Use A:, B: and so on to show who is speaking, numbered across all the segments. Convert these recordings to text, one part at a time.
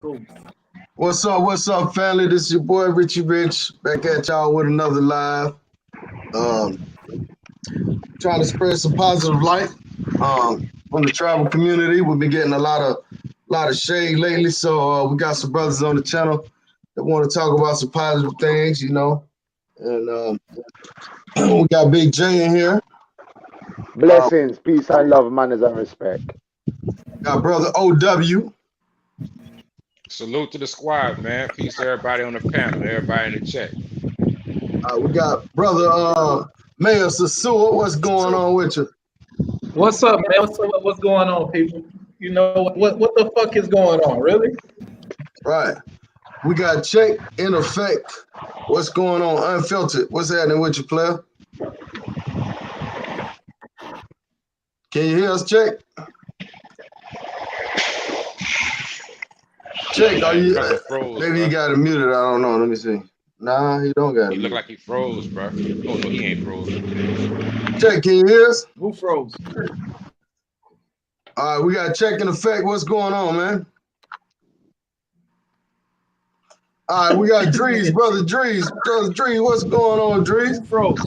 A: Cool.
B: What's up, family? This is your boy Richie Rich back at y'all with another live. Um, Trying to spread some positive light from the travel community. We've been getting a lot of shade lately, so we got some brothers on the channel that want to talk about some positive things, you know. And we got Big J in here.
C: Blessings, peace and love, manners and respect.
B: Got brother OW.
D: Salute to the squad, man. Peace to everybody on the panel, everybody in the chat.
B: We got brother Mayor Sasua. What's going on with you?
A: What's up, man? What's going on, people? You know what the fuck is going on? Really?
B: Right. We got Check in effect. What's going on? Unfiltered. What's happening with you, player? Can you hear us, Check? Check, are you?
D: Froze,
B: Maybe
D: bro.
B: he got it muted. I don't know. Let me see. Nah, he don't got it.
D: He look like he froze, bro. Oh no, he ain't froze.
B: Check, can you hear us?
A: Who froze?
B: All right, we got Check in effect. What's going on, man? All right, we got Drees, brother Drees. Brother Drees, what's going on, Drees?
A: Who froze?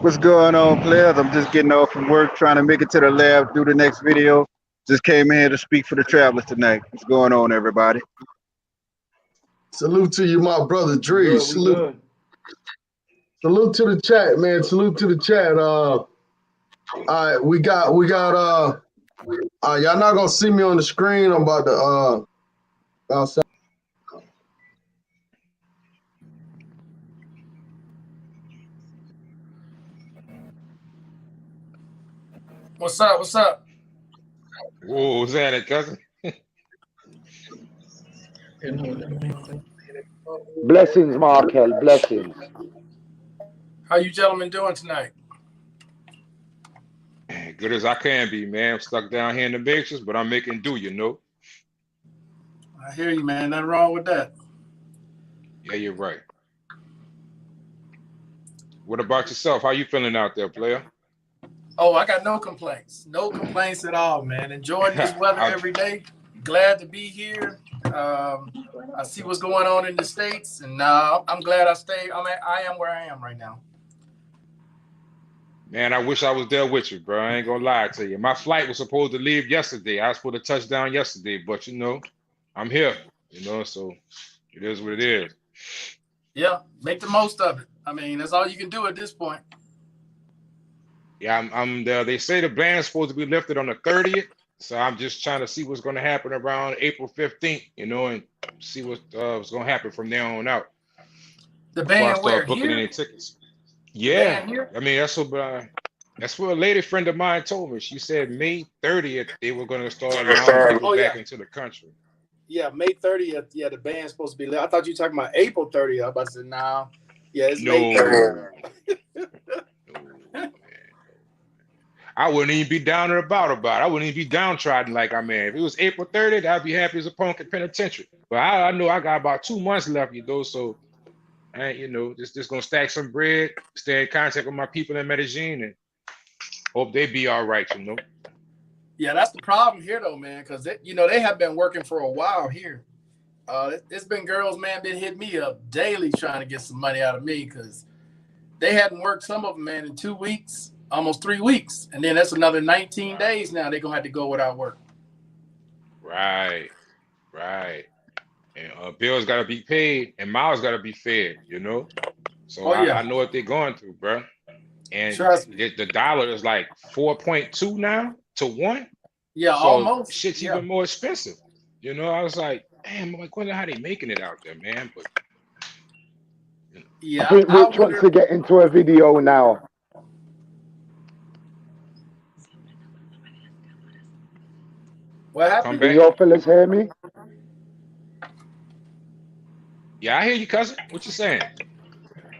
E: What's going on, players? I'm just getting off from work, trying to make it to the lab, do the next video. Just came in here to speak for the travelers tonight. What's going on, everybody?
B: Salute to you, my brother Drees. Salute to the chat, man. Salute to the chat. All right, we got y'all not gonna see me on the screen. I'm about to outside.
F: What's up? What's up?
D: Whoa, what's that, cousin?
C: Blessings, Markel, blessings.
F: How you gentlemen doing tonight?
D: Good as I can be, man. I'm stuck down here in the matrix, but I'm making do, you know.
F: I hear you, man. Nothing wrong with that.
D: Yeah, you're right. What about yourself? How you feeling out there, player?
F: Oh, I got no complaints. No complaints at all, man. Enjoying this weather every day. Glad to be here. I see what's going on in the States, and I'm glad I am where I am right now.
D: Man, I wish I was there with you, bro. I ain't gonna lie to you. My flight was supposed to leave yesterday. I was supposed to touch down yesterday, but you know, I'm here, you know, so it is what it is.
F: Yeah, make the most of it. I mean, that's all you can do at this point.
D: Yeah, I'm there. They say the ban's supposed to be lifted on the 30th, so I'm just trying to see what's going to happen around April 15th, you know, and see what's going to happen from there on out.
F: The ban where?
D: Booking
F: Here?
D: any tickets. Yeah,
F: here?
D: I mean that's what a lady friend of mine told me. She said May 30th they were going to start allowing people back into the country.
F: Yeah, May 30th. Yeah, the ban's supposed to be lit. I thought you were talking about April 30th. I was about to say, nah. Yeah, it's May 30th.
D: No. I wouldn't even be down or about it. I wouldn't even be downtrodden like I'm in. If it was April 30th, I'd be happy as a punk at penitentiary. But I know I got about 2 months left, you know, so I ain't, you know, just gonna stack some bread, stay in contact with my people in Medellin, and hope they be all right, you know.
F: Yeah, that's the problem here, though, man, because they have been working for a while here. It's been girls, man, been hitting me up daily trying to get some money out of me because they hadn't worked, some of them, man, in 2 weeks, almost 3 weeks, and then that's another 19 days now they're gonna have to go without work.
D: Right. And bills gotta be paid, and miles gotta be fed, you know. So I know what they're going through, bro. And the dollar is like 4.2 now to 1.
F: Yeah,
D: so
F: almost.
D: Shit's even more expensive. You know, I was like, damn, I'm like, wonder how they making it out there, man. But
C: you know. Yeah, I think Rich wants to get into a video now.
F: What happened?
C: Can you fellas hear me?
D: Yeah, I hear you, cousin. What you saying?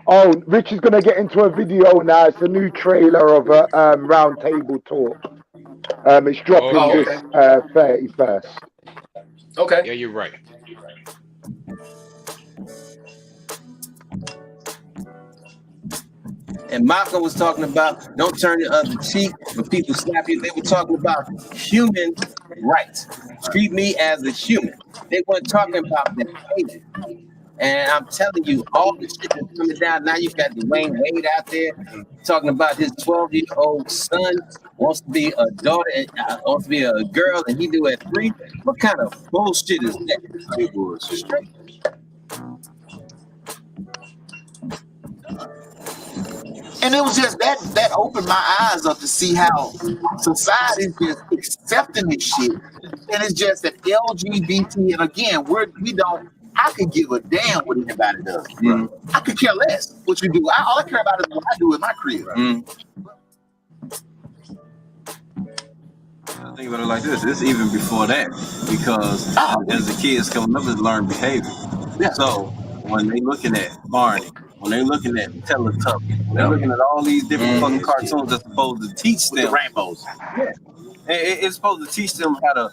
C: Oh, Rich is gonna get into a video now. It's a new trailer of a round table talk. It's dropping this 31st.
F: Okay.
D: Yeah, you're right.
G: And Malcolm was talking about don't turn the other cheek when people slap you. They were talking about human rights. Treat me as a human. They weren't talking about behavior. And I'm telling you, all the shit that's coming down now. You got Dwayne Wade out there talking about his 12-year-old son wants to be a daughter, wants to be a girl, and he do at 3. What kind of bullshit is that? Straight.
H: And it was just that opened my eyes up to see how society is just accepting this shit. And it's just that LGBT, and again, we don't. I could give a damn what anybody does.
G: Mm.
H: I could care less what you do. All I care about is what I do in my career.
G: Mm. Think about it like this. It's even before that, because as the kids coming up, is learn behavior.
H: Yeah.
G: So when they looking at Barney, when they looking at Teletubbies, when they're looking at all these different fucking cartoons that's supposed to teach them
H: the rainbows.
G: Yeah. It's supposed to teach them how to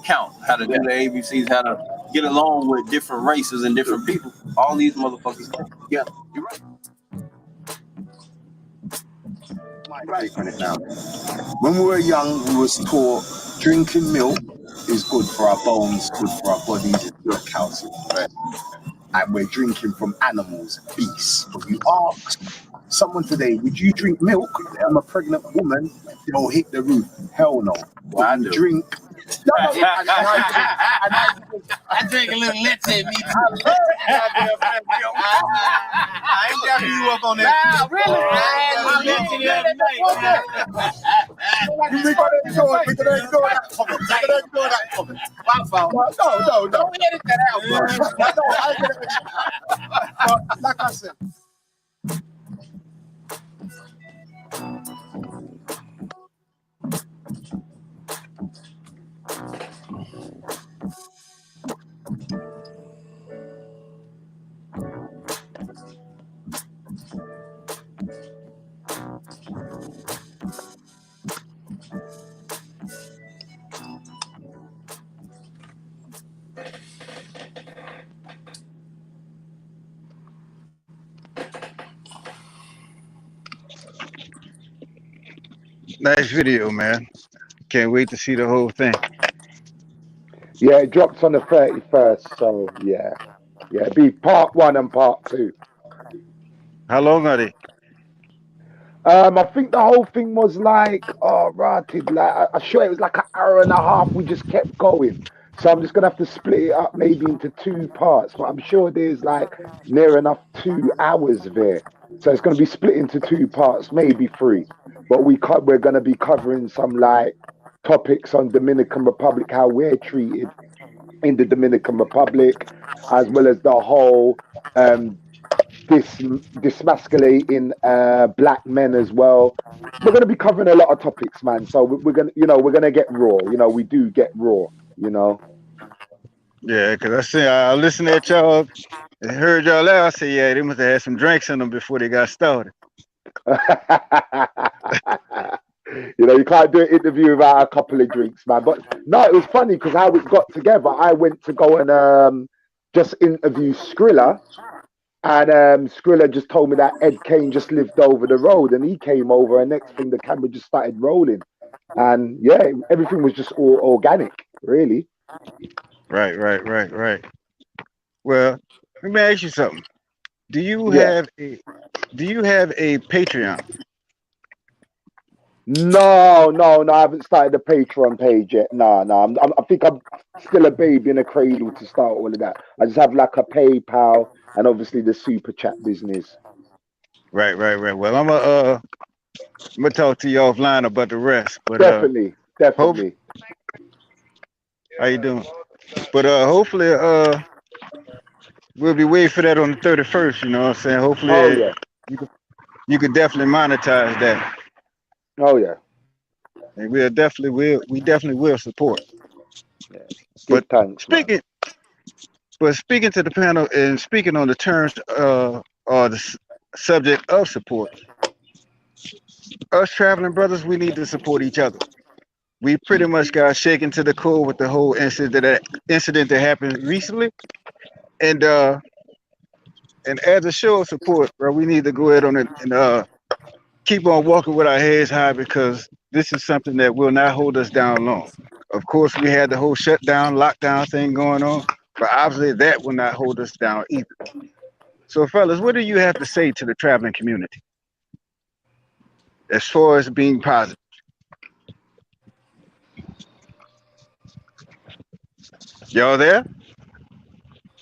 G: count, how to do the ABCs, how to get along with different races and different people. All these motherfuckers.
H: Yeah, you're right. Right on it now. When we were young, we was taught drinking milk is good for our bones, good for our bodies, it's good calcium. Right? And we're drinking from animals, beasts. If you ask someone today, would you drink milk? I'm a pregnant woman. They'll hit the roof. Hell no.
G: Well, I do.
H: Drink. No,
G: I drink a little leche in me.
H: I ain't jacking you up on that.
G: Nah, really? I had my leche the other night.
H: We gotta enjoy it. We gotta enjoy that comment. We gotta enjoy that comment.
G: My fault.
H: No.
G: Don't edit that out, bro.
H: Like I said.
E: Nice video, man. Can't wait to see the whole thing.
C: Yeah, it drops on the 31st, so yeah. It'd be part 1 and part 2.
E: How long are they?
C: I think the whole thing was like, rotted. Like I'm sure it was like an hour and a half. We just kept going. So I'm just gonna have to split it up maybe into 2 parts. But I'm sure there's like near enough 2 hours there. So it's gonna be split into 2 parts, maybe 3. But we're gonna be covering some like topics on Dominican Republic, how we're treated in the Dominican Republic, as well as the whole dismasculating black men as well. We're going to be covering a lot of topics, man. So we're gonna get raw. We do get raw.
E: Yeah, because I listened at y'all and heard y'all out. I said, yeah, they must have had some drinks in them before they got started.
C: You can't do an interview without a couple of drinks, man. But no, it was funny because how it got together. I went to go and just interview Skrilla, and Skrilla just told me that Ed Kane just lived over the road, and he came over, and next thing the camera just started rolling, and yeah, everything was just all organic, really.
E: Right. Well, let me ask you something. Do you have a Patreon? No,
C: I haven't started the Patreon page yet. No, I think I'm still a baby in a cradle to start all of that. I just have like a PayPal and obviously the super chat business.
E: Right. Well, I'm gonna talk to you offline about the rest. But
C: definitely.
E: How you doing? But hopefully, we'll be waiting for that on the 31st. You know what I'm saying? Hopefully, you could definitely monetize that.
C: Oh yeah,
E: and we definitely will support.
C: Yeah.
E: But
C: thanks,
E: speaking to the panel and speaking on the terms or the subject of support, us traveling brothers, we need to support each other. We pretty much got shaken to the core with the whole incident that happened recently, and as a show of support, bro, we need to go ahead on it and keep on walking with our heads high, because this is something that will not hold us down long. Of course, we had the whole shutdown, lockdown thing going on, but obviously that will not hold us down either. So, fellas, what do you have to say to the traveling community as far as being positive? Y'all there?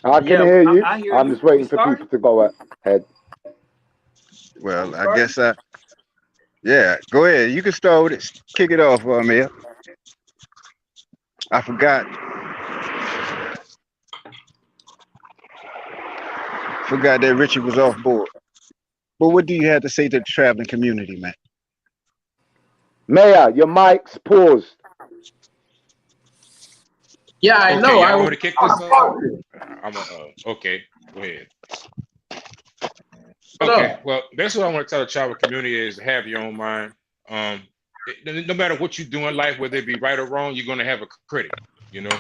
C: I can
I: Yeah,
C: hear you.
I: I hear
C: I'm
I: you.
C: just
I: We
C: waiting for
I: started.
C: people to go ahead.
E: Well, I
I: Started.
E: guess yeah, go ahead. You can start with it. Kick it off, Mayor. I forgot that Richie was off board. But what do you have to say to the traveling community, man?
C: Mayor, your mic's paused.
A: Yeah, I
D: Okay,
A: know. I
D: y'all
A: was
D: want to kick this off? Okay, go ahead. Okay, well, that's what I want to tell the travel community is have your own mind. No matter what you do in life, whether it be right or wrong, you're going to have a critic, you know?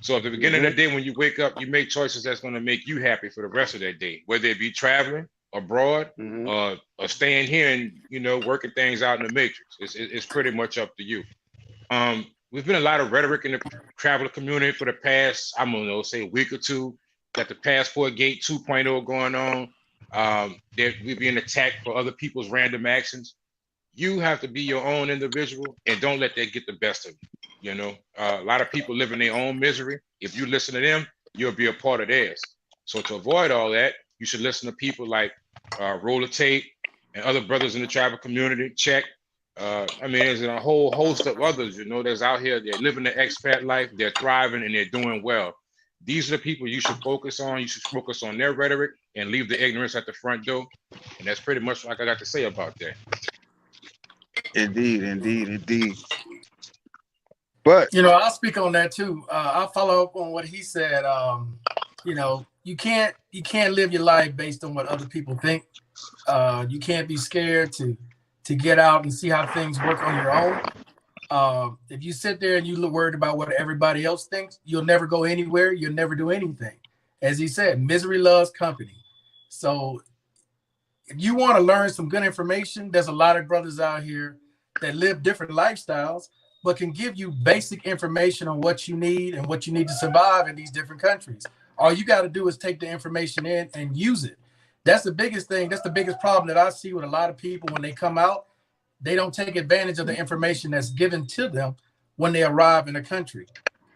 D: So at the beginning of the day, when you wake up, you make choices that's going to make you happy for the rest of that day, whether it be traveling abroad or staying here and, you know, working things out in the matrix. It's pretty much up to you. We've been a lot of rhetoric in the traveler community for the past, I don't know, say a week or two. Got the passport gate 2.0 going on. We're being attacked for other people's random actions. You have to be your own individual and don't let that get the best of you. You know, a lot of people live in their own misery. If you listen to them, you'll be a part of theirs. So to avoid all that, you should listen to people like Roller Tape and other brothers in the tribal community. Check. I mean, there's a whole host of others, you know, that's out here. They're living the expat life. They're thriving and they're doing well. These are the people you should focus on. You should focus on their rhetoric and leave the ignorance at the front door. And that's pretty much what I got to say about that.
E: Indeed. But
F: You know, I'll speak on that too. I'll follow up on what he said. You know, you can't live your life based on what other people think. You can't be scared to get out and see how things work on your own. If you sit there and you look worried about what everybody else thinks, you'll never go anywhere. You'll never do anything. As he said, misery loves company. So if you want to learn some good information, there's a lot of brothers out here that live different lifestyles, but can give you basic information on what you need and what you need to survive in these different countries. All you got to do is take the information in and use it. That's the biggest thing. That's the biggest problem that I see with a lot of people when they come out. They don't take advantage of the information that's given to them when they arrive in a country.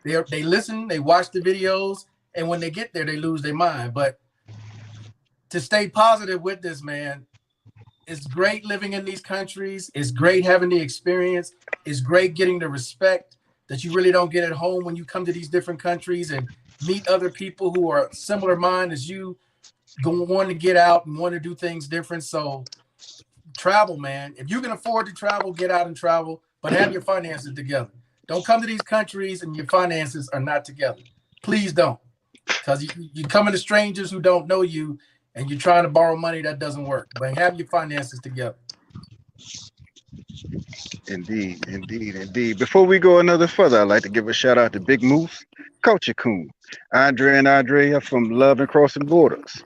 F: They listen, they watch the videos, and when they get there, they lose their mind. But to stay positive with this, man, it's great living in these countries. It's great having the experience. It's great getting the respect that you really don't get at home when you come to these different countries and meet other people who are similar mind as you, want to get out and want to do things different. So travel, man. If you can afford to travel, get out and travel, but have your finances together. Don't come to these countries and your finances are not together. Please don't, because you're coming to strangers who don't know you and you're trying to borrow money. That doesn't work. But have your finances together.
E: Indeed. Before we go another further, I'd like to give a shout out to Big Moose, Culture Coon, Andre and Andrea from Love and Crossing Borders,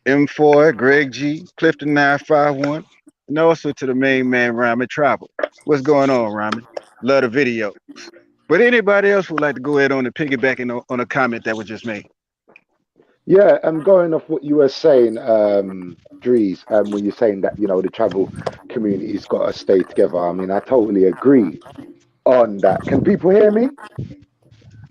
E: M4, Greg G, Clifton 951, and also to the main man, Ryman Travel. What's going on, Ryman? Love the video. But anybody else would like to go ahead on and piggyback on a comment that was just made?
C: Yeah, I'm going off what you were saying, Dries, when you're saying that, the travel community's got to stay together. I mean, I totally agree on that. Can people hear me?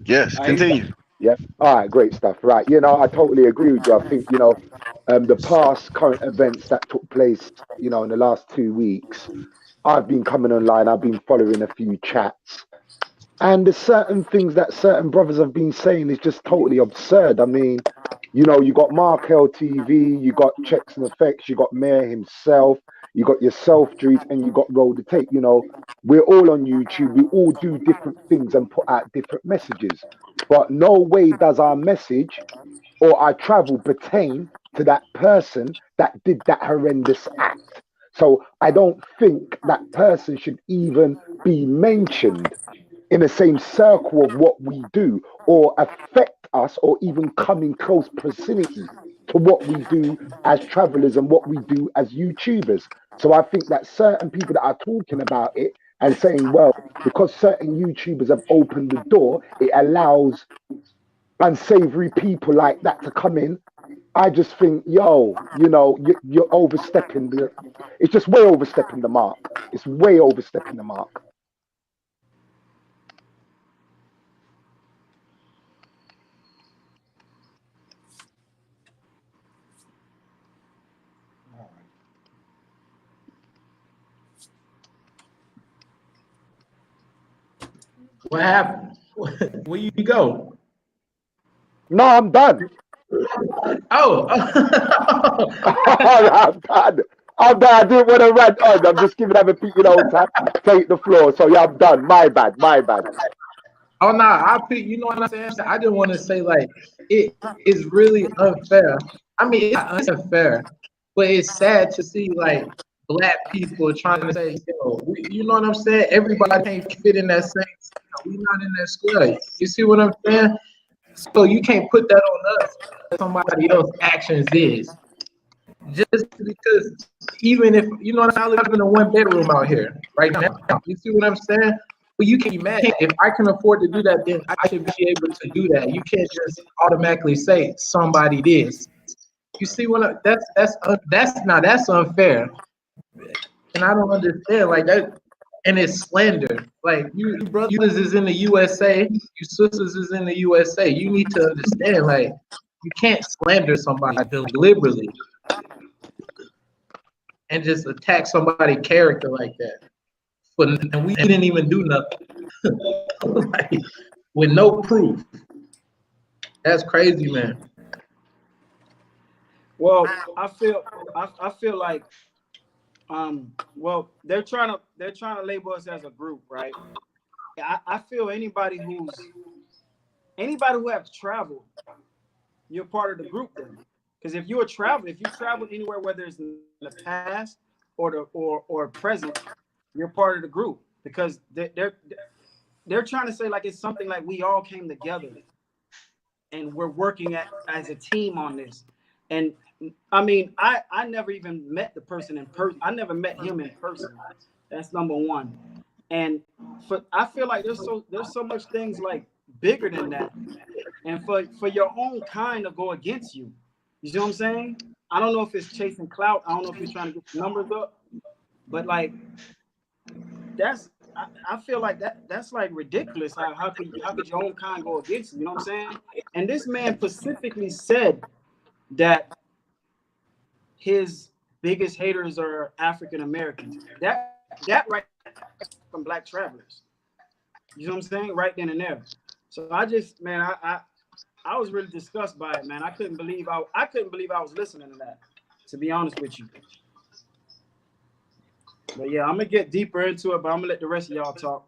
E: Yes, continue.
C: Yep. All right, great stuff. Right. I totally agree with you. I think, the past current events that took place, in the last 2 weeks, I've been coming online, I've been following a few chats. And there's certain things that certain brothers have been saying is just totally absurd. I mean, you got Mark LTV, you got Checks and Effects, you got Mayor himself, you got yourself, Dries, and you got Roll the Tape. We're all on YouTube. We all do different things and put out different messages. But no way does our message or our travel pertain to that person that did that horrendous act. So I don't think that person should even be mentioned in the same circle of what we do or affect us or even come in close proximity to what we do as travelers and what we do as YouTubers. So I think that certain people that are talking about it, and saying, well, because certain YouTubers have opened the door, it allows unsavory people like that to come in. I just think, yo, you're overstepping the. It's just way overstepping the mark. It's way overstepping the mark.
A: What happened? Where you go?
C: No, I'm done.
A: Oh,
C: I'm done. I'm done. I didn't want to rant on. I'm just giving other people, time take the floor. So yeah, I'm done. My bad. My bad.
A: oh no, I pick. You know what I'm saying? I didn't want to say like it is really unfair. I mean, it's unfair, but it's sad to see like black people trying to say, you know what I'm saying? Everybody can't fit in that same. We not in that square. You see what I'm saying? So you can't put that on us. Somebody else's actions is just because even if you know I live in a 1 bedroom out here right now. You see what I'm saying? But you can't be mad if I can afford to do that. Then I should be able to do that. You can't just automatically say somebody this. You see what that's unfair, and I don't understand like that. And it's slander. Like you brothers is in the USA, you sisters is in the USA. You need to understand, like you can't slander somebody deliberately and just attack somebody's character like that. And we didn't even do nothing, like, with no proof. That's crazy, man.
I: Well, I feel like well, they're trying to label us as a group, right? I feel anybody who has traveled, you're part of the group then. Because if you traveled anywhere, whether it's in the past or present, you're part of the group. Because they're trying to say like it's something like we all came together and we're working as a team on this. And I mean, I never even met the person in person. I never met him in person. That's number one. And I feel like there's so much things like bigger than that. And for your own kind to go against you. You see what I'm saying? I don't know if it's chasing clout. I don't know if you're trying to get the numbers up. But like I feel like that's like ridiculous. How could your own kind go against you? You know what I'm saying? And this man specifically said that his biggest haters are African Americans. That right from black travelers. You know what I'm saying? Right then and there. So I just, man, I was really disgusted by it, man. I couldn't believe I was listening to that, to be honest with you. But yeah, I'm gonna get deeper into it, but I'm gonna let the rest of y'all talk.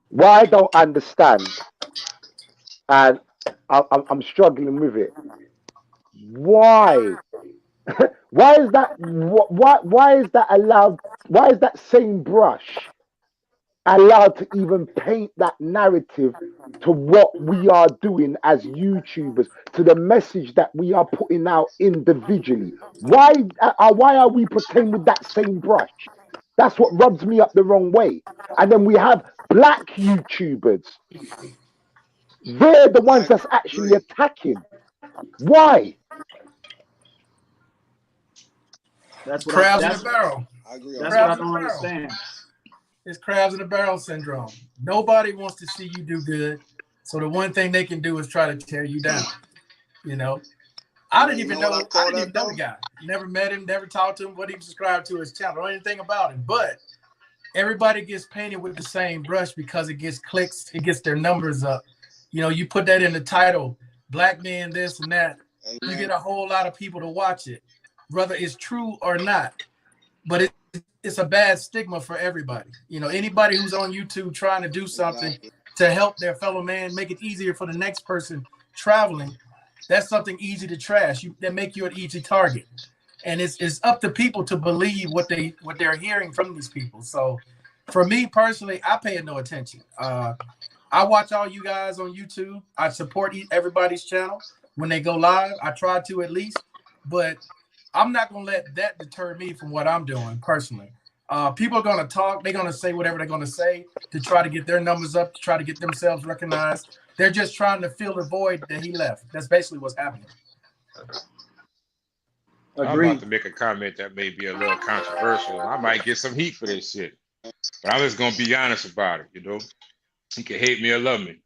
C: What I don't understand, and I'm struggling with it. Why? Why is that? Why is that allowed? Why is that same brush allowed to even paint that narrative to what we are doing as YouTubers, to the message that we are putting out individually? Why are we portraying with that same brush? That's what rubs me up the wrong way. And then we have black YouTubers. They're the ones that's actually attacking. Why?
F: That's what crabs in a barrel.
E: I agree.
I: That's what I don't understand.
F: It's crabs in a barrel syndrome. Nobody wants to see you do good, so the one thing they can do is try to tear you down. You know, I didn't even know the guy. Never met him. Never talked to him. What he subscribed to his channel or anything about him. But everybody gets painted with the same brush because it gets clicks. It gets their numbers up. You know, you put that in the title, black men, this and that. Amen. You get a whole lot of people to watch it, whether it's true or not. But it's a bad stigma for everybody. You know, anybody who's on YouTube trying to do something to help their fellow man, make it easier for the next person traveling, that's something easy to trash. That make you an easy target. And it's up to people to believe what they're hearing from these people. So for me personally, I pay no attention. I watch all you guys on YouTube. I support everybody's channel when they go live. I try to at least, but I'm not gonna let that deter me from what I'm doing personally. People are gonna talk. They're gonna say whatever they're gonna say to try to get their numbers up, to try to get themselves recognized. They're just trying to fill the void that he left. That's basically what's happening.
D: I'm about
I: Agreed.
D: to make a comment that may be a little controversial. I might get some heat for this shit, but I'm just gonna be honest about it. You know, you can hate me or love me.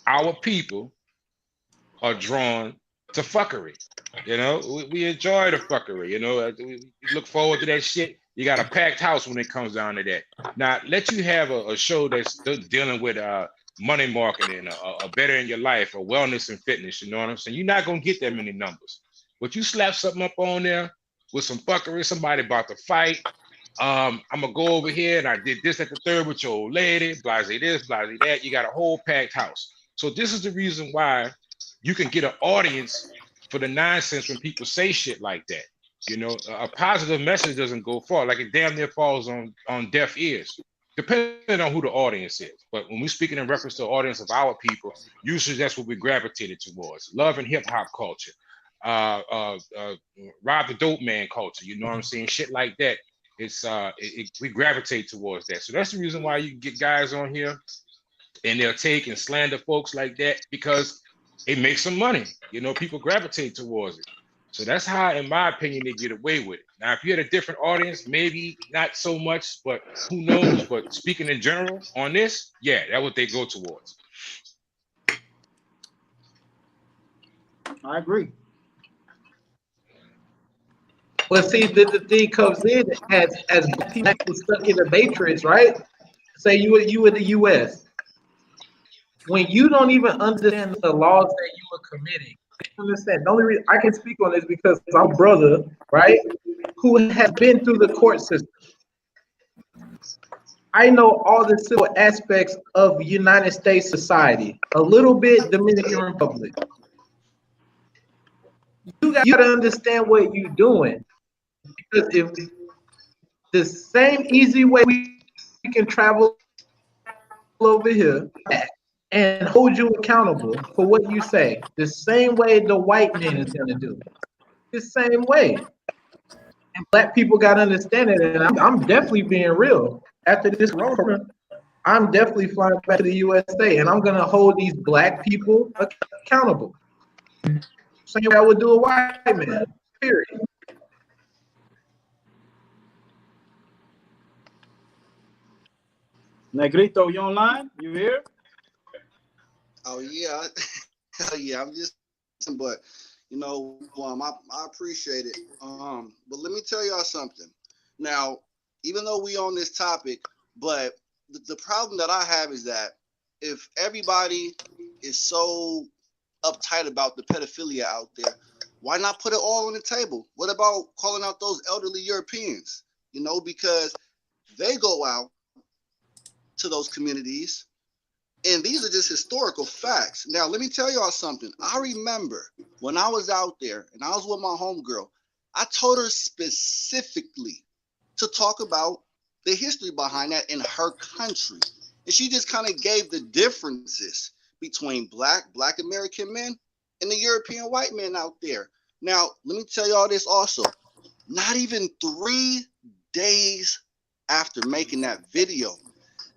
D: Our people are drawn to fuckery. You know, we enjoy the fuckery. You know, we look forward to that shit. You got a packed house when it comes down to that. Now, let you have a show that's dealing with money marketing, a better in your life, or wellness and fitness. You know what I'm saying? You're not gonna get that many numbers. But you slap something up on there with some fuckery, somebody about to fight. I'm gonna go over here and I did this at the third with your old lady, blase this, blase that. You got a whole packed house. So this is the reason why you can get an audience for the nonsense when people say shit like that. You know, a positive message doesn't go far. Like it damn near falls on deaf ears, depending on who the audience is. But when we're speaking in reference to the audience of our people, usually that's what we gravitated towards. Love and hip hop culture, Rob the Dope Man culture. You know what I'm saying? Shit like that. It's we gravitate towards that. So that's the reason why you get guys on here and they'll take and slander folks like that because it makes some money. You know, people gravitate towards it. So that's how, in my opinion, they get away with it. Now, if you had a different audience, maybe not so much, but who knows? But speaking in general on this, yeah, that's what they go towards.
I: I agree.
A: Well, see, the thing comes in as people stuck in the matrix, right? Say you in the U.S. When you don't even understand the laws that you are committing, you understand. The only reason I can speak on this because I'm a brother, right, who has been through the court system. I know all the civil aspects of United States society, a little bit Dominican Republic. You got to understand what you're doing. Because if the same easy way we can travel over here and hold you accountable for what you say, the same way the white man is going to do, the same way. And black people got to understand it. And I'm definitely being real. After this corona, I'm definitely flying back to the USA and I'm going to hold these black people accountable. Same way I would do a white man, period.
I: Negrito, you online? You here?
J: Oh yeah, hell yeah. I'm just, but you know, I appreciate it. But let me tell y'all something. Now, even though we on this topic, but the problem that I have is that if everybody is so uptight about the pedophilia out there, why not put it all on the table? What about calling out those elderly Europeans? You know, because they go out to those communities, and these are just historical facts. Now, let me tell y'all something. I remember when I was out there and I was with my homegirl, I told her specifically to talk about the history behind that in her country. And she just kind of gave the differences between black American men and the European white men out there. Now, let me tell y'all this also. Not even 3 days after making that video,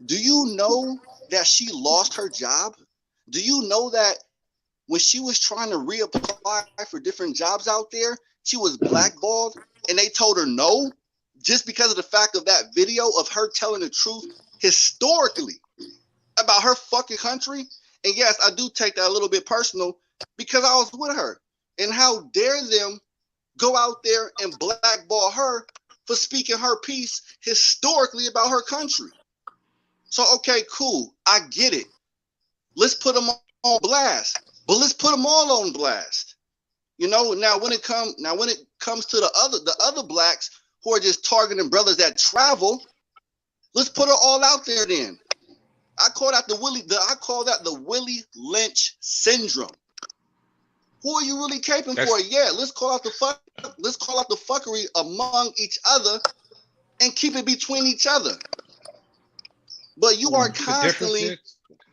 J: do you know that she lost her job? Do you know that when she was trying to reapply for different jobs out there, she was blackballed and they told her no, just because of the fact of that video of her telling the truth historically about her fucking country? And yes, I do take that a little bit personal because I was with her. And how dare them go out there and blackball her for speaking her piece historically about her country? So, okay, cool. I get it. Let's put them on blast, but let's put them all on blast. You know, now when it comes to the other blacks who are just targeting brothers that travel, let's put it all out there then. I call that the Willie Lynch syndrome. Who are you really caping for? Yeah, let's call out the fuckery among each other and keep it between each other. But you are constantly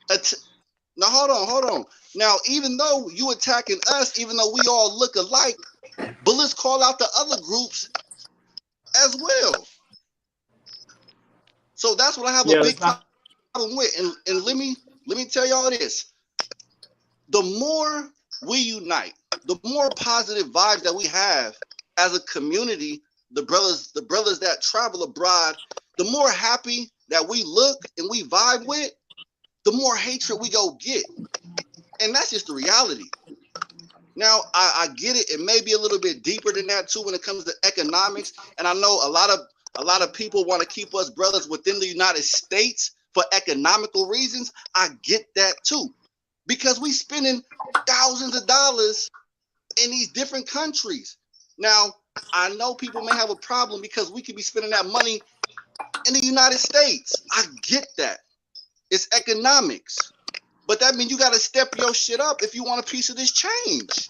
J: now hold on. Now, even though you attacking us, even though we all look alike, but let's call out the other groups as well. So that's what I have a big problem with. And let me tell y'all this. The more we unite, the more positive vibes that we have as a community, the brothers that travel abroad, the more happy that we look and we vibe with, the more hatred we go get. And that's just the reality. Now, I get it. It may be a little bit deeper than that too when it comes to economics. And I know a lot of people want to keep us brothers within the United States for economical reasons. I get that too. Because we spending thousands of dollars in these different countries. Now, I know people may have a problem because we could be spending that money in the United States. I get that. It's economics. But that means you got to step your shit up if you want a piece of this change.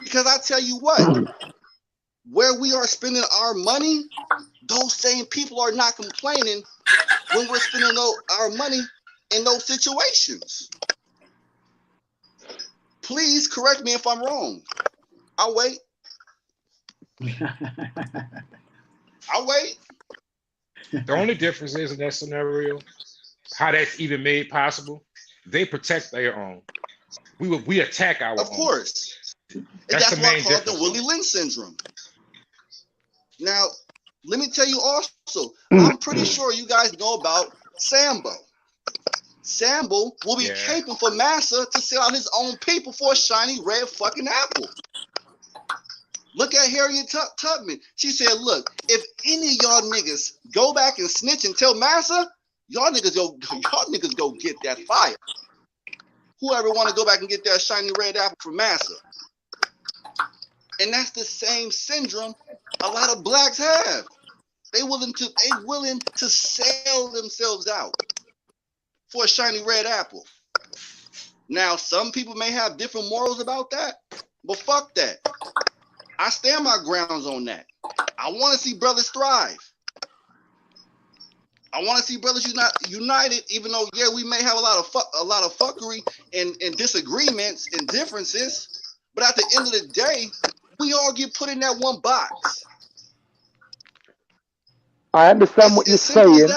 J: Because I tell you what, where we are spending our money, those same people are not complaining when we're spending our money in those situations. Please correct me if I'm wrong. I'll wait. I'll wait.
D: The only difference is in that scenario, how that's even made possible, they protect their own. We attack our own.
J: Of course.
D: That's
J: the
D: main
J: why I call it
D: difference.
J: the Willie Lynch syndrome. Now, let me tell you also, I'm pretty sure you guys know about Sambo. Sambo will be caping for Massa to sell out his own people for a shiny red fucking apple. Look at Harriet Tubman. She said, look, if any of y'all niggas go back and snitch and tell Massa, y'all niggas go get that fire. Whoever want to go back and get that shiny red apple from Massa. And that's the same syndrome a lot of blacks have. They willing to sell themselves out for a shiny red apple. Now, some people may have different morals about that, but fuck that. I stand my grounds on that. I want to see brothers thrive. I want to see brothers united, even though we may have a lot of fuckery and disagreements and differences, but at the end of the day, we all get put in that one box.
C: I understand what you're saying,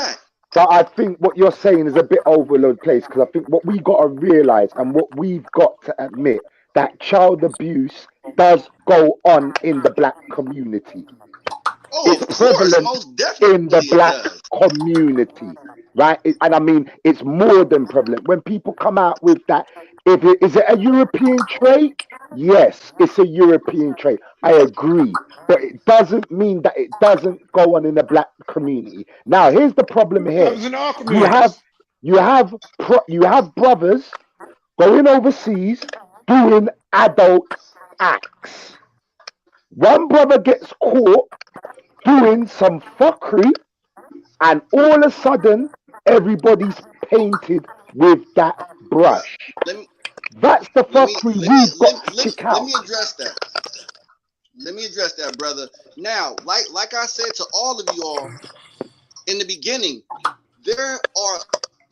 C: but I think what you're saying is a bit overload place, because I think what we got to realize and what we've got to admit, that child abuse does go on in the black community. It's prevalent in the black community, right? And I mean, it's more than prevalent. When people come out with that, is it a European trait? Yes, it's a European trait. I agree. But it doesn't mean that it doesn't go on in the black community. Now, here's the problem here. You have brothers going overseas doing adult acts. One brother gets caught doing some fuckery, and all of a sudden, everybody's painted with that brush. That's the fuckery we've got to kick out.
J: Let me address that. Let me address that, brother. Now, like I said to all of you all in the beginning, there are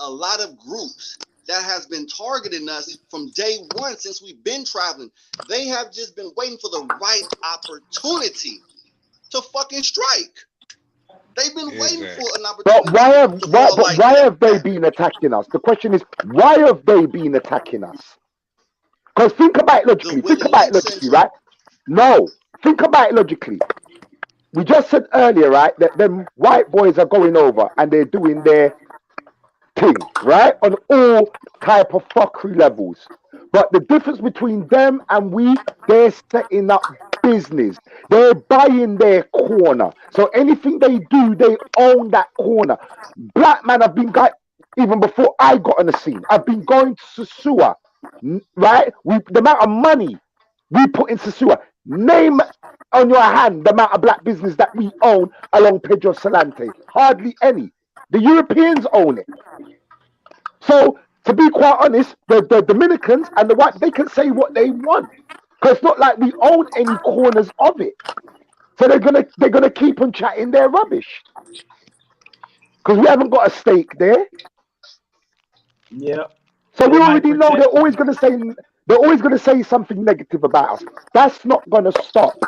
J: a lot of groups that has been targeting us from day one since we've been traveling. They have just been waiting for the right opportunity to fucking strike. They've been waiting for an opportunity.
C: But why have they been attacking us? The question is, why have they been attacking us? Because think about it logically. Right? No, think about it logically. We just said earlier, right, that them white boys are going over and they're doing their thing, right, on all type of fuckery levels. But the difference between them and they're setting up business. They're buying their corner. So anything they do, they own that corner. Black man have been even before I got on the scene. I've been going to Sasua, right? The amount of money we put in Sasua. Name on your hand the amount of black business that we own along Pedro Salante. Hardly any. The Europeans own it. So, to be quite honest, the Dominicans and the white, they can say what they want. Because it's not like we own any corners of it. So they're gonna keep on chatting their rubbish. Because we haven't got a stake there.
I: Yeah.
C: So we already know they're always gonna say They're always going to say something negative about us. That's not going to stop.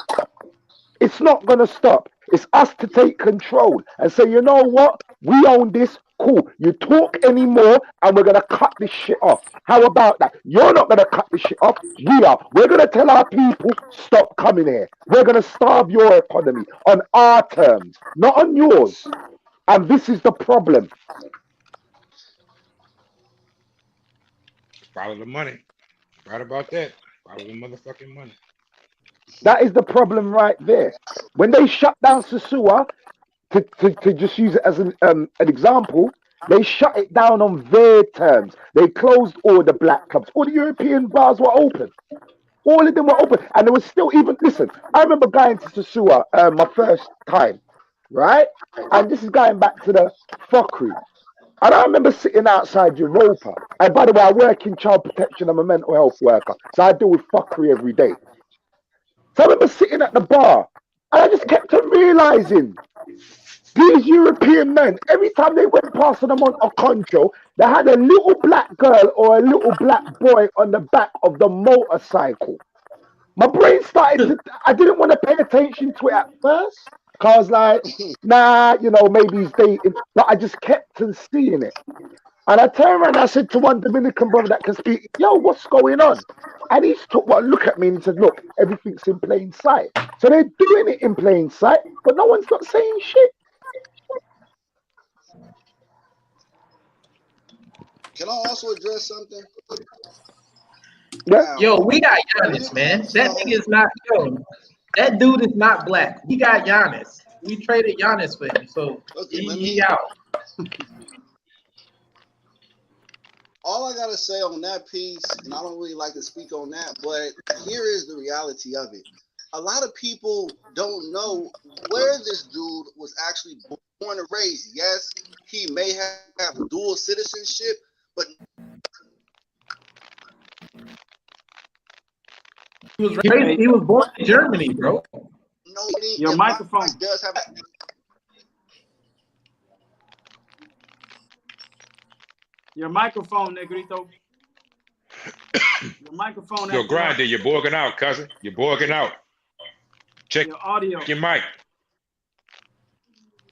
C: It's not going to stop. It's us to take control and say, you know what? We own this. Cool. You talk anymore and we're going to cut this shit off. How about that? You're not going to cut this shit off. We are. We're going to tell our people, stop coming here. We're going to starve your economy on our terms, not on yours. And this is the problem.
D: Follow the money. Right about that. Follow the motherfucking money.
C: That is the problem right there. When they shut down Sasua, to just use it as an example, they shut it down on their terms. They closed all the black clubs. All the European bars were open. All of them were open. And there was still even, listen, I remember going to Sasua my first time, right? And this is going back to the fuckery. And I remember sitting outside Europa. And by the way, I work in child protection. I'm a mental health worker. So I deal with fuckery every day. So I remember sitting at the bar. And I just kept on realizing these European men, every time they went past them on a concho, they had a little black girl or a little black boy on the back of the motorcycle. My brain started to, I didn't want to pay attention to it at first. Because I was like, nah, you know, maybe he's dating. But I just kept on seeing it. And I turned around and I said to one Dominican brother that can speak, yo, what's going on? And he took one look at me and he said, look, everything's in plain sight. So they're doing it in plain sight, but no one's not saying shit.
J: Can I also address something?
C: Yeah.
J: Now,
A: Yo, we got Giannis, man. That nigga is not, yo, that dude is not black. We got Giannis. We traded Giannis for him, so
J: okay,
A: he out.
J: all I gotta say on that piece, and I don't really like to speak on that, but here is the reality of it. A lot of people don't know where this dude was actually born and raised. Yes, he may have dual citizenship, but
A: He was born in Germany, bro.
J: no,
I: Your microphone
J: does have.
I: Your microphone, Negrito. Your microphone.
D: Yo, Grinding, you're borging out, cousin. You're borging out. Check
I: your audio.
D: your mic.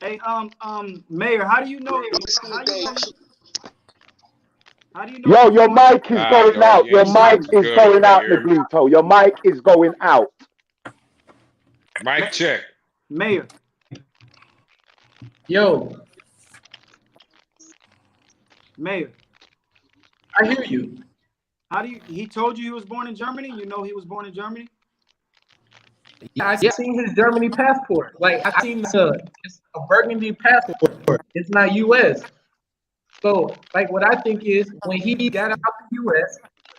I: Hey, Mayor, how do you know? How do you know?
C: Yo, your mic is going out. Your mic is going out, Negrito. Your mic is going out.
D: Mic check.
I: Mayor.
A: Yo.
I: Mayor.
A: I hear you.
I: How do you? He told you he was born in Germany. You know he was born in Germany.
A: Yeah, I seen his Germany passport. Like I seen it's a burgundy passport. It's not U.S. So like what I think is when he got out the U.S.,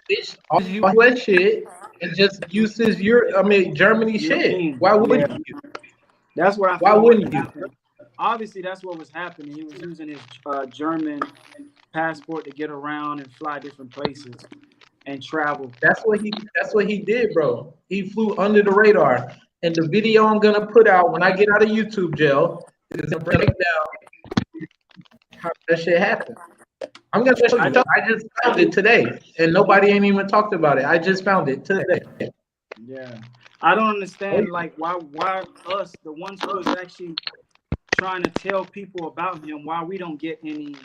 A: it's all U.S. shit and just uses Germany shit. Why wouldn't you?
I: That's what I.
A: Why wouldn't you?
I: Obviously, that's what was happening. He was using his German passport to get around and fly different places and travel.
A: That's what he did, bro. He flew under the radar. And the video I'm gonna put out when I get out of YouTube jail is gonna break down how that shit happened. I'm gonna show you. I just found it today, and nobody ain't even talked about it. I just found it today.
I: Yeah, I don't understand like why us, the ones who was actually trying to tell people about him, why we don't get any,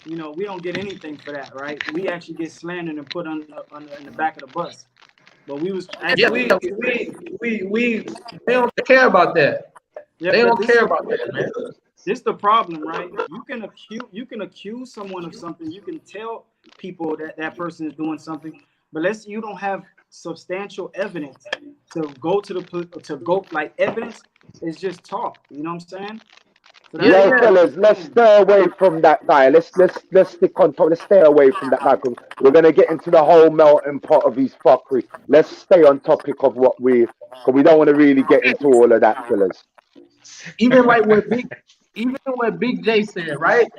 I: we don't get anything for that, right? We actually get slandered and put in the back of the bus. But we was actually,
A: we they don't care about that.
I: Yeah,
A: they don't care about that, man.
I: This is the problem, right? You can accuse someone of something. You can tell people that person is doing something, but let's you don't have substantial evidence to go like evidence is just talk. You know what I'm saying? So
C: fellas, let's stay away from that guy. Let's stick on top. Let's stay away from that guy because we're gonna get into the whole melting pot of his fuckery. Let's stay on topic of what because we don't want to really get into all of that, fellas.
A: Even like what Big J said, right?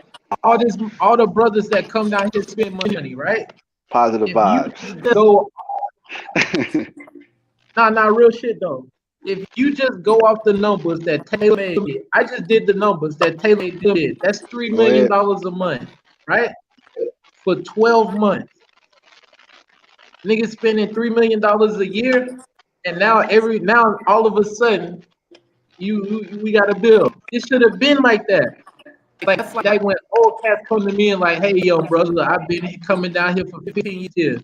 A: All the brothers that come down here spend money, right?
E: Positive vibes.
A: Nah, real shit though. If you just go off the numbers that Taylor made, I just did the numbers that Taylor did. That's $3 million a month, right? For 12 months. Niggas spending $3 million a year, and now all of a sudden we got a bill. It should have been like that. Like that's like when old cats come to me and like, hey yo, brother, I've been coming down here for 15 years.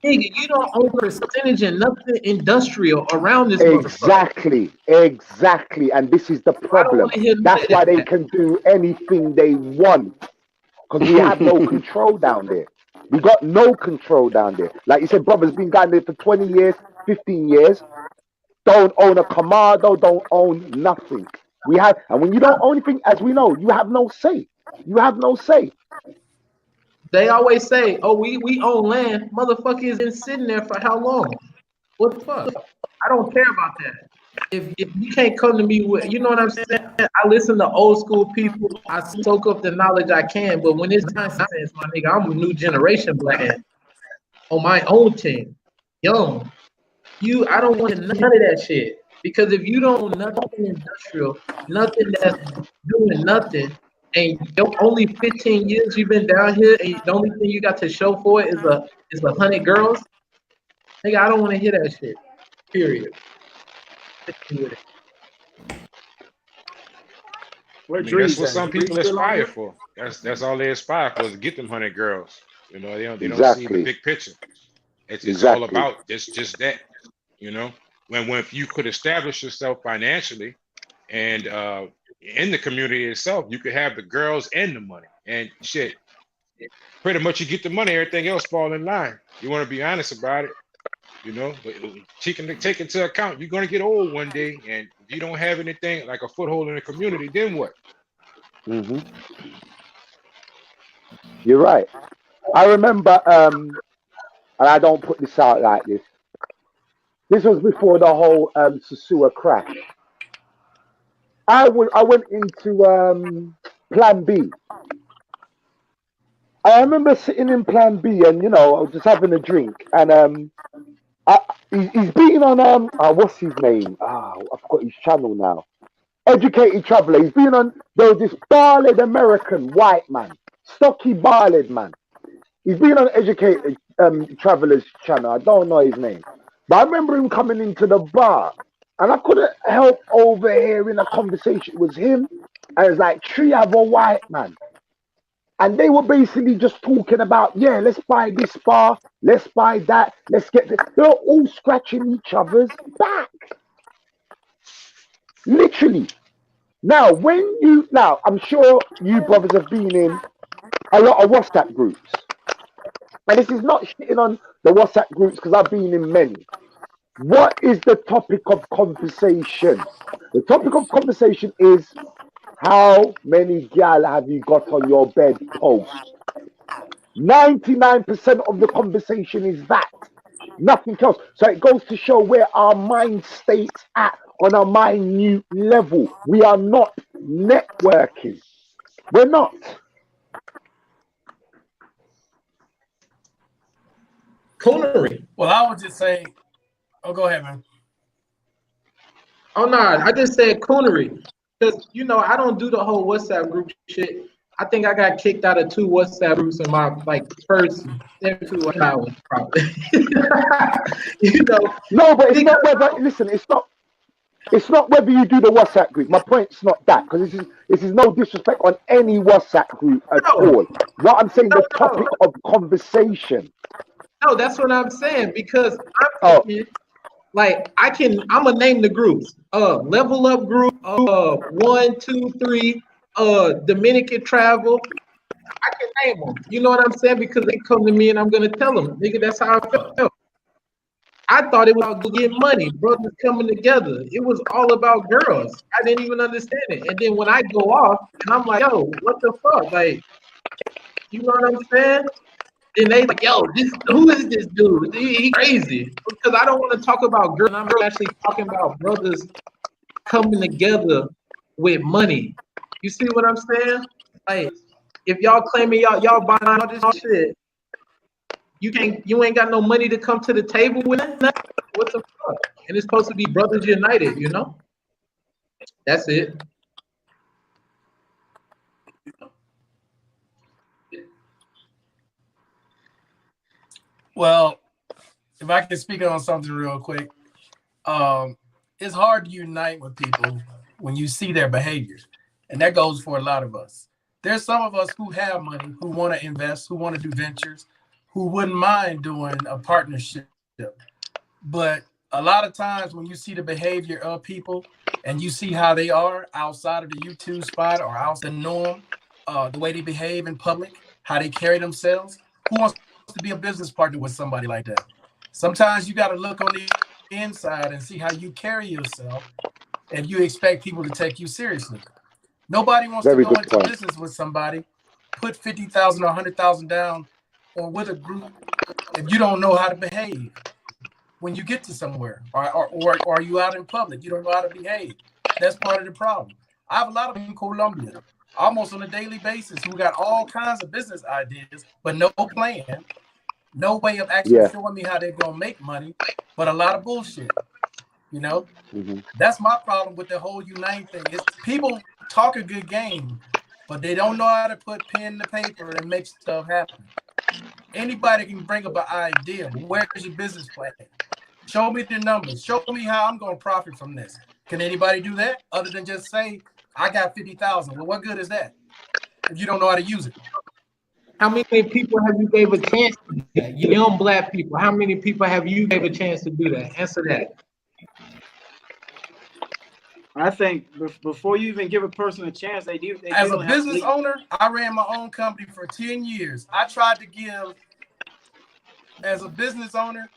A: Nigga, you don't own a percentage in nothing industrial around this motherfucker.
C: Exactly. And this is the
A: So I don't want
C: problem.
A: to hear none
C: That's
A: of
C: why they
A: that.
C: can do anything they want because we have no control down there. We got no control down there. Like you said, brother's been down there for 20 years, 15 years. Don't own a commando, don't own nothing. And when you don't own anything, as we know, you have no say. You have no say.
A: They always say, oh, we own land. Motherfucker has been sitting there for how long? What the fuck? I don't care about that. If you can't come to me with, you know what I'm saying? I listen to old school people. I soak up the knowledge I can. But when it's nonsense, my nigga, I'm a new generation black man on my own team. Young. I don't want none of that shit. Because if you don't own nothing industrial, nothing that's doing nothing, and only 15 years you've been down here, and the only thing you got to show for it is 100 girls, nigga, I don't want to hear that shit. Period.
D: I mean, that's what some people aspire for. That's all they aspire for is to get them 100 girls. You know, they don't see the big picture. It's all about just that. You know, when if you could establish yourself financially and in the community itself, you could have the girls and the money and shit. Pretty much, you get the money, everything else fall in line. You want to be honest about it. You know, but take into account you're gonna get old one day, and if you don't have anything like a foothold in the community, then what?
C: Mm-hmm. You're right. I remember, and I don't put this out like this. This was before the whole Sasua crash. I went into Plan B. I remember sitting in Plan B, and I was just having a drink, and he's been on what's his name? I forgot his channel now. Educated Traveler. He's been on. There was this bald American white man, stocky bald man. He's been on Educated Traveler's channel. I don't know his name, but I remember him coming into the bar, and I couldn't help overhearing a conversation. It was him, and it was like three other white man. And they were basically just talking about, yeah, let's buy this bar, let's buy that, let's get this. They're all scratching each other's back. Literally. Now, I'm sure you brothers have been in a lot of WhatsApp groups. And this is not shitting on the WhatsApp groups because I've been in many. What is the topic of conversation? The topic of conversation is how many gal have you got on your bedpost? 99% of the conversation is that. Nothing else. So it goes to show where our mind state's at on a minute level. We are not networking. We're not.
A: Coonery.
F: Well, I would just say, oh, go ahead, man.
A: Oh no, I just said coonery. Because I don't do the whole WhatsApp group shit. I think I got kicked out of 2 WhatsApp groups in my first 72 hours, probably.
C: No, but it's not whether. Listen, it's not. It's not whether you do the WhatsApp group. My point's not that because this is no disrespect on any WhatsApp group at all. What I'm saying, the topic of conversation.
A: No, that's what I'm saying because I'm thinking, I'm gonna name the groups. Level Up group. 1, 2, 3. Dominican Travel. I can name them. You know what I'm saying? Because they come to me and I'm gonna tell them, nigga, that's how I felt. I thought it was about getting money, brothers coming together. It was all about girls. I didn't even understand it. And then when I go off and I'm like, yo, what the fuck? Like, you know what I'm saying? And they like, yo, who is this dude? He crazy. Because I don't want to talk about girls. I'm actually talking about brothers coming together with money. You see what I'm saying? Like, if y'all claiming y'all buying all this shit, you ain't got no money to come to the table with it. What the fuck? And it's supposed to be brothers united, That's it.
F: Well, if I can speak on something real quick, it's hard to unite with people when you see their behaviors, and that goes for a lot of us. There's some of us who have money, who want to invest, who want to do ventures, who wouldn't mind doing a partnership. But a lot of times when you see the behavior of people and you see how they are outside of the YouTube spot or outside the norm, the way they behave in public, how they carry themselves, who wants to be a business partner with somebody like that? Sometimes you got to look on the inside and see how you carry yourself if you expect people to take you seriously. Nobody wants to go
C: Very
F: into
C: good
F: business
C: point.
F: with somebody, put 50,000 or 100,000 down, or with a group if you don't know how to behave when you get to somewhere, or you out in public, you don't know how to behave. That's part of the problem. I have a lot of in Colombia, almost on a daily basis, who got all kinds of business ideas, but no plan, no way of actually
C: Yeah.
F: showing me how they're gonna make money, but a lot of bullshit. You know,
C: Hmm.
F: that's my problem with the whole Unite thing. Is people talk a good game, but they don't know how to put pen to paper and make stuff happen. Anybody can bring up an idea, but where's your business plan? Show me the numbers. Show me how I'm going to profit from this. Can anybody do that other than just say, I got 50,000? Well, what good is that if you don't know how to use it?
A: How many people have you gave a chance to do that? You young black people, how many people have you gave a chance to do that? Answer that.
I: I think before you even give a person a chance, they
F: As a
I: definitely have to
F: business
I: lead.
F: owner, I ran my own company for 10 years. I tried to give, as a business owner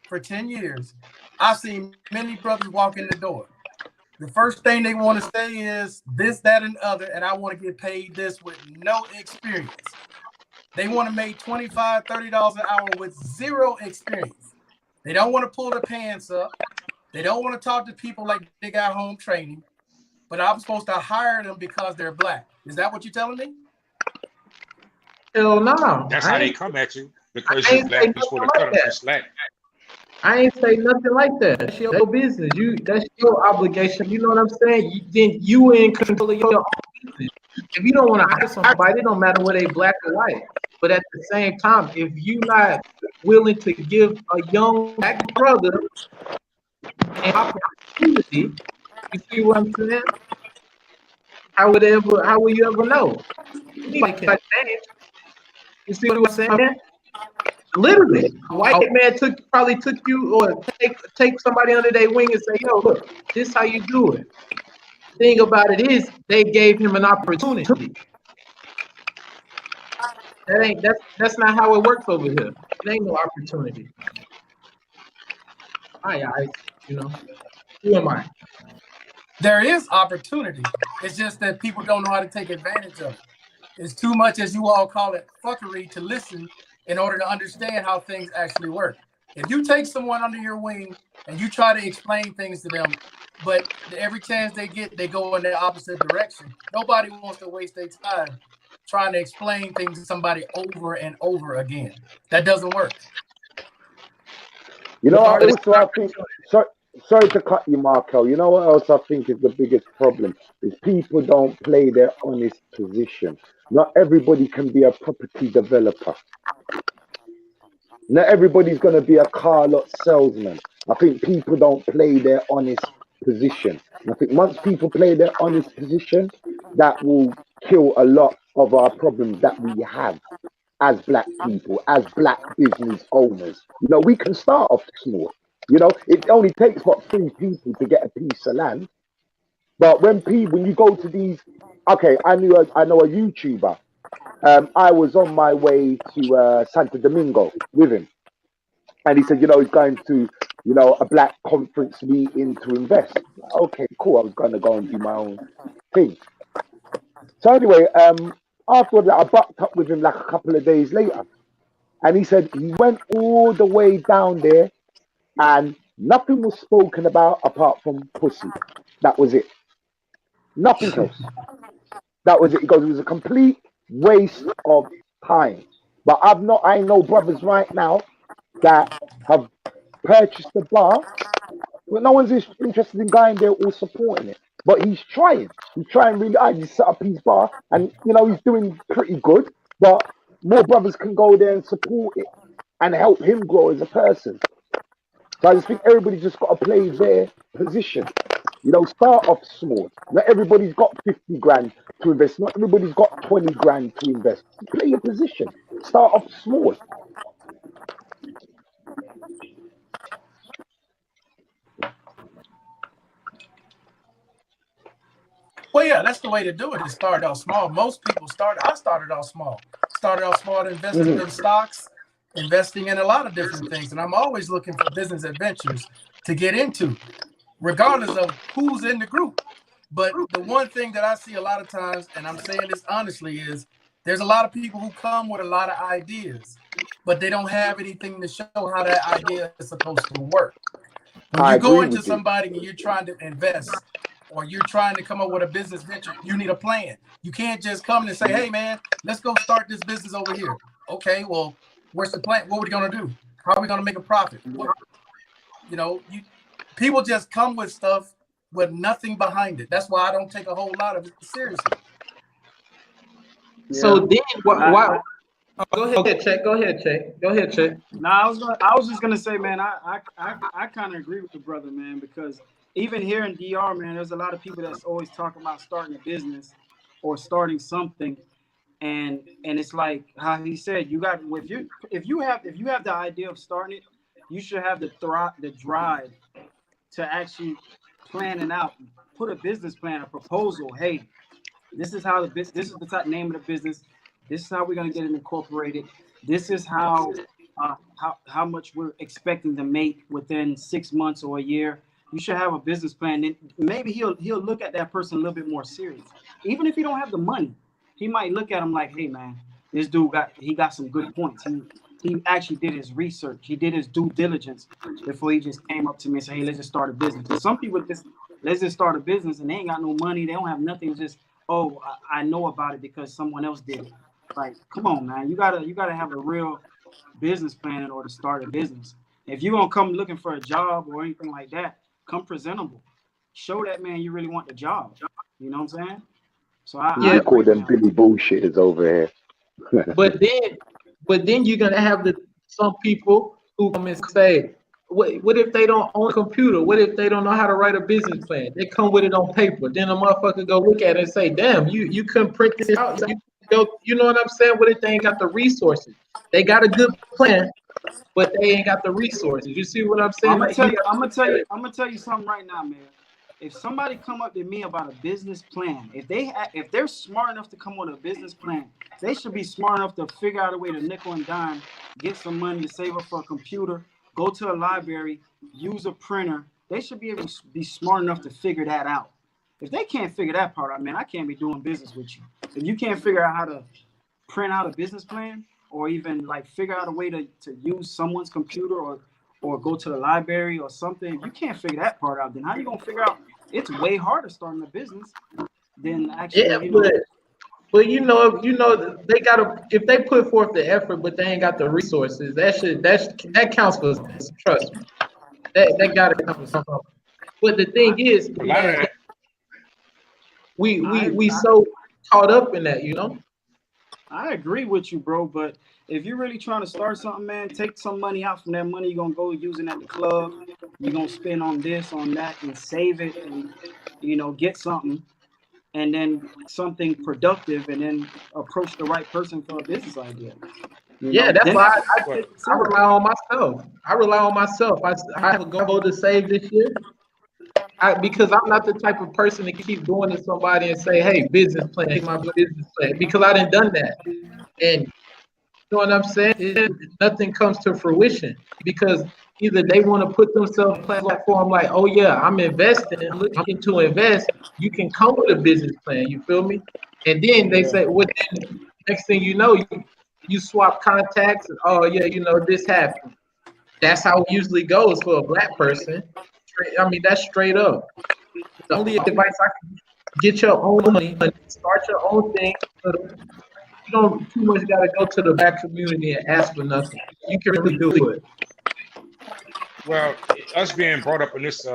F: for 10 years, I've seen many brothers walk in the door. The first thing they want to say is this, that, and other, and I want to get paid this with no experience. They want to make $25, $30 an hour with zero experience. They don't want to pull their pants up. They don't want to talk to people like they got home training, but I'm supposed to hire them because they're black. Is that what you're telling me?
A: Hell no.
D: That's how they come at you because
A: I
D: you
A: ain't say
D: black. You're supposed
A: nothing
D: to cut
A: like
D: them some
A: that.
D: slack.
A: I ain't say nothing like that. That's your business. That's your obligation. You know what I'm saying? You in control of your own business. If you don't want to hire somebody, it don't matter whether they black or white. But at the same time, if you not willing to give a young black brother an opportunity, you see what I'm saying? How will you ever know? Anybody can change. You see what I'm saying? Literally, a white man probably took you or take somebody under their wing and say, "Yo, look, this how you do it." Thing about it is, they gave him an opportunity. That's not how it works over here. It ain't no opportunity. I, you know, who am I?
F: There is opportunity. It's just that people don't know how to take advantage of it. It's too much, as you all call it, fuckery to listen in order to understand how things actually work. If you take someone under your wing and you try to explain things to them, but every chance they get, they go in the opposite direction. Nobody wants to waste their time trying to explain things to somebody over and over again. That doesn't work.
C: You know what?
A: Well,
C: Also, I think. Sorry to cut you, Markel. You know what else I think is the biggest problem is people don't play their honest position. Not everybody can be a property developer. Not everybody's going to be a car lot salesman. I think people don't play their honest position. And I think once people play their honest position, that will kill a lot of our problems that we have as black people, as black business owners. You know, we can start off small. You know, it only takes what 3 people to get a piece of land. But when you go to these, okay, I know a YouTuber. I was on my way to Santo Domingo with him, and he said, you know, he's going to, you know, a black conference meeting to invest. Okay, cool. I was going to go and do my own thing. So anyway, after that, I bucked up with him like a couple of days later, and he said he went all the way down there, and nothing was spoken about apart from pussy. That was it. Nothing else. That was it. He goes, it was a complete waste of time. But I know brothers right now that have purchased the bar, but no one's interested in going there or supporting it. But he's trying. He's trying really hard. He's set up his bar, and you know he's doing pretty good. But more brothers can go there and support it. and help him grow as a person. So I just think everybody's just got to play their position. You know, start off small. Not everybody's got 50 grand to invest. Not everybody's got 20 grand to invest. Play your position. Start off small.
F: Well, yeah, that's the way to do it. Is start out small. Most people I started out small. Started out small, investing in stocks, investing in a lot of different things. And I'm always looking for business adventures to get into, regardless of who's in the group. But the one thing that I see a lot of times, and I'm saying this honestly, is there's a lot of people who come with a lot of ideas, but they don't have anything to show how that idea is supposed to work. When
C: I
F: you go
C: agree
F: into
C: with you.
F: somebody and you're trying to invest, or you're trying to come up with a business venture, you need a plan. You can't just come and say, hey, man, let's go start this business over here. Okay, well, where's the plan? What are we going to do? How are we going to make a profit? People just come with stuff with nothing behind it. That's why I don't take a whole lot of it seriously.
A: So then, why? Go ahead, Check. Go ahead, Check.
I: No, I was just gonna say, man, I kind of agree with the brother, man, because even here in DR, man, there's a lot of people that's always talking about starting a business or starting something, and it's like how he said, you got if you have the idea of starting it, you should have the drive to actually plan it out, put a business plan, a proposal. Hey, this is how this is the type name of the business. This is how we're gonna get it incorporated. This is how much we're expecting to make within 6 months or a year. You should have a business plan. Then maybe he'll look at that person a little bit more serious. Even if he don't have the money, he might look at him like, hey man, this dude got some good points. He actually did his research. He did his due diligence before he just came up to me and said, hey, let's just start a business. Because some people let's just start a business and they ain't got no money. They don't have nothing. Just, oh, I know about it because someone else did it. Like, come on, man. You gotta have a real business plan in order to start a business. If you're gonna come looking for a job or anything like that, come presentable. Show that man you really want the job. You know what I'm saying? So I
C: Call
I: agree
C: them
I: with
C: Billy bullshitters over here.
A: But then you're gonna have some people who come and say, what if they don't own a computer? What if they don't know how to write a business plan? They come with it on paper. Then a motherfucker go look at it and say, damn, you couldn't print this out. You know what I'm saying? What if they ain't got the resources? They got a good plan, but they ain't got the resources. You see what I'm saying?
I: I'm gonna tell you something right now, man. If somebody come up to me about a business plan, if they're smart enough to come with a business plan, they should be smart enough to figure out a way to nickel and dime, get some money to save up for a computer, go to a library, use a printer. They should be able to be smart enough to figure that out. If they can't figure that part out, man, I can't be doing business with you. If you can't figure out how to print out a business plan or even like figure out a way to use someone's computer or go to the library or something, if you can't figure that part out, then how you gonna figure out? It's way harder starting a business than actually,
A: But they gotta, if they put forth the effort, but they ain't got the resources, that counts for, trust me. That gotta come from something. But the thing is, we so caught up in that,
I: I agree with you, bro. But if you're really trying to start something, man, take some money out from that money you're gonna go using at the club. You're gonna spend on this, on that, and save it, and get something, and then something productive, and then approach the right person for a business idea.
A: That's why I rely on myself. I have a goal to save this year. Because I'm not the type of person to keep going to somebody and say, hey, business plan, my business plan, because I done that. And you know what I'm saying? Nothing comes to fruition because either they want to put themselves on a platform like, oh yeah, I'm investing and looking to invest. You can come with a business plan, you feel me? And then they say, well, then next thing you know, you swap contacts and oh yeah, this happened. That's how it usually goes for a black person. I mean, that's straight up. The only advice I can get your own money, start your own thing. You don't too much got to go to the black community and ask for nothing. You can really do it.
D: Well, us being brought up in this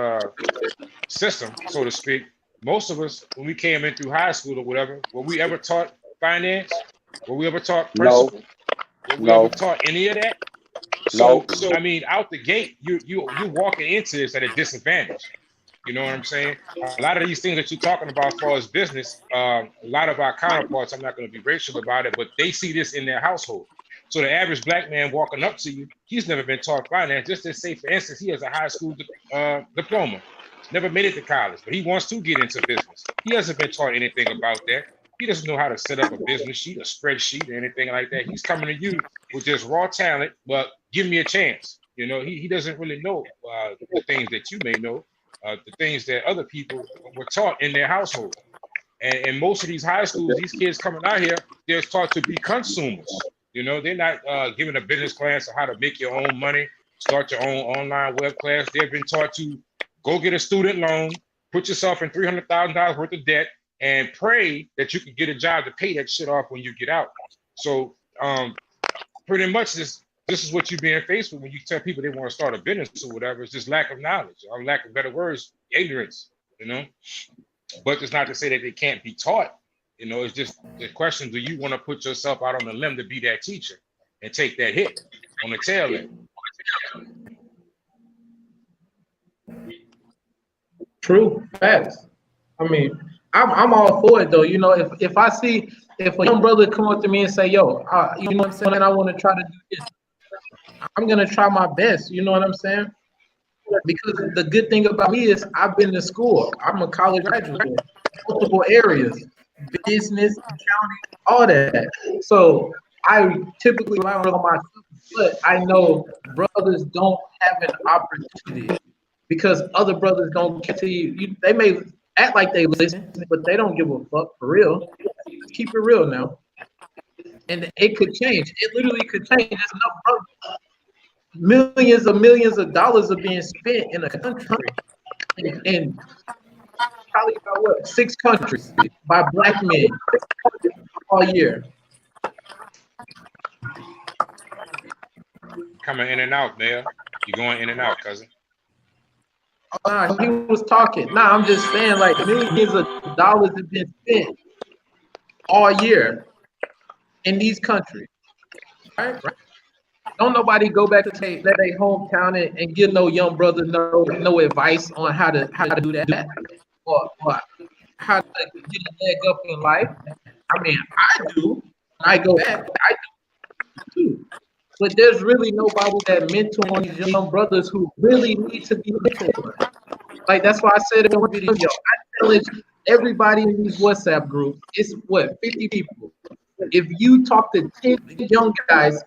D: system, so to speak, most of us, when we came in through high school or whatever, were we ever taught finance? Were we ever taught principle? Were we ever taught any of that?
C: No.
D: So I mean, out the gate, you're walking into this at a disadvantage. You know what I'm saying? A lot of these things that you're talking about as far as business, a lot of our counterparts, I'm not going to be racial about it, but they see this in their household. So the average black man walking up to you, he's never been taught finance. Just to say, for instance, he has a high school diploma, never made it to college, but he wants to get into business. He hasn't been taught anything about that. He doesn't know how to set up a business sheet, a spreadsheet, or anything like that. He's coming to you with just raw talent, but give me a chance. You know, he doesn't really know the things that you may know. The things that other people were taught in their household. And most of these high schools, these kids coming out here, they're taught to be consumers. You know, they're not given a business class on how to make your own money, start your own online web class. They've been taught to go get a student loan, put yourself in $300,000 worth of debt, and pray that you can get a job to pay that shit off when you get out. So pretty much this is what you're being faced with when you tell people they want to start a business or whatever. It's just lack of knowledge, or lack of better words, ignorance, you know. But it's not to say that they can't be taught. You know, it's just the question: do you want to put yourself out on the limb to be that teacher and take that hit on the tail end?
A: True, facts. I mean, I'm all for it though. You know, if I see if a young brother come up to me and say, "Yo, you know what I'm saying? I want to try to do this," I'm gonna try my best. You know what I'm saying? Because the good thing about me is I've been to school. I'm a college graduate, multiple areas, business, accounting, all that. So I typically rely on myself, but I know brothers don't have an opportunity because other brothers don't get to you. They may act like they listen, but they don't give a fuck for real. Keep it real now. And it could change. It literally could change. There's enough brothers. Millions of dollars are being spent in a country, and probably about what 6 countries by black men all year.
D: Coming in and out, Mayor. You're going in and out, cousin.
A: Nah, he was talking. Nah, I'm just saying like millions of dollars have been spent all year in these countries. Right? Don't nobody go back to their hometown and give no young brother no advice on how to do that or how to get a leg up in life. I mean, I do. I go back. I do too. But there's really nobody that mentor these young brothers who really need to be mentored. Like that's why I said in one video, I challenge everybody in these WhatsApp groups. It's what 50 people. If you talk to 10 young guys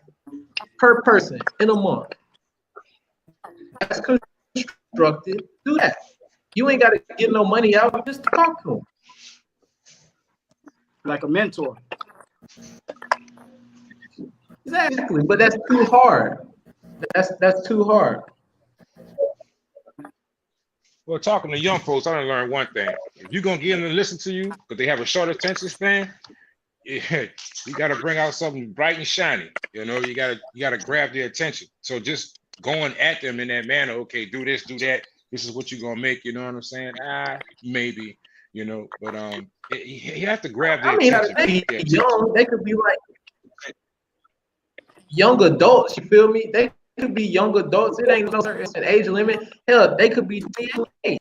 A: per person in a month, that's constructed. Do that. You ain't got to get no money out. Just talk to them.
I: Like a mentor.
A: Exactly, but that's too hard. That's too hard.
D: Well, talking to young folks, I done learned one thing. If you're gonna get them to listen to you, because they have a short attention span, yeah, you got to bring out something bright and shiny. You know, you gotta grab their attention. So just going at them in that manner, okay, do this, do that. This is what you're gonna make. You know what I'm saying? Maybe. You know, but you have to grab their attention.
A: They be young. They could be like young adults. You feel me? They could be young adults. It ain't no certain age limit. Hell, they could be 28.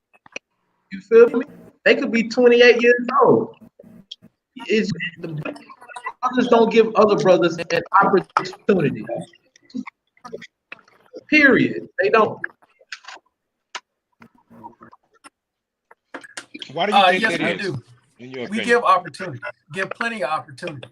A: You feel me? They could be 28 years old. It's the brothers don't give other brothers an opportunity. Period. They don't.
D: Why do you think
F: yes,
D: that
F: we
D: is?
F: do.
D: In your
F: We
D: opinion?
F: give opportunity, give plenty of opportunity.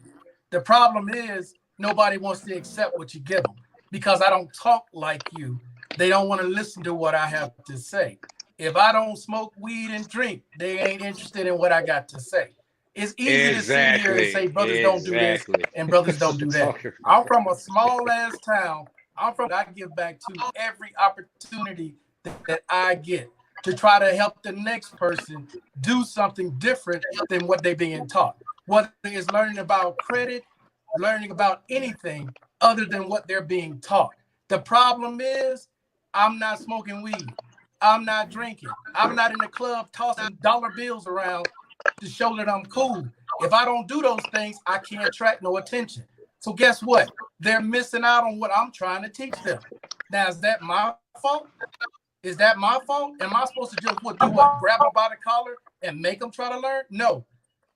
F: The problem is nobody wants to accept what you give them because I don't talk like you. They don't want to listen to what I have to say. If I don't smoke weed and drink, they ain't interested in what I got to say. It's easy to sit here and say brothers don't do this and brothers don't do that. I'm from a small ass town. I give back to every opportunity that I get to try to help the next person do something different than what they're being taught. Whether it's learning about credit, learning about anything other than what they're being taught. The problem is I'm not smoking weed. I'm not drinking. I'm not in the club tossing dollar bills around to show that I'm cool. If I don't do those things, I can't attract no attention. So guess what? They're missing out on what I'm trying to teach them. Now, is that my fault? Is that my fault? Am I supposed to just do what? Grab them by the collar and make them try to learn? No.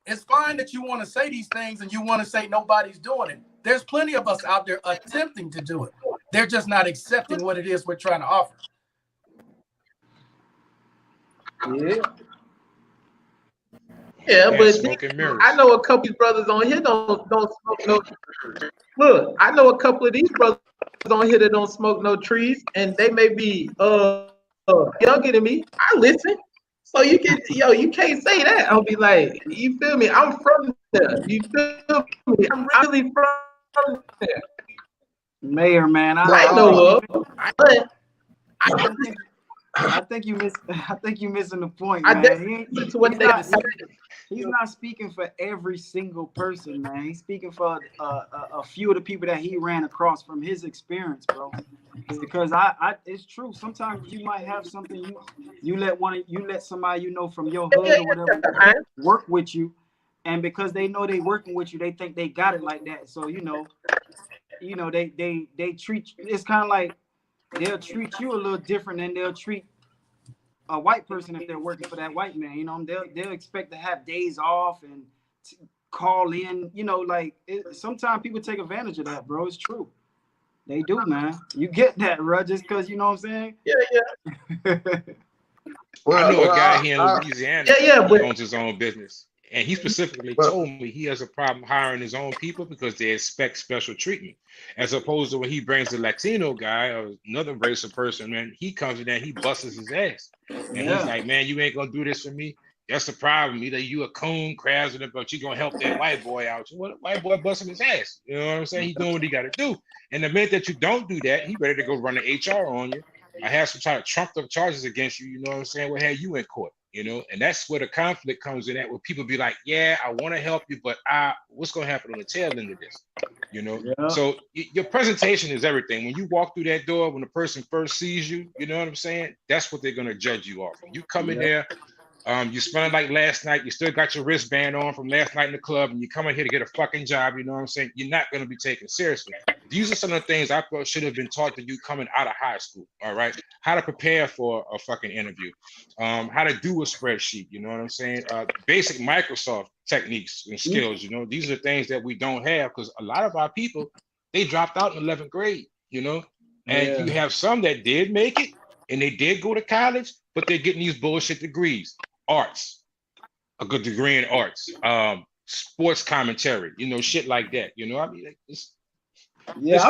F: It's fine that you want to say these things and you want to say nobody's doing it. There's plenty of us out there attempting to do it. They're just not accepting what it is we're trying to offer.
I: Yeah.
A: Yeah,
D: And
A: but
D: smoking mirrors.
A: I know a couple of brothers on here don't smoke no. Look, I know a couple of these brothers on here that don't smoke no trees, and they may be younger than me. I listen, so you can't say that. I'll be like, you feel me? I'm from there. You feel me? I'm really from there.
I: Mayor, man,
A: I know of, but
I: I think you missing the point,
A: I
I: man.
A: definitely listen to what they say.
I: He's not speaking for every single person, man. He's speaking for a few of the people that he ran across from his experience, bro. Because it's true. Sometimes you might have something you let somebody you know from your hood or whatever work with you, and because they know they working with you, they think they got it like that. So they treat you. It's kind of like they'll treat you a little different than they'll treat a white person if they're working for that white man. You know, they'll expect to have days off and call in. You know, like sometimes people take advantage of that, bro. It's true. They do, man. You get that, bro, just because, you know what I'm saying?
A: Yeah.
D: I know a guy here in Louisiana.
A: But
D: he owns his own business. And he specifically told me he has a problem hiring his own people because they expect special treatment. As opposed to when he brings a Latino guy or another race of person, man, he comes in there and he busts his ass. And he's like, man, you ain't going to do this for me. That's the problem. Either you a coon, crabs, but you going to help that white boy out. What white boy busting his ass? You know what I'm saying? He's doing what he got to do. And the minute that you don't do that, he ready to go run the HR on you. I have some try to trump up charges against you. You know what I'm saying? We'll have you in court. You know, and that's where the conflict comes in at, where people be like, yeah, I want to help you, but what's going to happen on the tail end of this? You know, so your presentation is everything. When you walk through that door, when the person first sees you, you know what I'm saying? That's what they're going to judge you off. You come in there, you smelling like last night, you still got your wristband on from last night in the club, and you come in here to get a fucking job, you know what I'm saying? You're not going to be taken seriously. These are some of the things I thought should have been taught to you coming out of high school, all right? How to prepare for a fucking interview, how to do a spreadsheet, you know what I'm saying? Basic Microsoft techniques and skills, you know? These are things that we don't have because a lot of our people, they dropped out in 11th grade, you know? And you have some that did make it, and they did go to college, but they're getting these bullshit degrees. Arts, a good degree in arts, sports commentary, you know, shit like that, you know? I mean, it's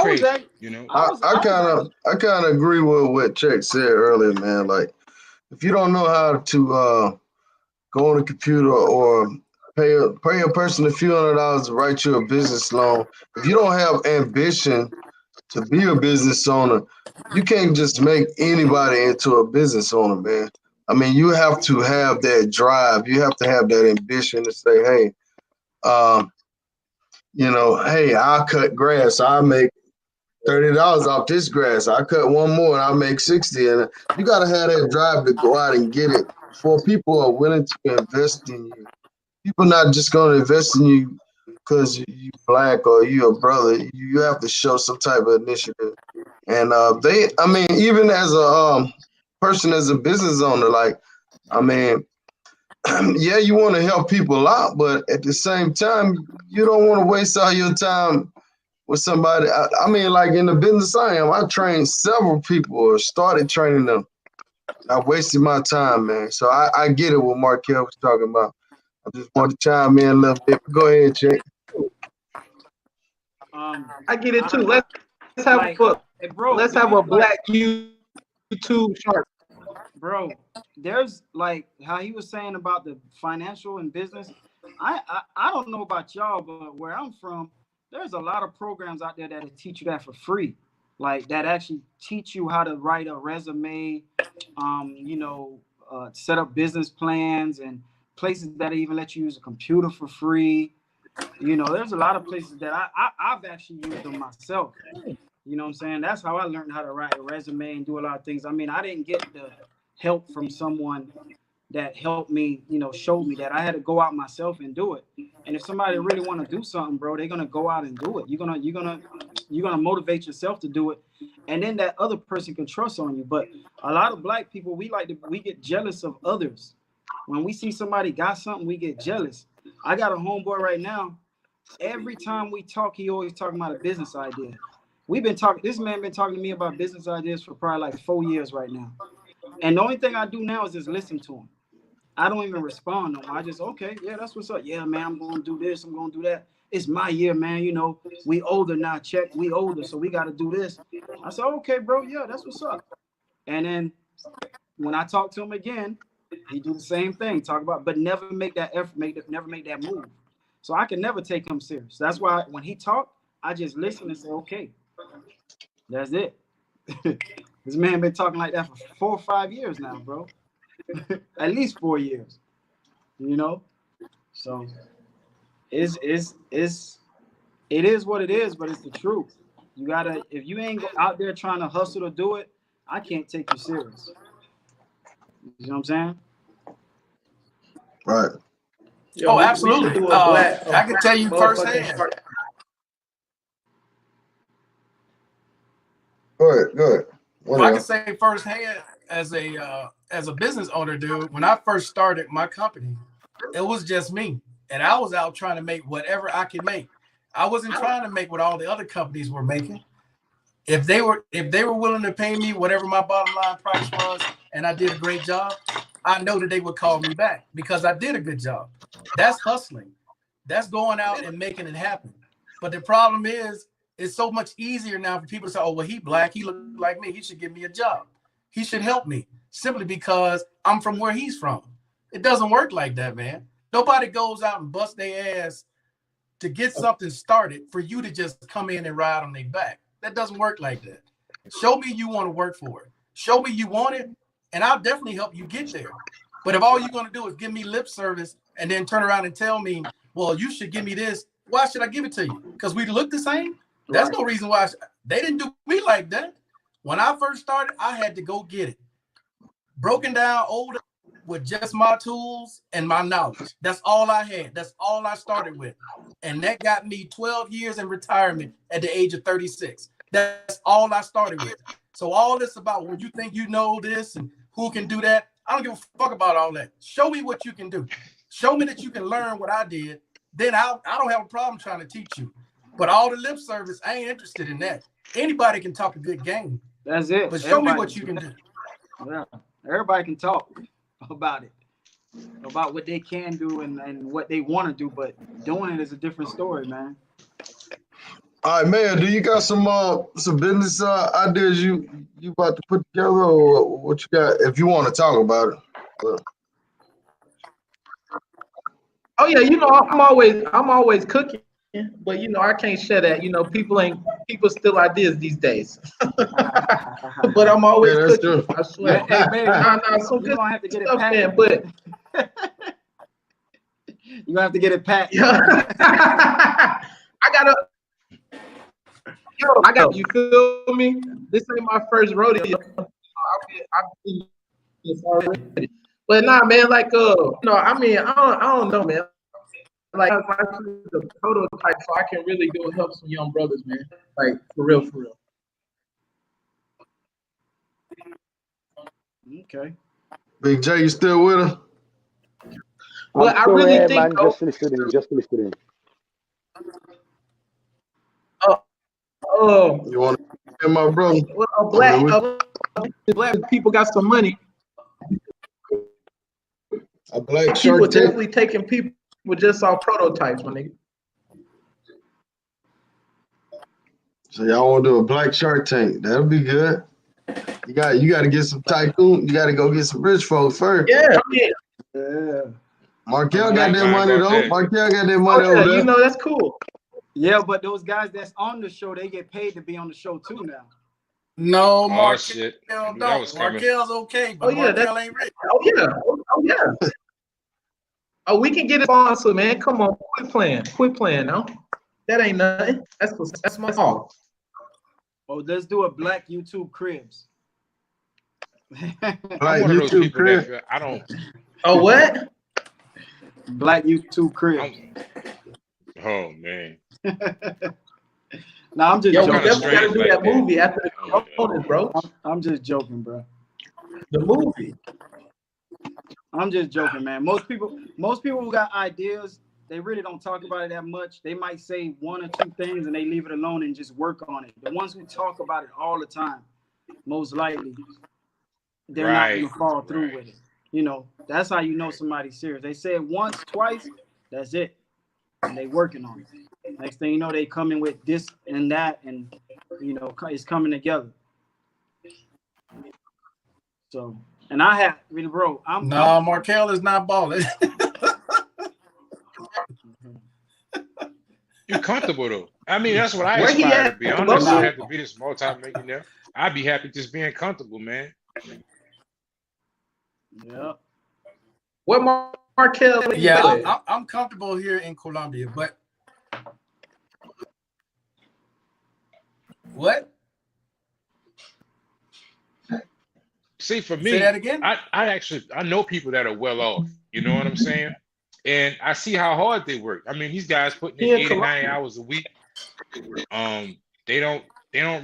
D: crazy, you know.
B: I kind of agree with what Chuck said earlier, man. Like, if you don't know how to go on a computer or pay a person a few $100s to write you a business loan, if you don't have ambition to be a business owner, you can't just make anybody into a business owner, man. I mean, you have to have that drive. You have to have that ambition to say, hey, hey, I'll cut grass. I'll make $30 off this grass. I cut one more and I'll make 60. And you got to have that drive to go out and get it before people are willing to invest in you. People not just going to invest in you because you black or you a brother. You have to show some type of initiative. And even as a person, as a business owner, like, I mean, yeah, you want to help people out, but at the same time, you don't want to waste all your time with somebody. I mean, like in the business I am, I trained several people or started training them. I wasted my time, man. So I get it what Markel was talking about. I just want to chime in a little bit. Go ahead, Jake.
A: I get it too. Let's have a black YouTube shark.
I: Bro, there's like how he was saying about the financial and business. I don't know about y'all, but where I'm from, there's a lot of programs out there that'll teach you that for free. Like that actually teach you how to write a resume, set up business plans, and places that even let you use a computer for free. You know, there's a lot of places that I've actually used them myself. You know what I'm saying? That's how I learned how to write a resume and do a lot of things. I mean, I didn't get the help from someone that helped me, you know, showed me that I had to go out myself and do it. And if somebody really want to do something, bro, they're gonna go out and do it. You're gonna motivate yourself to do it, and then that other person can trust on you. But a lot of black people, we get jealous of others. When we see somebody got something, we get jealous. I got a homeboy right now. Every time we talk, he always talking about a business idea. We've been talking. This man been talking to me about business ideas for probably like 4 years right now. And the only thing I do now is just listen to him. I don't even respond no more. I just, okay, yeah, that's what's up. Yeah, man, I'm gonna do this. I'm gonna do that. It's my year, man. You know, we older now. Check, we older, so we got to do this. I said, okay, bro. Yeah, that's what's up. And then when I talk to him again, he do the same thing. Talk about, but never make that effort. Never make that move. So I can never take him serious. That's why when he talk, I just listen and say, okay, that's it. This man been talking like that for 4 or 5 years now, bro. At least 4 years, you know. So it is what it is, but it's the truth. You gotta, if you ain't out there trying to hustle to do it, I can't take you serious. You know what I'm saying?
B: Right.
A: Yo,
F: Oh,
A: we
F: absolutely.
A: should do a
F: I can tell you firsthand.
B: Go ahead.
F: Well, I can say firsthand as a business owner, dude. When I first started my company, it was just me, and I was out trying to make whatever I could make. I wasn't trying to make what all the other companies were making. If they were willing to pay me whatever my bottom line price was, and I did a great job, I know that they would call me back because I did a good job. That's hustling. That's going out and making it happen. But the problem is, it's so much easier now for people to say, oh, well, he black, he look like me, he should give me a job. He should help me simply because I'm from where he's from. It doesn't work like that, man. Nobody goes out and bust their ass to get something started for you to just come in and ride on their back. That doesn't work like that. Show me you want to work for it. Show me you want it, and I'll definitely help you get there. But if all you're going to do is give me lip service and then turn around and tell me, well, you should give me this, why should I give it to you? Because we look the same? That's no reason why. They didn't do me like that. When I first started, I had to go get it. Broken down, older, with just my tools and my knowledge. That's all I had. That's all I started with. And that got me 12 years in retirement at the age of 36. That's all I started with. So all this about when you think you know this and who can do that, I don't give a fuck about all that. Show me what you can do. Show me that you can learn what I did. Then I don't have a problem trying to teach you. But all the lip service, I ain't interested in that. Anybody can talk a good game.
I: That's it.
F: But show me what you can do.
I: Yeah, everybody can talk about it, about what they can do and what they want to do, but doing it is a different story, man.
B: All right, man. Do you got some business ideas you about to put together, or what you got? If you want to talk about it. But.
A: Oh yeah, you know I'm always cooking, but you know I can't share that. You know people steal ideas these days. But I'm always cooking. I swear.
I: Hey, man,
A: some
I: you
A: good
I: gonna have to get it
A: stuff,
I: packed.
A: man, but
I: you gonna have to get it packed.
A: I got you feel me? This ain't my first rodeo. I've been this already. But nah, man, like no, I mean, I don't know, man. Like I choose the prototype so I can really go help some young brothers, man. Like for real.
I: Okay.
B: Big J, you still with her?
A: Well, I really
C: here,
A: think
C: man, just listening.
B: You want to hear my brother?
A: Well, black people got some money.
B: A black
A: people
B: shark
A: definitely taking people just saw prototypes, my nigga.
B: So y'all want to do a black Shark Tank? That'll be good. You got to get some tycoon. You got to go get some rich folks first.
A: Yeah.
B: Markel got that money though. Markel got that money over there.
A: You know that's cool.
I: Yeah, but those guys that's on the show, they get paid to be on the show too now.
F: No, Markel
D: shit.
F: don't.
D: Markel's
F: okay, but Markel ain't rich.
A: Oh yeah. Oh, we can get a sponsor, man. Come on, quit playing now. That ain't nothing. That's my fault.
I: Oh, let's do a black YouTube cribs.
B: Black
D: I'm one of those
B: YouTube
D: people
B: crib.
D: that I don't.
A: Oh, what?
I: Black YouTube crib.
D: Oh man.
I: Nah, I'm just
A: Yo, we
I: joking.
A: definitely gotta
D: strange
A: do
D: like
A: that
D: that.
A: movie after the
D: Oh,
A: Coronas, bro.
I: I'm just joking, bro.
A: The movie.
I: I'm just joking, man. Most people who got ideas, they really don't talk about it that much. They might say one or two things and they leave it alone and just work on it. The ones who talk about it all the time, most likely, they're not
D: Right.
I: gonna follow through with it. You know, that's how you know somebody's serious. They say it once, twice, that's it. And they working on it. Next thing you know, they come in with this and that, and you know, it's coming together. So, and I have, really, bro.
F: No, Markel is not balling.
D: You comfortable though. I mean, that's what I
A: Where he
D: aspire
A: at?
D: to be. I don't necessarily have to be this multi-millionaire. I'd be happy just being comfortable, man.
I: Yeah.
A: What Markel?
F: Yeah, I'm comfortable here in Colombia, but what?
D: See, for me,
F: Say that again?
D: I know people that are well off. You know what I'm saying? And I see how hard they work. I mean, these guys putting in 80, 90 hours a week. They don't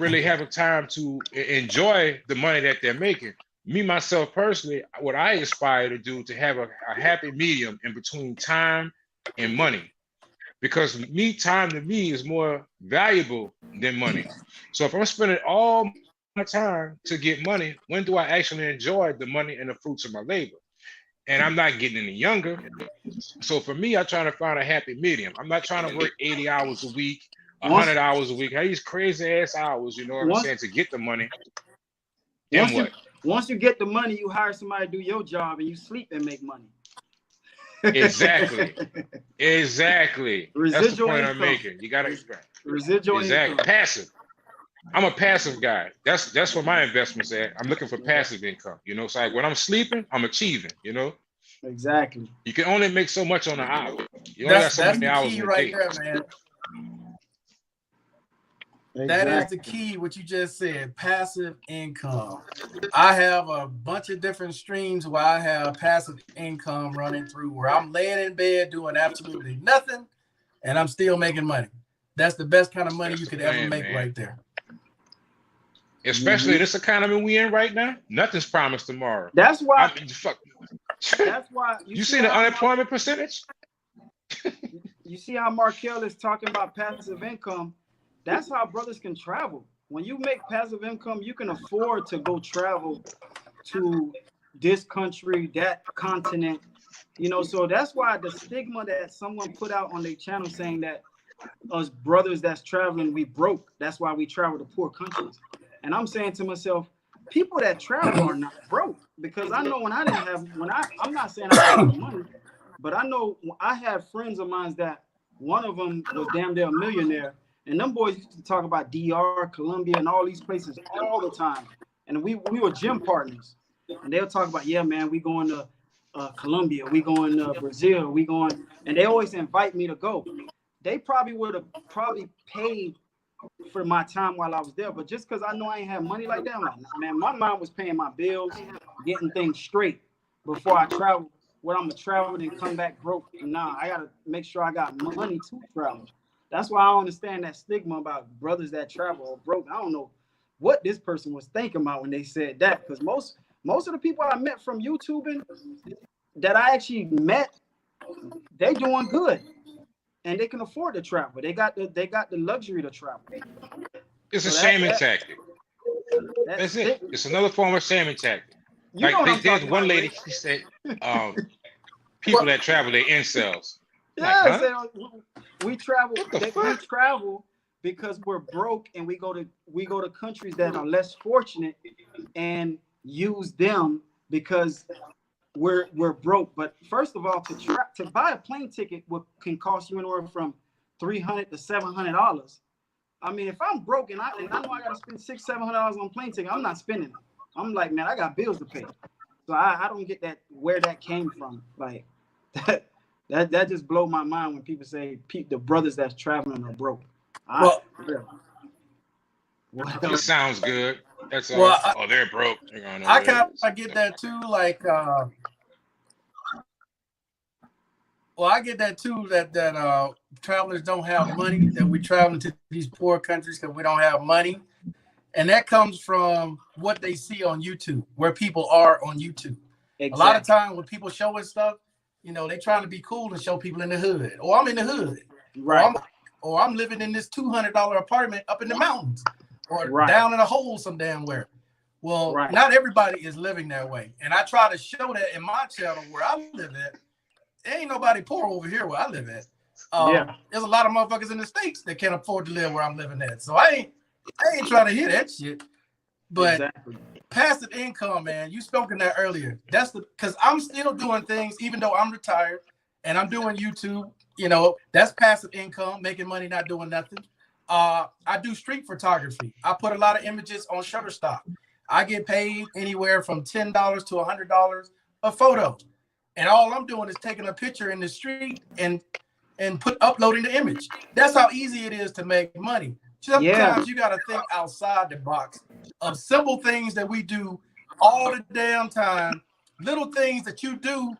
D: really have a time to enjoy the money that they're making. Me, myself personally, what I aspire to do to have a happy medium in between time and money. Because time to me is more valuable than money. So if I'm spending all my time to get money, when do I actually enjoy the money and the fruits of my labor? And I'm not getting any younger. So for me, I'm trying to find a happy medium. I'm not trying to work 80 hours a week, 100 hours a week. I use crazy ass hours, you know what I'm saying, to get the money. Then what?
I: Once you get the money, you hire somebody to do your job and you sleep and make money.
D: Exactly. Exactly. That's the point I'm making. You gotta
I: residual
D: exactly
I: income.
D: Passive. I'm a passive guy. That's where my investment's at. I'm looking for passive income. You know, it's like when I'm sleeping, I'm achieving, you know.
I: Exactly.
D: You can only make so much on an hour. You only got so many hours in a
F: right
D: day.
F: there, man.
I: Exactly.
F: That is the key, what you just said, passive income. I have a bunch of different streams where I have passive income running through where I'm laying in bed doing absolutely nothing and I'm still making money. That's the best kind of money you could ever make right there.
D: Especially in this economy we in right now, nothing's promised tomorrow.
I: That's why.
D: That's why. You see the unemployment percentage?
I: You see how Markel is talking about passive income? That's how brothers can travel. When you make passive income, you can afford to go travel to this country, that continent. You know, so that's why the stigma that someone put out on their channel saying that us brothers that's traveling, we broke. That's why we travel to poor countries. And I'm saying to myself, people that travel are not broke, because I know I'm not saying I have money, but I know I had friends of mine that one of them was damn near a millionaire, and them boys used to talk about DR, Colombia, and all these places all the time. And we were gym partners, and they'll talk about, yeah, man, we going to Colombia, we going to Brazil, we going, and they always invite me to go. They probably would have paid for my time while I was there, but just because I know I ain't have money like that, I'm like, man, my mom was paying my bills, getting things straight before I travel. What I'm gonna travel and come back broke? Nah, I gotta make sure I got money to travel. That's why I don't understand that stigma about brothers that travel or broke. I don't know what this person was thinking about when they said that, because most of the people I met from YouTubing that I actually met, they doing good. And they can afford to travel. They got the luxury to travel.
D: It's a shaming tactic. That's it. It's another form of shaming tactic. Like there's one lady, she said, people that travel, they incels.
I: Yeah, like, huh? We travel. We travel because we're broke, and we go to countries that are less fortunate and use them because we're broke. But first of all, to buy a plane ticket can cost you anywhere from $300 to $700. I mean, if I'm broke and I know I gotta spend $600-700 on a plane ticket, I'm not spending it. I'm like, man, I got bills to pay. So I don't get where that came from. Like that just blow my mind when people say the brothers that's traveling are broke.
D: It sounds good. That's all. They're broke.
F: I kind of get that too. Like Well, I get that too. That travelers don't have money. That we traveling to these poor countries because we don't have money, and that comes from what they see on YouTube, where people are on YouTube. A lot of
I: Exactly.
F: times when people show us stuff, they trying to be cool and show people in the hood. Or I'm in the hood, or
I: Right.
F: I'm living in this $200 apartment up in the mountains, or
I: Right.
F: down in a hole some damn where. Well,
I: Right.
F: not everybody is living that way, and I try to show that in my channel where I live at. There ain't nobody poor over here where I live at.
I: Yeah.
F: There's a lot of motherfuckers in the States that can't afford to live where I'm living at. So I ain't trying to hear that shit. But
I: Exactly.
F: passive income, man, you spoke in that earlier. That's because I'm still doing things, even though I'm retired and I'm doing YouTube. That's passive income, making money, not doing nothing. I do street photography. I put a lot of images on Shutterstock. I get paid anywhere from $10 to $100 a photo. And all I'm doing is taking a picture in the street and uploading the image. That's how easy it is to make money.
I: Yeah.
F: Sometimes you got to think outside the box of simple things that we do all the damn time, little things that you do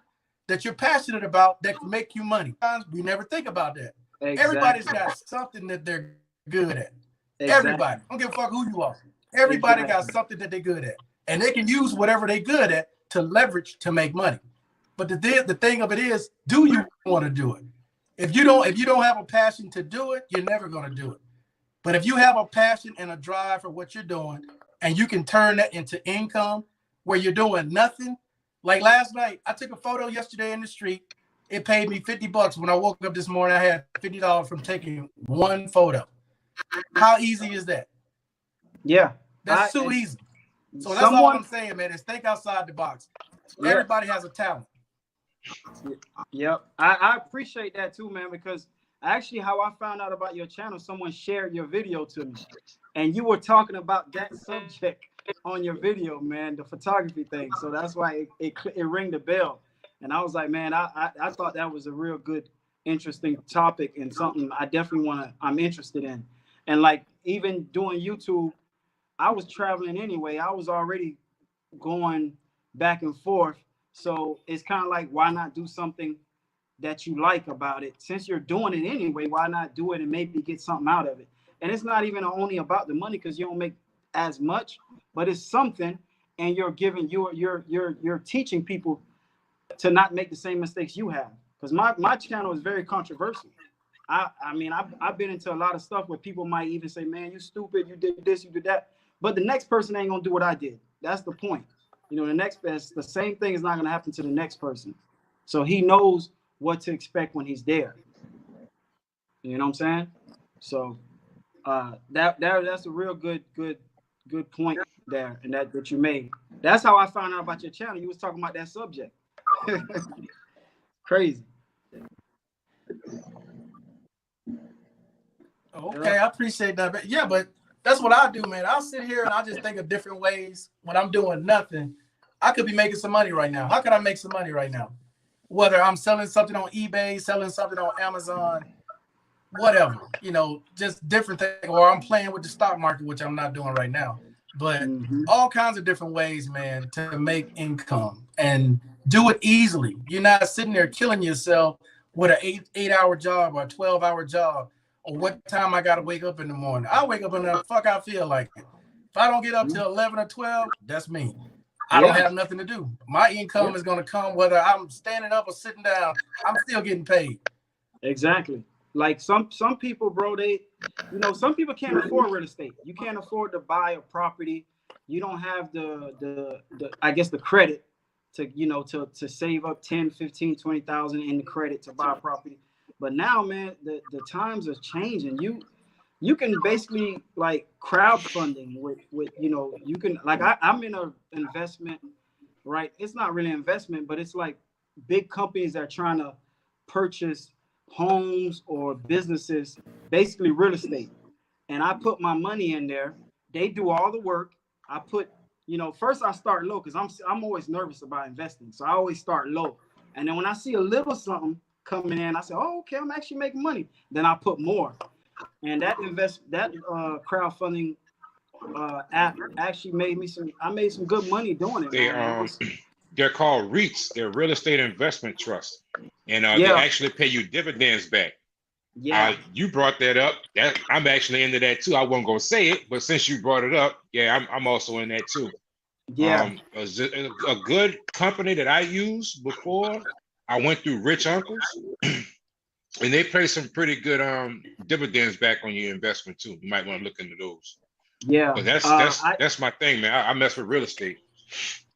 F: that you're passionate about that can make you money. Sometimes we never think about that.
I: Exactly.
F: Everybody's got something that they're good at.
I: Exactly.
F: Everybody. I don't give a fuck who you are. Everybody got
I: Exactly.
F: something that they're good at. And they can use whatever they're good at to leverage to make money. But the thing of it is, do you want to do it? If you don't have a passion to do it, you're never going to do it. But if you have a passion and a drive for what you're doing, and you can turn that into income where you're doing nothing. Like last night, I took a photo yesterday in the street. It paid me $50. When I woke up this morning, I had $50 from taking one photo. How easy is that?
I: Yeah.
F: That's too easy. So that's all I'm saying, man, is think outside the box.
I: Yeah.
F: Everybody has a talent.
I: Yep. I appreciate that too, man, because actually how I found out about your channel, someone shared your video to me. And you were talking about that subject on your video, man, the photography thing. So that's why it rang the bell. And I was like, man, I thought that was a real good, interesting topic and something I definitely I'm interested in. And like even doing YouTube, I was traveling anyway. I was already going back and forth. So it's kind of like, why not do something that you like about it? Since you're doing it anyway, why not do it and maybe get something out of it? And it's not even only about the money because you don't make as much, but it's something, and you're giving you're teaching people to not make the same mistakes you have. Because my channel is very controversial. I mean, I've been into a lot of stuff where people might even say, man, you stupid, you did this, you did that. But the next person ain't gonna do what I did. That's the point. The same thing is not gonna happen to the next person. So he knows what to expect when he's there. You know what I'm saying? So that's a real good point there, and that you made. That's how I found out about your channel. You was talking about that subject. Crazy.
F: Okay, I appreciate that. But yeah, but that's what I do, man. I'll sit here and I just think of different ways when I'm doing nothing. I could be making some money right now. How can I make some money right now? Whether I'm selling something on eBay, selling something on Amazon, whatever, just different things, or I'm playing with the stock market, which I'm not doing right now. But all kinds of different ways, man, to make income and do it easily. You're not sitting there killing yourself with an 8-hour job or a 12-hour job, or what time I got to wake up in the morning. I wake up and the fuck I feel like it. If I don't get up till 11 or 12, that's me. I don't have nothing to do. My income is going to come whether I'm standing up or sitting down. I'm still getting paid.
I: Exactly. Like some people, bro, some people can't afford real estate. You can't afford to buy a property. You don't have the I guess the credit to save up 10, 15, 20,000 in the credit to buy a property. But now, man, the times are changing. You can basically like crowdfunding with you can like I'm in an investment, right? It's not really investment, but it's like big companies that are trying to purchase homes or businesses, basically real estate. And I put my money in there. They do all the work. I put, first I start low because I'm always nervous about investing. So I always start low. And then when I see a little something coming in, I say, oh, okay, I'm actually making money. Then I put more. And that crowdfunding app actually made me I made some good money doing it, man.
D: they're called REITs. They're real estate investment trusts, and they
I: Yeah,
D: actually pay you dividends back.
I: yeah,
D: You brought that up. That I'm actually into that too. I wasn't gonna say it, but since you brought it up, yeah, I'm also in that too.
I: yeah.
D: A good company that I used before, I went through Rich Uncles, and they pay some pretty good dividends back on your investment too. You might want to look into those.
I: Yeah.
D: But that's my thing, man. I mess with real estate.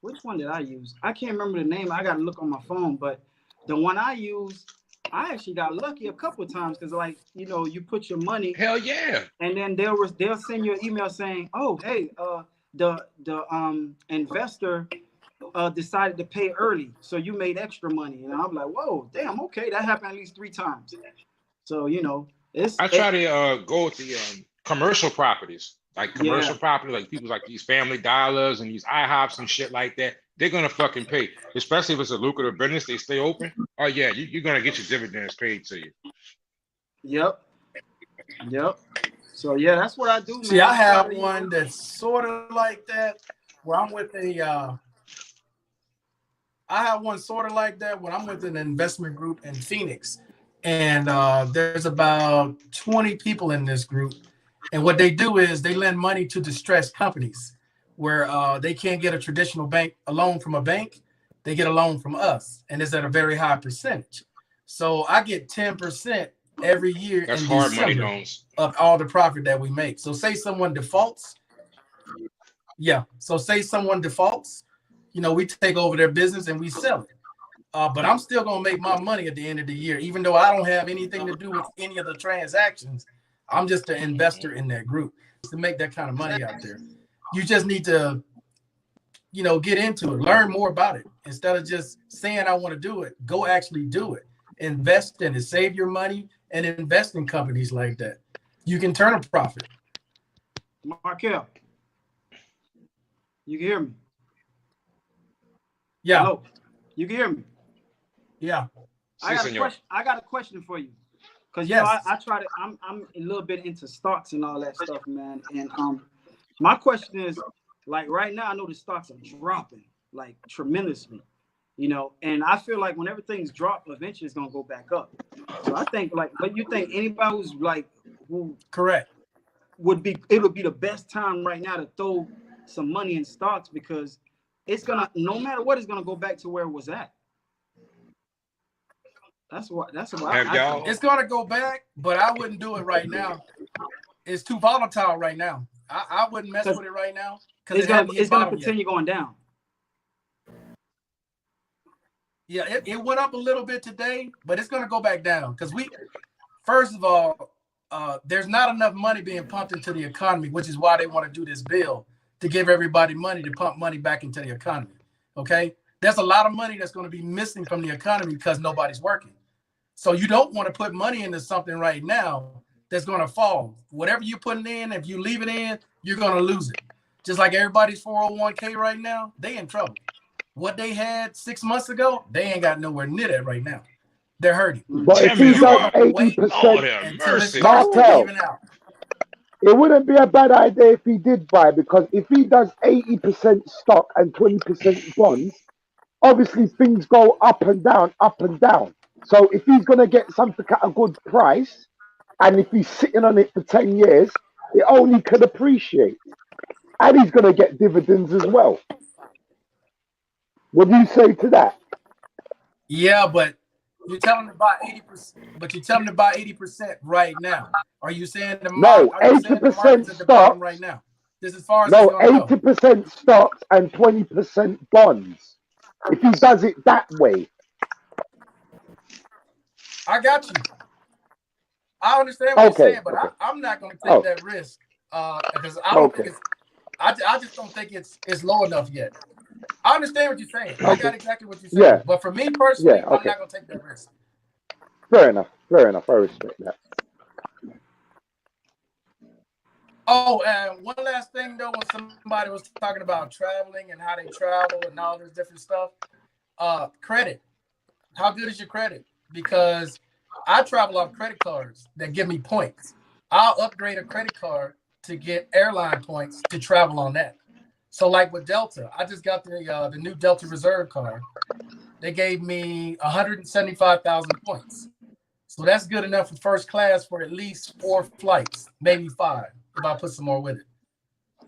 I: Which one did I use? I can't remember the name. I gotta look on my phone, but the one I used, I actually got lucky a couple of times because, like, you put your money,
D: Hell yeah.
I: and then they'll send you an email saying, "Oh, hey, the investor decided to pay early, so you made extra money." And I'm like, "Whoa, damn, okay, that happened at least 3 times." So
D: I try to go with the commercial properties, like
I: yeah,
D: commercial property, like people like these Family Dollars and these IHOPs and shit like that. They're gonna fucking pay, especially if it's a lucrative business. They stay open. Oh yeah, you're gonna get your dividends paid to you.
I: yep. So yeah, that's what I do, man.
F: See, I have
I: try to,
F: one that's sort of like that, where I'm with I have one sort of like that when I'm with an investment group in Phoenix, and there's about 20 people in this group, and what they do is they lend money to distressed companies where they can't get a loan from a bank. They get a loan from us, and it's at a very high percentage. So I get 10% every year
D: That's
F: in
D: hard money
F: December
D: loans.
F: of all the profit that we make. So say someone defaults. Yeah. So say someone defaults, we take over their business and we sell it. But I'm still gonna make my money at the end of the year, even though I don't have anything to do with any of the transactions. I'm just an investor in that group. To make that kind of money out there, you just need to, get into it, learn more about it. Instead of just saying I want to do it, go actually do it. Invest in it, save your money, and invest in companies like that. You can turn a profit.
I: Markel, you can hear me?
F: Yeah.
I: Hello, you can hear me?
F: Yeah.
I: I got a question for you, because I try to. I'm a little bit into stocks and all that stuff, man. And my question is, like, right now I know the stocks are dropping like tremendously, and I feel like when everything's dropped, eventually it's gonna go back up. So I think, like, but you think anybody who
F: correct
I: it would be the best time right now to throw some money in stocks, because it's gonna, no matter what, it's gonna go back to where it was at. That's what I think.
F: It's gonna go back, but I wouldn't do it right now. It's too volatile right now. I wouldn't mess with it right now, because
I: it's gonna continue going down.
F: Yeah, it went up a little bit today, but it's gonna go back down, because first of all, there's not enough money being pumped into the economy, which is why they want to do this bill to give everybody money to pump money back into the economy. Okay, there's a lot of money that's going to be missing from the economy because nobody's working. So you don't want to put money into something right now that's going to fall. Whatever you're putting in, if you leave it in, you're going to lose it. Just like everybody's 401k right now, they in trouble. What they had 6 months ago, they ain't got nowhere near that right now. They're hurting.
C: But if he does 80%, Markel, it wouldn't be a bad idea if he did buy, because if he does 80% stock and 20% bonds, obviously things go up and down, up and down. So if he's going to get something at a good price, and if he's sitting on it for 10 years, it only could appreciate. And he's going to get dividends as well. What do you say to that?
F: Yeah, but you're telling me about 80%, but you're telling me about 80% right now. Are you saying the
C: No, 80% stocks
F: right now? This is as far as
C: no, 80% stocks and 20% bonds. If he does it that way.
F: I got you. I understand what you're saying, but I'm not going to take that risk because I don't think it's. I just don't think it's low enough yet. I understand what you're saying. I got exactly what you're saying. Yeah. But for me personally, I'm not going to take that risk.
C: Fair enough. Fair enough. I respect that.
F: Oh, and one last thing, though, when somebody was talking about traveling and how they travel and all this different stuff, credit. How good is your credit? Because I travel off credit cards that give me points. I'll upgrade a credit card to get airline points to travel on that. So like with Delta, I just got the new Delta Reserve card. They gave me 175,000 points. So that's good enough for first class for at least 4 flights, maybe 5, if I put some more with it.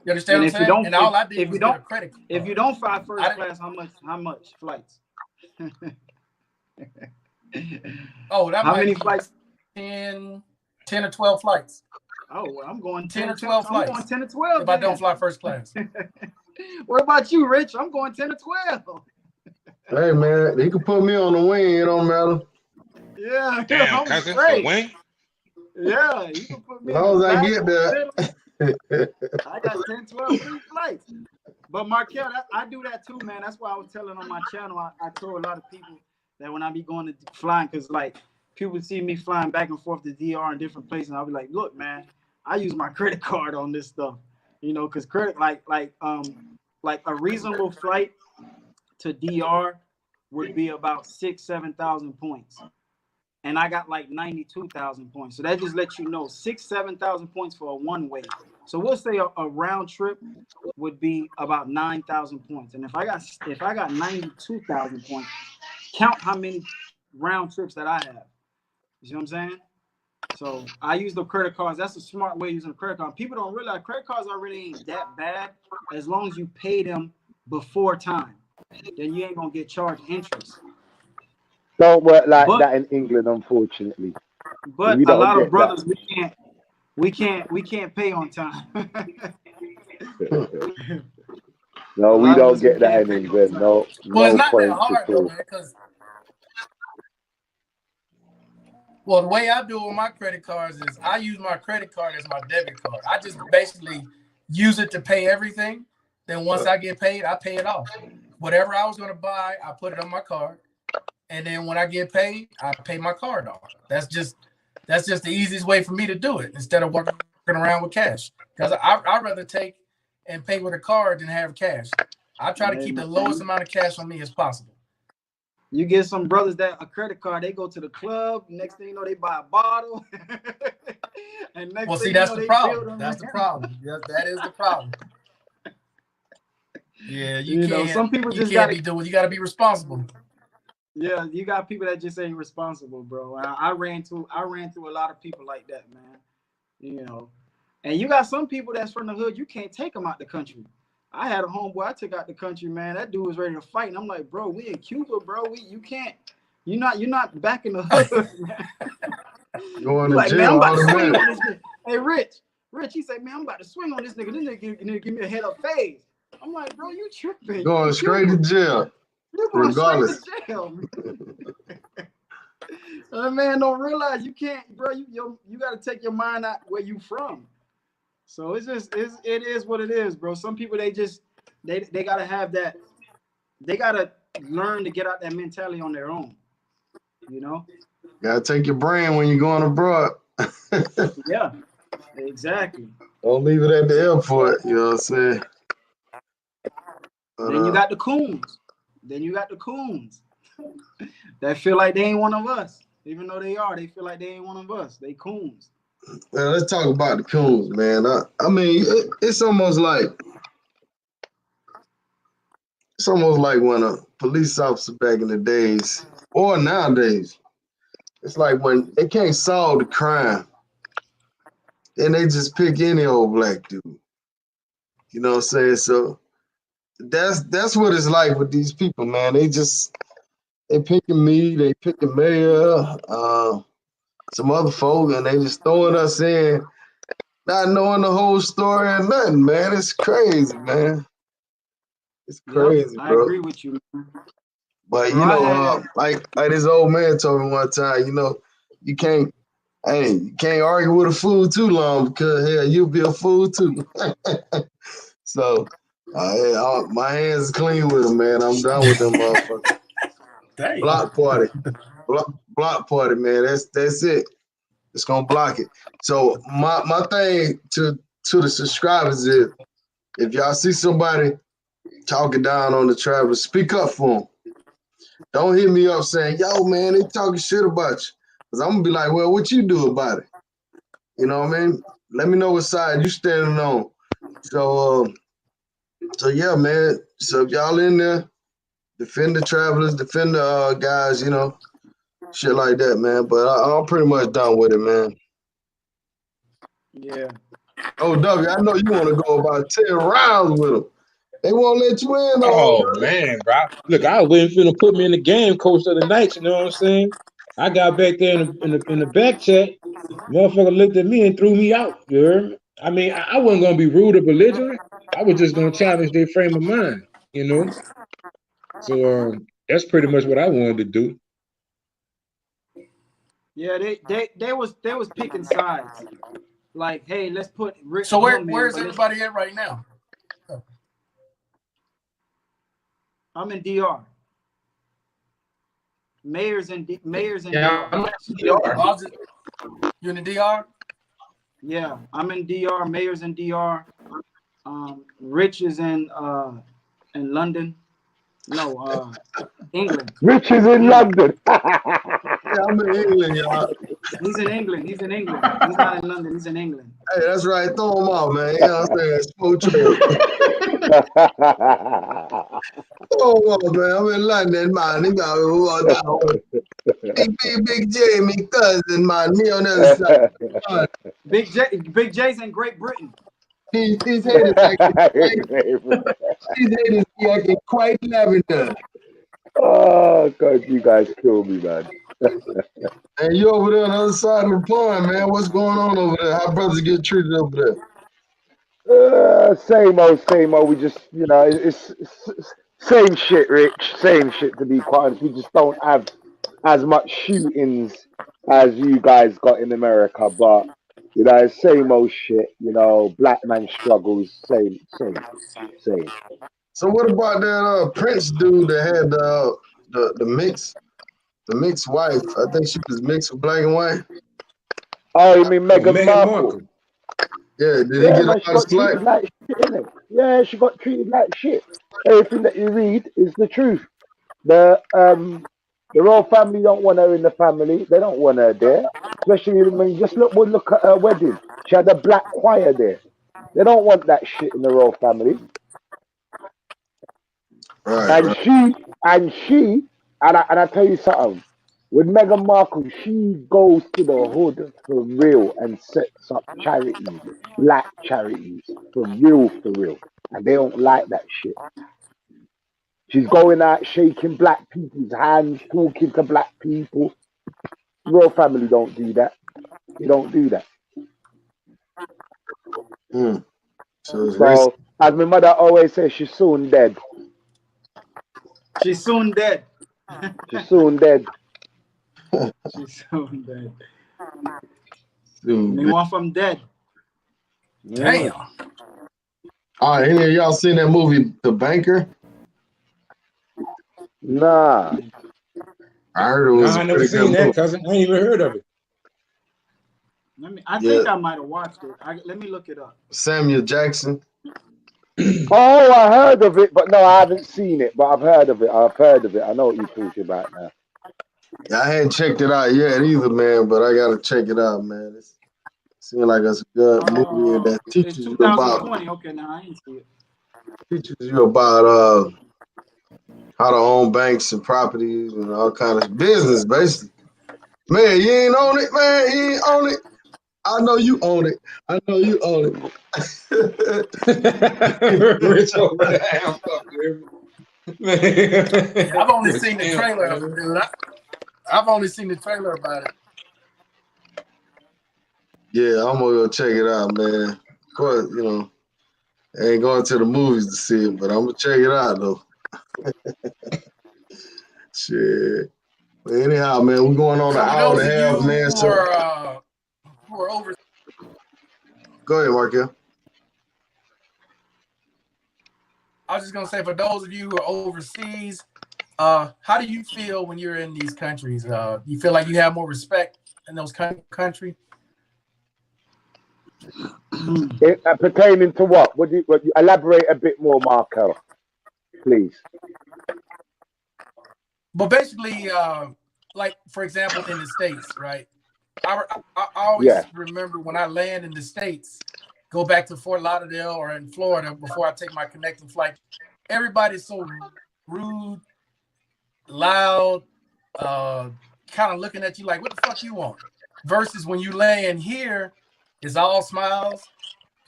F: You understand what I'm saying? And all I did was get a credit card.
I: If you don't fly first class, how much flights?
F: Oh, that
I: how
F: might
I: many
F: be
I: flights?
F: 10 or 12 flights.
I: Oh, well, I'm going
F: 10 or 12 flights.
I: I'm going 10 or 12.
F: If I don't fly first class.
I: What about you, Rich? I'm going 10 or 12.
B: Hey man, you can put me on the wing. It don't matter.
I: Yeah,
D: Damn,
I: I'm
D: cousin,
I: straight.
D: the wing.
I: Yeah, you can put me
B: As long as I get
I: there.
B: there.
I: I got 10, 12 free flights. But Markel, I do that too, man. That's why I was telling on my channel. I told a lot of people that when I be going to flying, because like people see me flying back and forth to DR and different places, and I'll be like, look, man, I use my credit card on this stuff, you know, because credit like a reasonable flight to DR would be about 6,000-7,000 points. And I got like 92,000 points. So that just lets you know 6,000-7,000 points for a one-way. So we'll say a round trip would be about 9,000 points. And if I got 92,000 points, count how many round trips that I have. You see what I'm saying? So I use the credit cards. That's a smart way of using a credit card. People don't realize credit cards already ain't that bad as long as you pay them before time. Then you ain't gonna get charged interest.
C: Don't work like that in England, unfortunately.
I: But
C: We
I: a
C: don't
I: lot of
C: get
I: brothers, we can't pay on time.
C: No, we don't get that in England. No,
F: Well, it's
C: no
F: not that
C: points
F: hard
C: at
F: though,
C: all.
F: man, because the way I do it with my credit cards is I use my credit card as my debit card. I just basically use it to pay everything. Then once I get paid, I pay it off. Whatever I was going to buy, I put it on my card. And then when I get paid, I pay my card off. That's just the easiest way for me to do it instead of walking around with cash. Because I'd rather take and pay with a card than have cash. I try to keep the lowest amount of cash on me as possible.
I: You get some brothers that a credit card, they go to the club. Next thing you know, they buy a bottle. And next thing
F: that's
I: you know,
F: the problem. That's the problem. That is the problem. Yeah, you can't. Some people just gotta be doing. You got to be responsible.
I: Yeah, you got people that just ain't responsible, bro. I ran through a lot of people like that, man. You know, and you got some people that's from the hood. You can't take them out the country. I had a homeboy I took out the country, man. That dude was ready to fight, and I'm like, bro, we in Cuba, bro. You can't. You're not back in the hood, man.
B: Going to
I: like,
B: jail,
I: man, I'm about to swing
B: automatic.
I: on this nigga. Hey, Rich, he said, man, I'm about to swing on this nigga. This nigga give me a head up phase. I'm like, bro, you tripping?
B: Going straight to jail.
I: You're going
B: regardless.
I: straight to jail. That man don't realize you can't, bro. You got to take your mind out where you from. So it is what it is, bro. Some people they gotta have that. They gotta learn to get out that mentality on their own. You know.
B: Gotta take your brain when you're going abroad.
I: Yeah, exactly.
B: Don't leave it at the airport. You know what I'm saying?
I: Then you got the coons. That feel like they ain't one of us, even though they are. They feel like they ain't one of us. They coons.
B: Man, let's talk about the coons, man. I mean, it's almost like when a police officer back in the days, or nowadays, it's like when they can't solve the crime, and they just pick any old black dude. You know what I'm saying? So that's what it's like with these people, man. They picking me, they picking Mayor, some other folk, and they just throwing us in, not knowing the whole story or nothing, man. It's crazy, man. It's crazy,
I: I
B: bro.
I: agree with you, man.
B: But you know, like this old man told me one time, you know, you can't argue with a fool too long because hell, you'll be a fool too. So my hands is clean with them, man. I'm done with them motherfuckers. Block party, man. That's it. It's gonna block it. So my thing to the subscribers is, if y'all see somebody talking down on the travelers, speak up for them. Don't hit me up saying, yo, man, they talking shit about you. Because I'm going to be like, well, what you do about it? You know what I mean? Let me know what side you standing on. So So yeah, man. So if y'all in there, defend the travelers, defend the guys, you know, shit like that, man. But I'm pretty much done with it, man.
I: Yeah.
B: Oh, W, I know you want to go about 10 rounds with them. They won't let you in,
D: Oh man, bro. Look, I wasn't finna put me in the game coach of the night, you know what I'm saying? I got back there in the back chat. Motherfucker looked at me and threw me out. You heard me? I mean, I wasn't gonna be rude or belligerent. I was just gonna challenge their frame of mind, you know. So that's pretty much what I wanted to do.
I: Yeah, they was picking sides. Like, hey, let's put Rick.
F: So
I: Him
F: where's
I: in,
F: everybody at right now?
I: I'm in DR. Mayor's in
A: Yeah, I'm
I: DR.
A: in DR.
F: You in the DR?
I: Yeah, I'm in DR. Mayor's in DR. Rich is in London. No, England.
C: Rich is in London.
B: Yeah, I'm in England, y'all.
I: He's in England. He's in England. He's not in London. He's in England.
B: Hey, that's right. Throw them off, man. You know what I'm saying? Smoke trail. Throw them off, man. I'm in London, man. You got Big J, me cousin, man. Me on the other side.
I: Big J's in Great Britain.
B: These haters be acting quite lavender.
C: Oh God, you guys kill me, man.
B: And you over there on the other side of the pond, man. What's going on over there? How brothers get treated over there?
C: Same old, same old. We just, you know, it's same shit, Rich. Same shit, to be quite honest. We just don't have as much shootings as you guys got in America, but you know, it's same old shit. You know, black man struggles. Same.
B: So what about that Prince dude that had the mixed wife? I think she was mixed with black and white.
C: Oh, you mean Meghan
D: Meghan
C: Markle?
D: Markle.
B: Yeah, did he
C: Yeah,
B: get
C: man,
B: all
C: she
B: this
C: got treated
B: flack?
C: like shit, innit? Yeah, she got treated like shit. Everything that you read is the truth. The royal family don't want her in the family. They don't want her there. Especially when you just look at her wedding. She had a black choir there. They don't want that shit in the royal family.
B: Right.
C: And I tell you something. With Meghan Markle, she goes to the hood for real and sets up charities, black charities, for real. And they don't like that shit. She's going out shaking black people's hands, talking to black people. Royal family don't do that. They don't do that.
B: So it's racist.
C: So, as my mother always says, she's soon dead.
I: She's soon dead.
C: She's soon dead.
I: She's soon dead.
B: Dude,
I: They want from dead.
F: Damn.
B: all right, any of y'all seen that movie, The Banker?
C: Nah.
B: I heard it was
D: Nah, I
B: a
D: never
B: pretty
D: seen
B: good
D: that,
B: movie.
D: cousin. I ain't even heard of it.
I: I think I might have watched it. Let me look it up.
B: Samuel Jackson.
C: Oh, I heard of it, but no, I haven't seen it. But I've heard of it. I know what you're talking about now.
B: Yeah, I hadn't checked it out yet either, man, but I gotta check it out, man. It seems like it's a good movie that
I: It's
B: teaches you
I: 2020. Okay, now I didn't see it.
B: how to own banks and properties and all kind of business, basically. Man, you ain't own it, man. You ain't own it. I know you own it. I know you own it.
D: Rich over the half up there.
F: I've only seen the trailer of it, dude. I've only seen the trailer about it.
B: Yeah, I'm gonna go check it out, man. Of course, you know, I ain't going to the movies to see it, but I'm gonna check it out though. Shit. But anyhow, man, we're going on
F: So
B: an
F: for
B: hour
F: those
B: and
F: of
B: a half,
F: you
B: man.
F: who
B: So
F: are over,
B: go ahead, Markel.
F: I was just gonna say, for those of you who are overseas, how do you feel when you're in these countries? You feel like you have more respect in those countries?
C: Pertaining to what? What you elaborate a bit more, Marco, please?
F: But basically, like for example, in the States, right? I always remember when I land in the States, go back to Fort Lauderdale or in Florida before I take my connecting flight. Everybody's so rude, loud, kind of looking at you like, what the fuck you want? Versus when you lay in here, it's all smiles.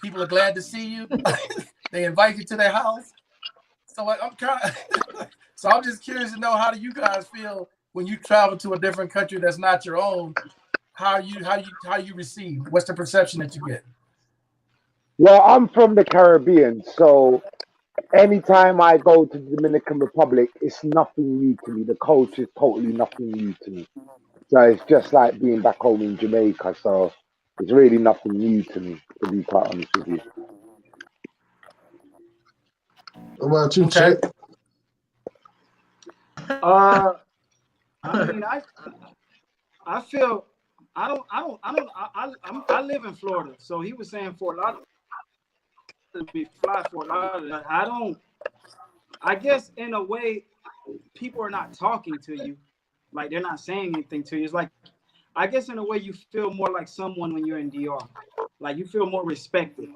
F: People are glad to see you. They invite you to their house. So I'm kind of, so I'm just curious to know, how do you guys feel when you travel to a different country that's not your own? How you receive? What's the perception that you get?
C: Well, I'm from the Caribbean, so anytime I go to the Dominican Republic, it's nothing new to me. The culture is totally nothing new to me. So it's just like being back home in Jamaica. So it's really nothing new to me, to be quite honest with you.
B: What about you,
F: Okay.
B: Chick?
I: I mean, I feel I live in Florida, so he was saying Fort Lauderdale to be fly Fort Lauderdale. I guess in a way, people are not talking to you, like they're not saying anything to you. It's like, I guess in a way you feel more like someone when you're in DR, like you feel more respected.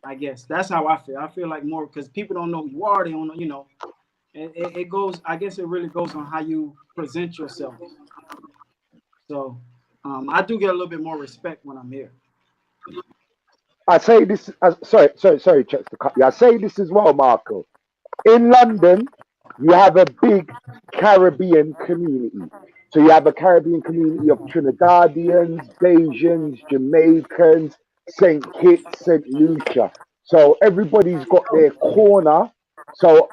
I: I guess that's how I feel. I feel like more because people don't know who you are. They don't know, you know. It goes. I guess it really goes on how you present yourself. So I do get a little bit more respect when I'm here.
C: I say this. Sorry, Chucks, to cut you. I say this as well, Marco. In London, you have a big Caribbean community. So you have a Caribbean community of Trinidadians, Bajans, Jamaicans, St. Kitts, St. Lucia. So everybody's got their corner. So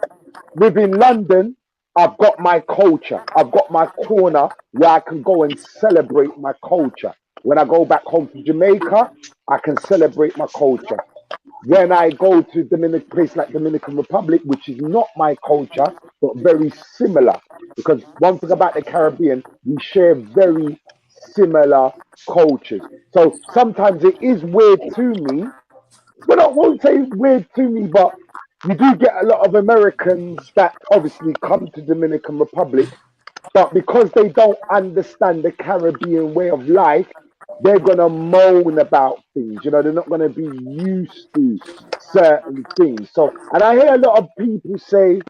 C: within London, I've got my culture. I've got my corner where I can go and celebrate my culture. When I go back home to Jamaica, I can celebrate my culture. When I go to place like Dominican Republic, which is not my culture, but very similar, because one thing about the Caribbean, we share very similar cultures. So sometimes it is weird to me, but I won't say weird to me, but you do get a lot of Americans that obviously come to Dominican Republic, but because they don't understand the Caribbean way of life, they're gonna moan about things. You know, they're not gonna be used to certain things. So, and I hear a lot of people say,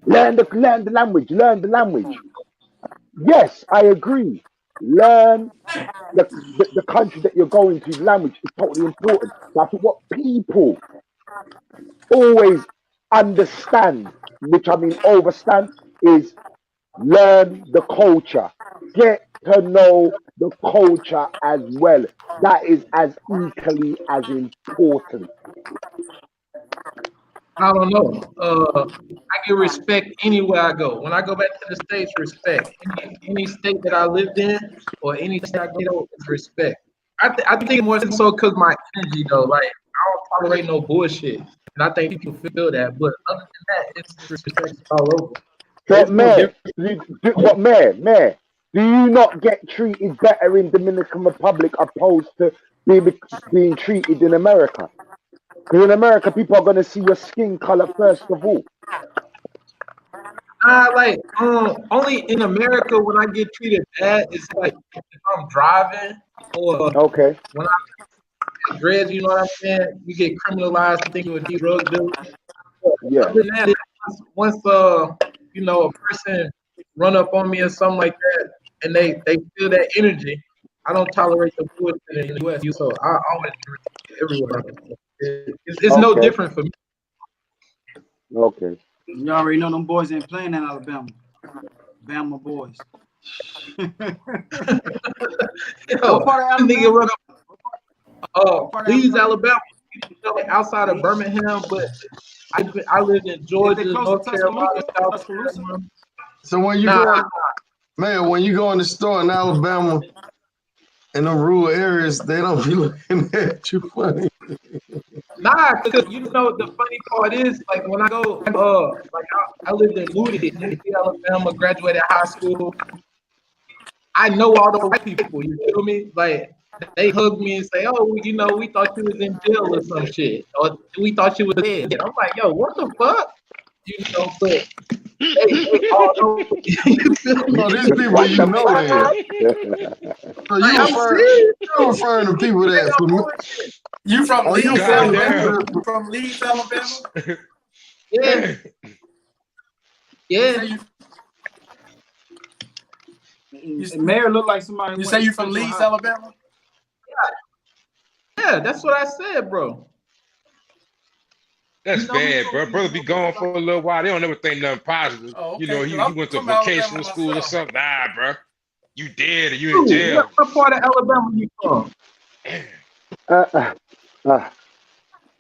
C: learn the language, learn the language. Yes, I agree. Learn the country that you're going to. Language is totally important. But I think what people always understand, which I mean overstand, is learn the culture. Get to know the culture as well. That is as equally as important.
A: I don't know. I get respect anywhere I go. When I go back to the States, respect. Any state that I lived in or any state I go to is respect. I think more so because my energy though. Like I don't tolerate no bullshit, and I think people feel that. But other than that, it's respect all over.
C: But
A: It's no
C: Mayor,
A: different.
C: Mayor, do you not get treated better in Dominican Republic opposed to being treated in America? Because in America, people are going to see your skin color first of all.
A: Like only in America when I get treated bad, it's like if I'm driving or
C: Okay.
A: when I get dreads, you know what I'm saying? You get criminalized to think you're a drug dealer.
C: Yeah.
A: Other than that, once you know, a person run up on me or something like that, and they feel that energy, I don't tolerate the bullshit in the U.S. So I always do it everywhere. It's no
C: Okay.
A: different for me.
C: Okay.
I: You already know them boys ain't playing in Alabama. Bama boys.
A: Yo,
I: What part of
A: nigga
I: Alabama?
A: run up.
I: Part of
A: Leeds,
I: Alabama?
A: Alabama, outside of Birmingham, but I lived in
I: Is they
A: Georgia,
I: close
A: North
I: to
A: Carolina,
I: Tuscaloosa?
A: South
I: Tuscaloosa?
A: Carolina.
B: So when you
A: Nah,
B: go, man, when you go in the store in Alabama, in the rural areas, they don't be looking at you funny.
A: nah, because you know the funny part is like when I go, like I lived in Moody, Alabama, graduated high school. I know all the white people. You feel me? Like they hug me and say, "Oh, you know, we thought you was in jail or some shit, or we thought you was dead." I'm like, "Yo, what the fuck?" You know, but they all know. You feel me?
B: So these people
C: What
B: you
C: the
B: know then. So
A: Like, I'm
B: you referring to people
A: serious.
B: that
F: You from
B: are you
F: Leeds,
B: referring to
F: Alabama?
B: people
F: You from Leeds, Alabama?
A: Yeah,
F: You
A: yeah.
F: say
I: And Mayor looked like somebody who
F: you
I: went
F: say
I: to
F: you from
I: Central
F: Leeds,
I: High.
F: Alabama?
A: Yeah, that's what I said, bro.
D: That's
A: You know who
D: bad,
A: gonna
D: bro.
A: be
D: Brother be gone for a little while. They don't never think nothing positive.
F: Oh,
D: You
F: okay.
D: know,
F: Because
D: he
F: I'm
D: went to
F: from Alabama
D: vocational school or
F: myself.
D: something. Nah, bro. You dead or you in
A: you?
D: jail.
A: What part of Alabama you from?
C: Uh, uh, uh,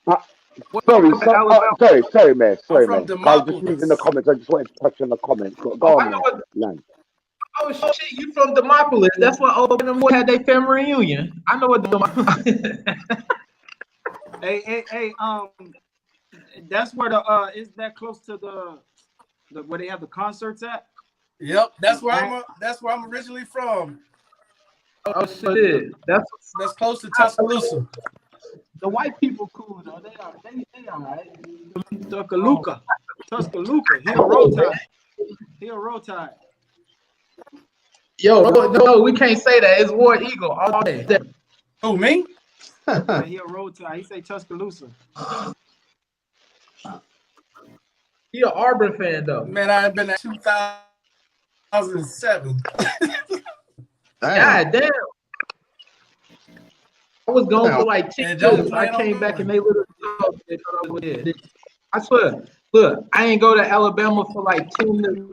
C: uh,
A: What
C: sorry,
A: part of Alabama?
C: man.
F: I'm
C: Sorry,
F: from
C: man. I was just reading the
F: Demopolis.
C: comments. I just wanted to touch on the comments. Go
A: Oh, I
C: on,
A: know
C: man.
A: what.
C: Land.
A: Oh shit, you from Demopolis? That's why old and them had their family reunion. I know what Demopolis.
I: Hey, that's where is that close to the where they have the concerts at?
F: Yep, that's where I'm originally from.
A: Oh shit,
F: That's close to Tuscaloosa.
A: the white people cool though. They alright.
I: Tuscaloosa. He a roll tide.
A: Yo, no, we can't say that. It's War Eagle all day.
F: Who, me?
I: Yeah, he a roll tide. He say Tuscaloosa.
A: He an Auburn fan though.
F: Man, I have been at 2007.
A: God damn. I was gone for like 10
F: And don't
A: years. I
F: plan on
A: came back and
F: going.
A: they literally told me they thought I was dead. I swear. Look, I ain't go to Alabama for like 13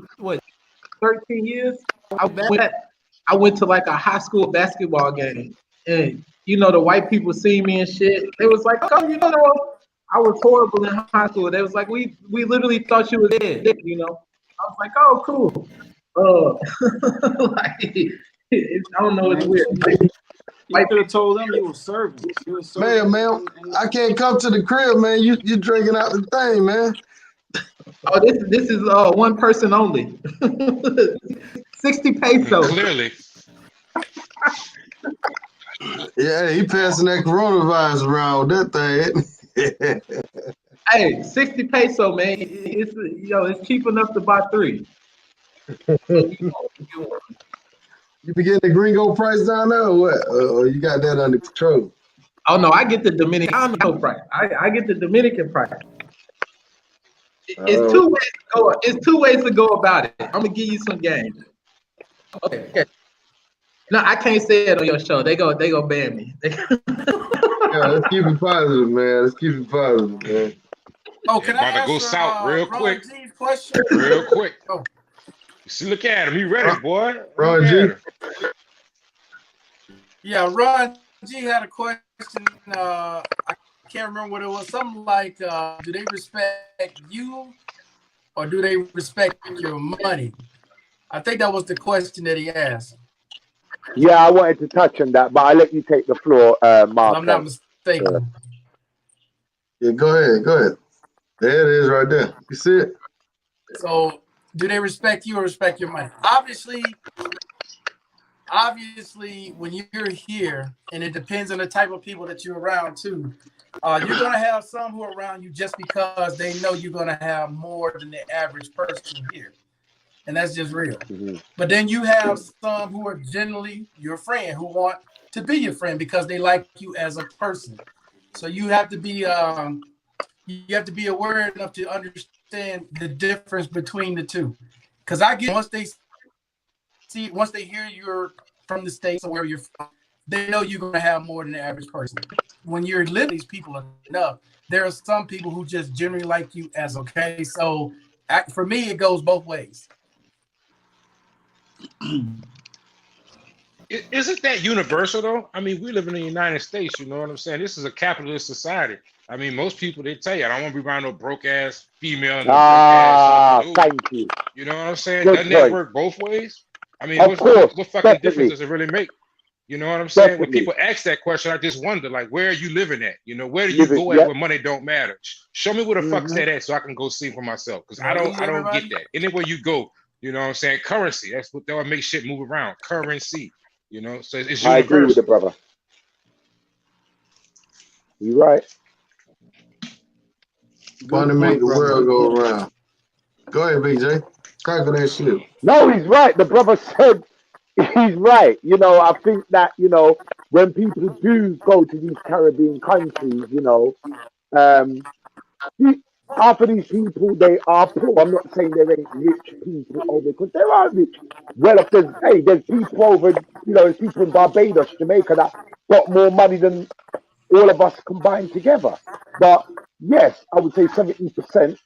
A: years. I went to like a high school basketball game. And you know, the white people see me and shit. They was like, oh, you know, I was horrible in high school. They was like, we literally thought you was dead, you know. I was like, oh, cool. Like, I don't know, it's
I: Man,
A: weird.
I: you could have told them you were serving. You were serving.
B: man, I can't come to the crib, man. You drinking out the thing, man.
A: Oh, this is one person only. 60 pesos.
D: Clearly.
B: Yeah, he passing that coronavirus around with that thing.
A: Hey, 60 peso, man. It's cheap enough to buy 3.
B: You be getting the gringo price down there or what? Or you got that under control?
A: Oh no, I get the Dominican price. I get the Dominican price. It's two ways to go. It's 2 ways to go about it. I'm gonna give you some game. Okay. No, I can't say it on your show. They go ban me.
B: Yeah, let's keep it positive, man. Let's keep it positive, man.
F: Oh, can I
D: About to go
F: answer
D: south real
F: Ron
D: quick.
F: G's question?
D: Real quick.
F: Oh.
D: See, look at him. He ready, boy.
B: Ron
D: Look
B: G.
D: at him.
F: Yeah, Ron G had a question. I can't remember what it was. Something like, do they respect you or do they respect your money? I think that was the question that he asked.
C: Yeah, I wanted to touch on that, but I'll let you take the floor, Mark.
F: If I'm not mistaken.
B: Yeah, go ahead. There it is right there. You see it?
F: So, do they respect you or respect your money? Obviously, when you're here, and it depends on the type of people that you're around too, you're going to have some who are around you just because they know you're going to have more than the average person here. And that's just real.
C: Mm-hmm.
F: But then you have some who are generally your friend, who want to be your friend because they like you as a person. So you have to be aware enough to understand the difference between the two. Because I get once they hear you're from the States or where you're from, they know you're going to have more than the average person. When you're living these people enough, there are some people who just generally like you as okay. So for me, it goes both ways.
D: Isn't that universal though? I mean, we live in the United States, you know what I'm saying? This is a capitalist society. I mean, most people, they tell you, I don't want to be around no broke ass female. No broke ass
C: thank you.
D: You know what I'm saying?
C: Good
D: Doesn't that
C: point.
D: work both ways? I mean,
C: Of course,
D: what fucking
C: definitely.
D: difference does it really make? You know what I'm saying?
C: Definitely.
D: When people ask that question, I just wonder, like, where are you living at? You know, where do you go at where money don't matter? Show me where the fuck's that at so I can go see for myself. Because I don't get that. Anywhere you go, you know what I'm saying? Currency. That's what they'll make shit move around. Currency. You know, so it's universal.
C: I agree with it, brother. You right.
B: Money make the world go around. Go ahead, BJ. Crack that shit.
C: No, he's right. The brother said he's right. I think that, when people do go to these Caribbean countries, um, the- half of these people, they are poor. I'm not saying there ain't rich people over, because there are rich. Well, if there's people over, there's people in Barbados, Jamaica that got more money than all of us combined together. But yes, I would say 70%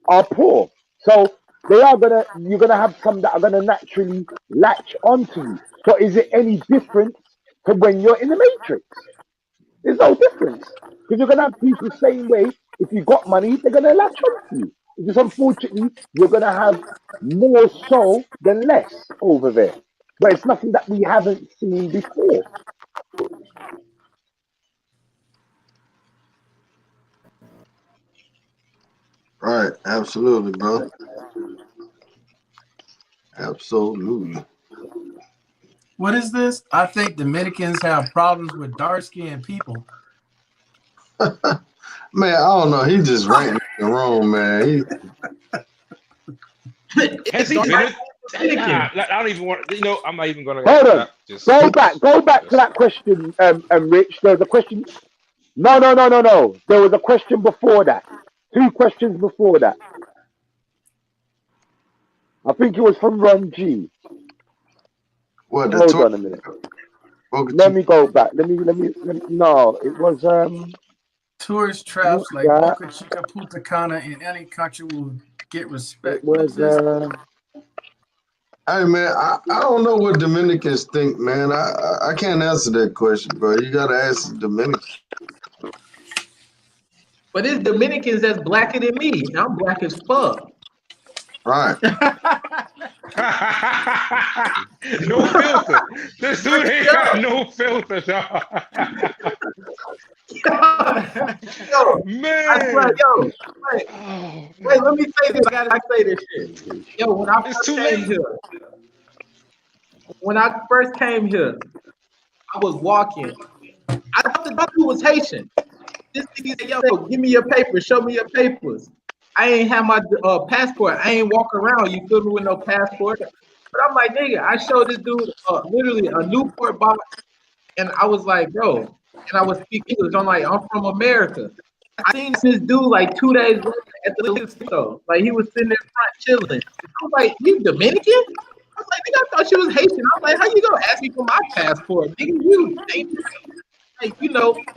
C: are poor. So you're gonna have some that are gonna naturally latch onto you. So is it any different to when you're in the matrix? There's no difference, because you're gonna have people same way. If you got money, they're gonna latch onto you. It's just unfortunately you're gonna have more so than less over there. But it's nothing that we haven't seen before.
B: Right. Absolutely, bro. Absolutely.
F: What is this? I think Dominicans have problems with dark-skinned people.
B: Man, I don't know. He just ranting in the room, man.
D: Has he
A: Don't
D: been
A: like
D: it?
A: Dominican.
D: I don't even want. I'm not even gonna.
C: Hold on.
D: Just
C: Go back to that question, Rich. There's a question. No. There was a question before that. Two questions before that. I think it was from Ron G.
B: What the
C: Hold on a minute. Let me go back. No, it was
F: Tourist
C: not
F: traps like
C: that.
F: Boca Chica, Punta Cana in any country will get
C: It
F: respect. What is
C: was
F: this?
B: Hey man, I don't know what Dominicans think, man. I can't answer that question, bro. You gotta ask the Dominicans.
A: But it's Dominicans that's blacker than me. I'm black as fuck.
B: Right.
D: no filter. This dude ain't got no filter, dog.
A: Yo, I swear,
D: Man.
A: yo, wait,
D: Oh,
A: wait, let me say this. I gotta say this shit. Yo,
D: it's too late.
A: when I first came here, I was walking. I thought the dude was Haitian. This nigga said, yo, give me your papers, show me your papers. I ain't have my passport. I ain't walk around, you feel me, with no passport. But I'm like, nigga, I showed this dude literally a Newport box, and I was like, bro, and I was speaking English. I'm like, I'm from America. I seen this dude like 2 days later at the liquor store. Like, he was sitting in front chilling. I was like, you Dominican? I was like, nigga, I thought you was Haitian. I was like, how you gonna ask me for my passport? Nigga, you ain't like,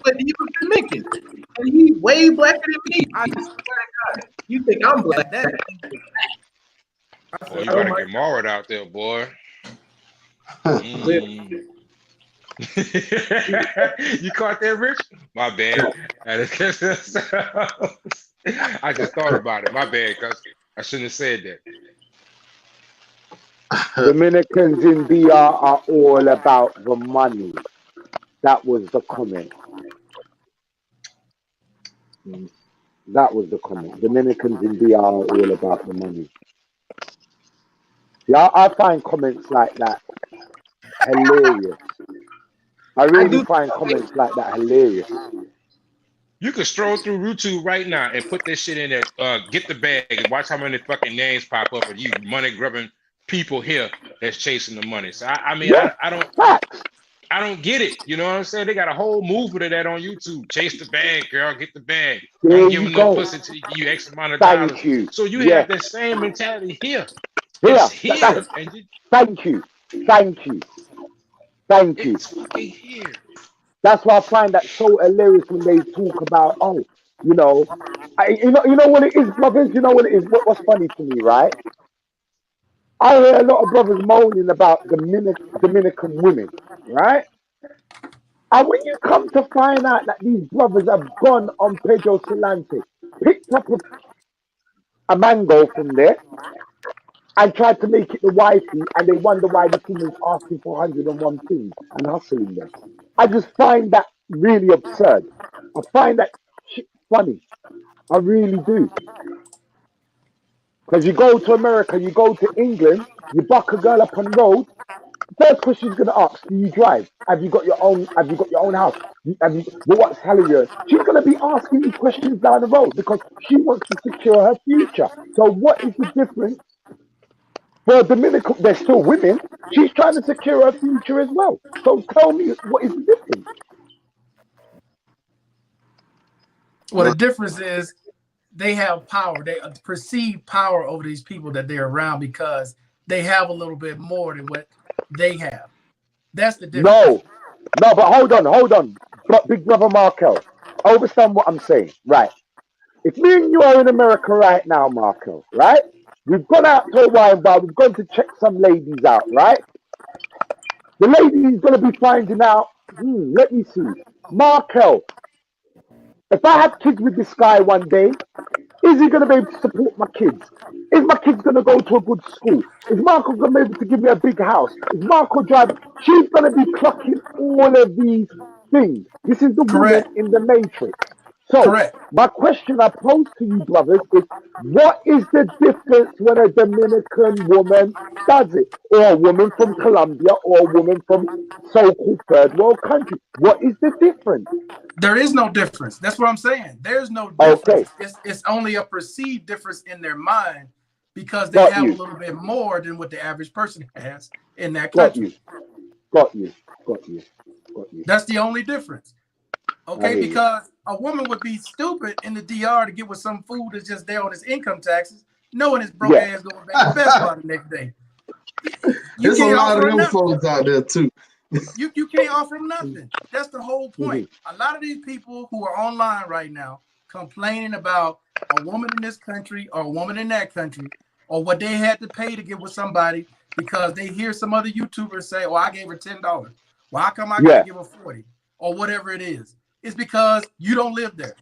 A: but he was Dominican. And he way blacker than me. I swear to God. You think I'm black? That I
D: Boy,
A: said,
D: you
A: oh
D: gotta
A: my
D: get Marred out there, boy.
A: God.
D: You caught that, Rich? My bad. I just thought about it. My bad, cuz I shouldn't have said that.
C: Dominicans in DR are all about the money. That was the comment. That was the comment. Dominicans in DR are all about the money. Yeah, I find comments like that hilarious. I really
A: do.
C: find comments like that hilarious.
D: You could stroll through YouTube right now and put this shit in there, get the bag, and watch how many fucking names pop up of you money grubbing people here that's chasing the money. So I mean,
C: Yeah, facts.
D: I don't get it. You know what I'm saying? They got a whole movement of that on YouTube. Chase the bag, girl, get the bag.
C: There
D: Don't give
C: you
D: them no
C: go.
D: pussy till you give you X amount of dollars.
C: Thank you.
D: So you
C: Yeah.
D: have that same mentality here.
C: Here.
D: It's here. And
C: Thank you. Thank you. Thank you.
D: it's fucking here.
C: That's why I find that so hilarious when they talk about, you know what it is, brothers. You know what it is. What's funny to me, right? I hear a lot of brothers moaning about Dominican women, right? And when you come to find out that these brothers have gone on Pedro Solante, picked up a mango from there, and tried to make it the wifey, and they wonder why the woman's asking for 101 things and hustling them. I just find that really absurd. I find that shit funny. I really do. Because you go to America, you go to England, you buck a girl up on the road. First question she's gonna ask: do you drive? Have you got your own? Have you got your own house? And what's telling you, she's going to be asking you questions down the road because she wants to secure her future. So what is the difference for Dominican? They're still women. She's trying to secure her future as well. So tell me, what is the difference?
F: Well, the difference is they have power. They perceive power over these people that they're around because they have a little bit more than what they have. That's the difference.
C: No, but hold on. But Big Brother Markel, understand what I'm saying, right? If me and you are in America right now, Markel, right? We've gone out to a wine bar, we've gone to check some ladies out, right? The lady is going to be finding out, let me see. Markel, if I have kids with this guy one day, is he going to be able to support my kids? Is my kids going to go to a good school? Is Marco going to be able to give me a big house? Is Marco driving? She's going to be clocking all of these things. This is the woman
F: Correct.
C: in the matrix. So,
F: Correct.
C: my question I pose to you, brothers, is what is the difference when a Dominican woman does it? Or a woman from Colombia or a woman from so-called third world country? What is the difference?
F: There is no difference. That's what I'm saying. There's no
C: Okay,
F: difference. It's only a perceived difference in their mind because they
C: got
F: have a
C: you,
F: little bit more than what the average person has in that
C: got
F: country.
C: you, got you, got you, got you.
F: That's the only difference.
C: I
F: Okay,
C: hear you.
F: because a woman would be stupid in the DR to get with some fool that's just there on his income taxes, knowing his broke
C: Yeah.
F: ass going back to Best Buy the next day. You
B: There's a
F: can't
B: lot of
F: offer him
B: them
F: nothing.
B: folks out there too.
F: You can't offer them nothing. That's the whole point.
C: Mhm.
F: A lot of these people who are online right now complaining about a woman in this country or a woman in that country or what they had to pay to get with somebody because they hear some other YouTubers say, "Oh, I gave her $10. Well, how come I got to
C: Yeah,
F: give her 40 or whatever it is?" It's because you don't live there.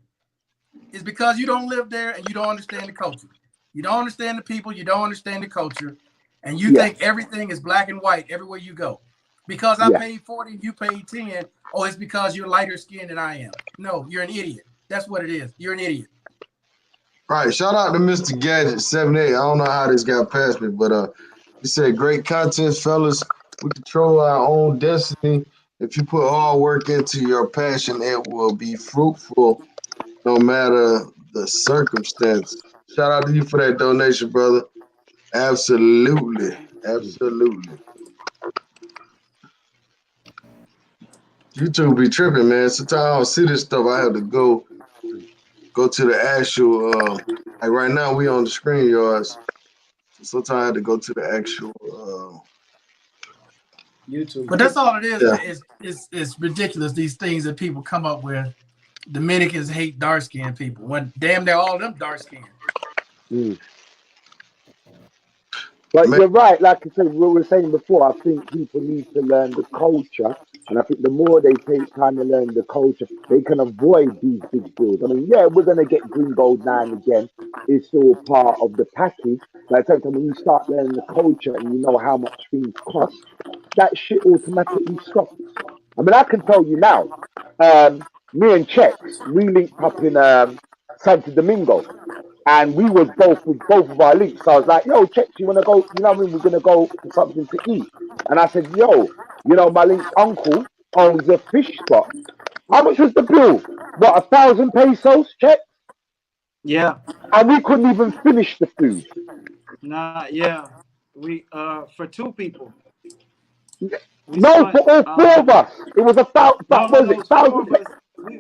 F: It's because you don't live there and you don't understand the culture. You don't understand the people. You don't understand the culture, and you
C: yeah,
F: think everything is black and white everywhere you go. Because I
C: yeah.
F: paid 40 and you paid 10, oh, it's because you're lighter skinned than I am. No, you're an idiot. That's what it is. You're an idiot.
B: All right, shout out to Mr. Gadget 78. I don't know how this got past me, but he said great content, fellas. We control our own destiny. If you put hard work into your passion, it will be fruitful no matter the circumstance. Shout out to you for that donation, brother. Absolutely. Absolutely. YouTube be tripping, man. Sometimes I don't see this stuff. I have to go to the actual like right now we on the screen yards. So sometimes I have to go to the actual
I: YouTube.
F: But that's all it is.
B: yeah.
F: It's ridiculous, these things that people come up with. Dominicans hate dark skinned people. When damn near all of them dark skinned.
C: Mm. But
B: Man,
C: you're right. Like I said, we were saying before, I think people need to learn the culture. And I think the more they take time to learn the culture, they can avoid these big deals. I mean, yeah, we're going to get green gold now and again. It's all part of the package. But at the same time, when you start learning the culture and you know how much things cost, that shit automatically stops. I mean, I can tell you now, me and Chex, we linked up in Santo Domingo. And we was both with both of our links. So I was like, yo, Chex, you wanna go, you know what I mean? We're gonna go for something to eat. And I said, yo, you know, my link's uncle owns a fish spot. How much was the bill? What, 1,000 pesos, Check?
I: Yeah.
C: And we couldn't even finish the food.
I: Nah. Yeah. We for two people. We
C: No,
I: spent
C: for all four of us. It was a thousand,
I: no,
C: what was
I: it
C: it?
I: was four
C: Thousand,
I: of us.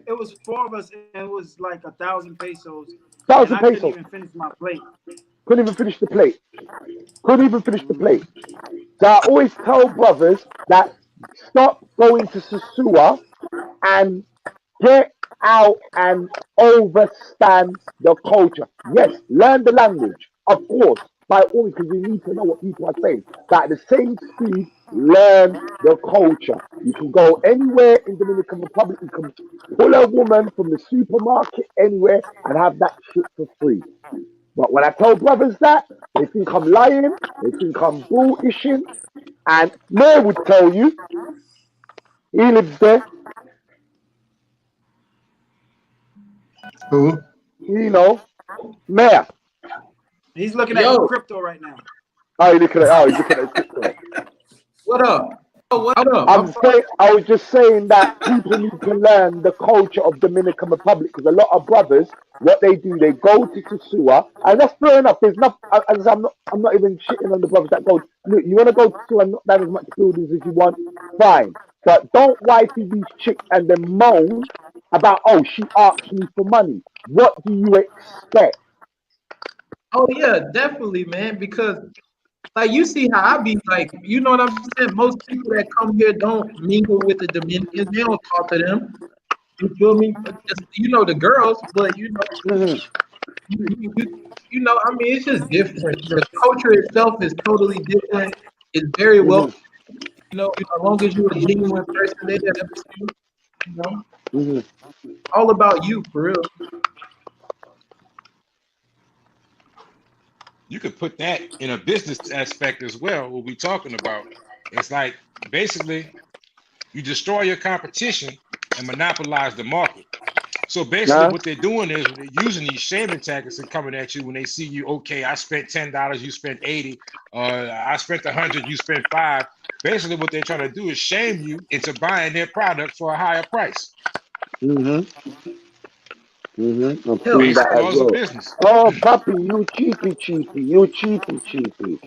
I: It was four of us, and it was like 1,000 pesos, and
C: thousand
I: I couldn't
C: pesos.
I: even finish my plate.
C: Couldn't even finish the plate. Couldn't even finish the
I: Mhm.
C: plate. So I always tell brothers that stop going to Sasua and get out and overstand the culture. Yes, learn the language, of course, by all means, because you need to know what people are saying. But at the same speed, learn the culture. You can go anywhere in Dominican Republic. You can pull a woman from the supermarket anywhere and have that shit for free. But when I tell brothers that, they think I'm lying. They think I'm bullishing. And Mayor would tell you, he lives there,
B: who?
C: you know, Mayor.
I: He's looking at
A: Yo,
I: crypto right now.
C: Oh, he's looking at crypto.
A: what up? what up?
C: I'm saying, I was just saying that people need to learn the culture of Dominican Republic because a lot of brothers, what they do, they go to Sasua, and that's fair enough. There's not, as I'm not even shitting on the brothers that go. Look, you want to go to Sasua and not down as much buildings as you want, fine, but don't wifey these chicks and then moan about, oh, she asked me for money. What do you expect?
A: Oh yeah, definitely, man. Because like you see how I be like, you know what I'm saying? Most people that come here don't mingle with the Dominicans. They don't talk to them. You feel me? Just, you know the girls, but
C: Hmm.
A: you know, I mean, it's just different. The culture itself is totally different. It's very well,
C: Hmm.
A: as long as you're a genuine person, they accept you. You know,
C: Hmm.
A: all about you for real.
D: You could put that in a business aspect as well. What we talking about? It's like basically you destroy your competition and monopolize the market. So basically,
C: Nah.
D: what they're doing is they're using these shaming tactics and coming at you when they see you. Okay, I spent $10, you spent 80. I spent 100, you spent 5. Basically, what they're trying to do is shame you into buying their product for a higher price.
C: Hmm. Hmm. I'm
A: Hell,
C: seeing
D: Basic
C: that as
D: laws of
C: well.
D: business.
C: Oh, puppy, you cheapy, cheapy, you cheapy, cheapy.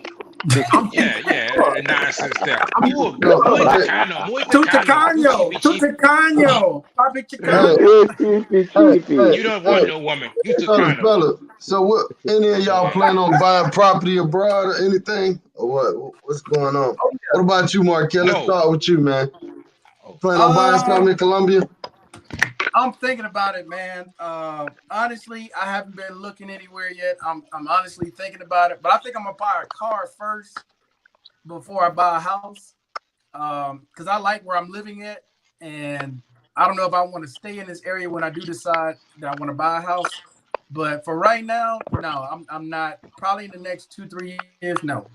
A: I'm cheap.
D: Yeah, the nonsense there.
A: I'm
D: Oh,
B: No,
D: muy
A: cheap.
B: hey,
D: tacano, muy tacano, muy
F: Tutacano,
D: cheapy cheap.
F: Tutacano, Papi
B: hey,
F: Chicano.
C: You cheapy,
B: hey,
C: cheapy.
B: hey,
D: You don't want
B: hey,
D: no woman. You tacano.
B: fella. So what? Any of y'all
D: Yeah.
B: plan on buying property abroad or anything, or what? What's going on?
A: Oh
B: What about you, Markel? Let's
D: No.
B: start with you, man.
D: Oh,
B: Plan on buying
F: Uh,
B: something in Colombia?
F: I'm thinking about it, man. Honestly, I haven't been looking anywhere yet. I'm honestly thinking about it, but I think I'm gonna buy a car first before I buy a house. Because I like where I'm living at, and I don't know if I want to stay in this area when I do decide that I want to buy a house. But for right now, no, I'm not. Probably in the next 2-3 years, no.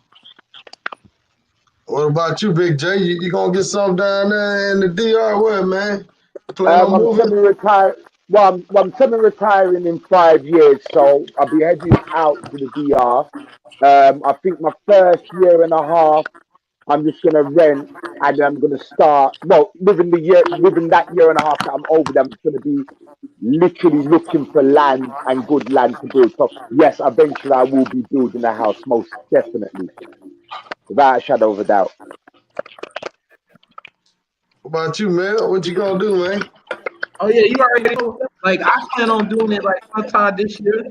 B: What about you, Big J? You gonna get something down there in the DR? Where, man? Plan on
C: I'm
B: moving?
C: semi-retired. Well, I'm semi-retiring in 5 years, so I'll be heading out to the DR. I think my first year and a half, I'm just gonna rent, and I'm gonna start. Well, within that year and a half that I'm over there, I'm just gonna be literally looking for land and good land to build. So yes, eventually I will be building a house, most definitely, without a shadow of a doubt.
B: What about you, man? What you gonna do, man?
A: yeah, you already know. Like I plan on doing it like sometime this year.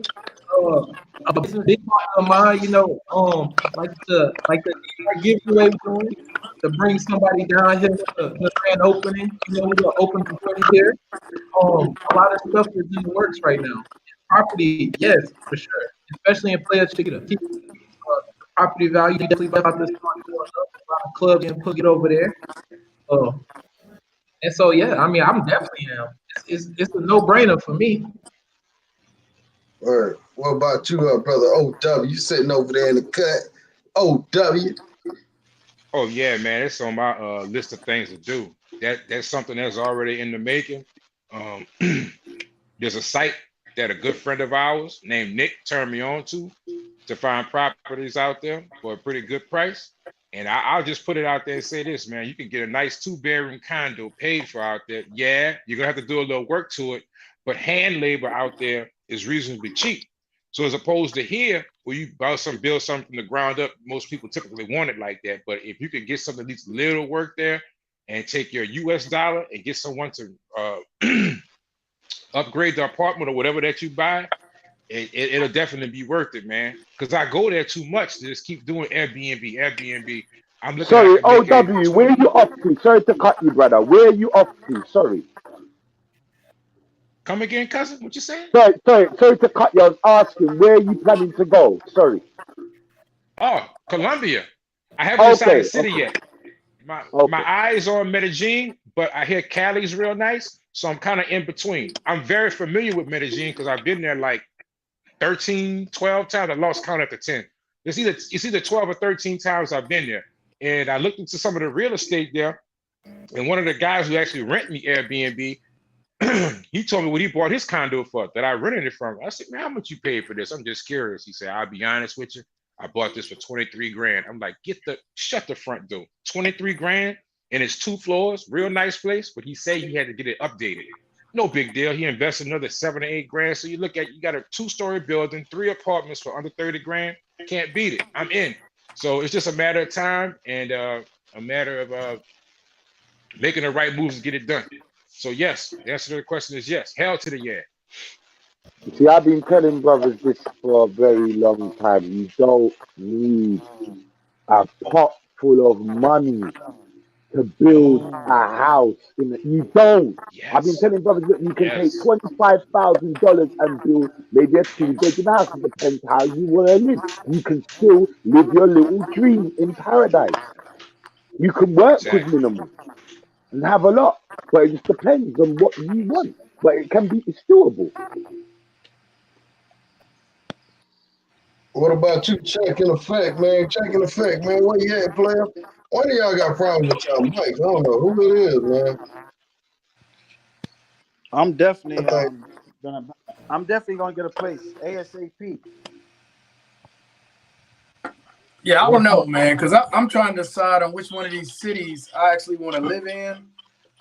A: A big part of mine, like the giveaway we're doing to bring somebody down here to the grand opening. We're gonna open the place here. A lot of stuff is in the works right now. Property, yes, for sure. Especially in Player Chiquita. The property value definitely about to start going up. A lot of clubs and put it over there. Uh, and so yeah, I mean, I'm definitely am. It's a no brainer for me.
B: All right. What about you, brother OW? You sitting over there in the cut. OW.
D: oh yeah, man. It's on my list of things to do. That's something that's already in the making. Um, there's a site that a good friend of ours named Nick turned me on to find properties out there for a pretty good price. And I'll just put it out there and say this, man. You can get a nice 2-bedroom condo paid for out there. Yeah, you're gonna have to do a little work to it, but hand labor out there is reasonably cheap. So as opposed to here, where you build something from the ground up, most people typically want it like that. But if you can get something that needs little work there and take your US dollar and get someone to upgrade the apartment or whatever that you buy, it'll definitely be worth it, man. Because I go there too much to just keep doing Airbnb. I'm looking at I
C: Sorry,
D: can make a
C: OW, where
D: 20.
C: are you off to? Sorry to cut you, brother. Where are you off to? Sorry.
D: Come again, cousin? What you saying?
C: Sorry to cut you. I was asking, where are you planning to go? Sorry.
D: Oh, Colombia. I haven't decided
C: Okay,
D: city
C: okay,
D: yet. My
C: okay.
D: eyes are on Medellin, but I hear Cali's real nice, so I'm kind of in between. I'm very familiar with Medellin because I've been there like 13, 12 times. I lost count after 10. It's either 12 or 13 times I've been there. And I looked into some of the real estate there, and one of the guys who actually rent me Airbnb, he told me what he bought his condo for that I rented it from. I said, man, how much you paid for this? I'm just curious. He said, I'll be honest with you. I bought this for 23 grand. I'm like, shut the front door. 23 grand and it's 2 floors, real nice place, but he said he had to get it updated. No big deal. He invested another 7 or 8 grand. So you look at, you got a 2-story building, 3 apartments for under 30 grand. Can't beat it. I'm in. So it's just a matter of time and a matter of making the right moves to get it done. So yes, the answer to the question is yes. Hell to the yeah.
C: See, I've been telling brothers this for a very long time. You don't need a pot full of money to build
D: No.
C: a house. You don't. I've been
D: Yes.
C: telling brothers that you can take
D: Yes.
C: $25,000 and build maybe a 2-bedroom house. It depends how you want to live. You can still live your little dream in paradise. You can work with
D: Exactly.
C: minimal and have a lot, but it just depends on what you want. But it can be, it's doable.
B: What about you? Check in effect, man. Check in effect, man. Where you at, player? One of y'all got problems with y'all mics. I don't know who it is, man.
I: I'm definitely
B: I think
I: gonna get a place ASAP.
F: Yeah, I
B: what
F: don't know, man, because I'm trying to decide on which one of these cities I actually want to live in.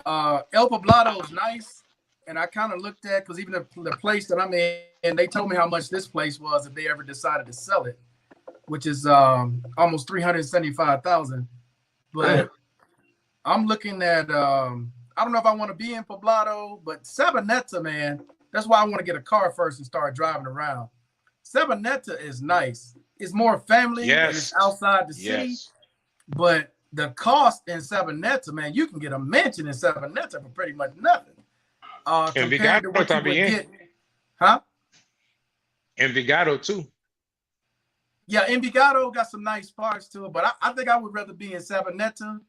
F: El Poblado is nice, and I kind of looked at, because even the place that I'm in, they told me how much this place was if they ever decided to sell it, which is almost 375,000. But I'm looking at I don't know if I want to be in Poblado, but Sabaneta, man, that's why I want to get a car first and start driving around. Sabaneta is nice. It's more family and it's
D: Yes.
F: outside the city,
D: Yes.
F: but the cost in Sabaneta, man, you can get a mansion in Sabaneta for pretty much nothing. Compared to what you would get, huh?
D: Envigado too.
F: Yeah, Envigado got some nice parts to it, but I think I would rather be in Sabaneta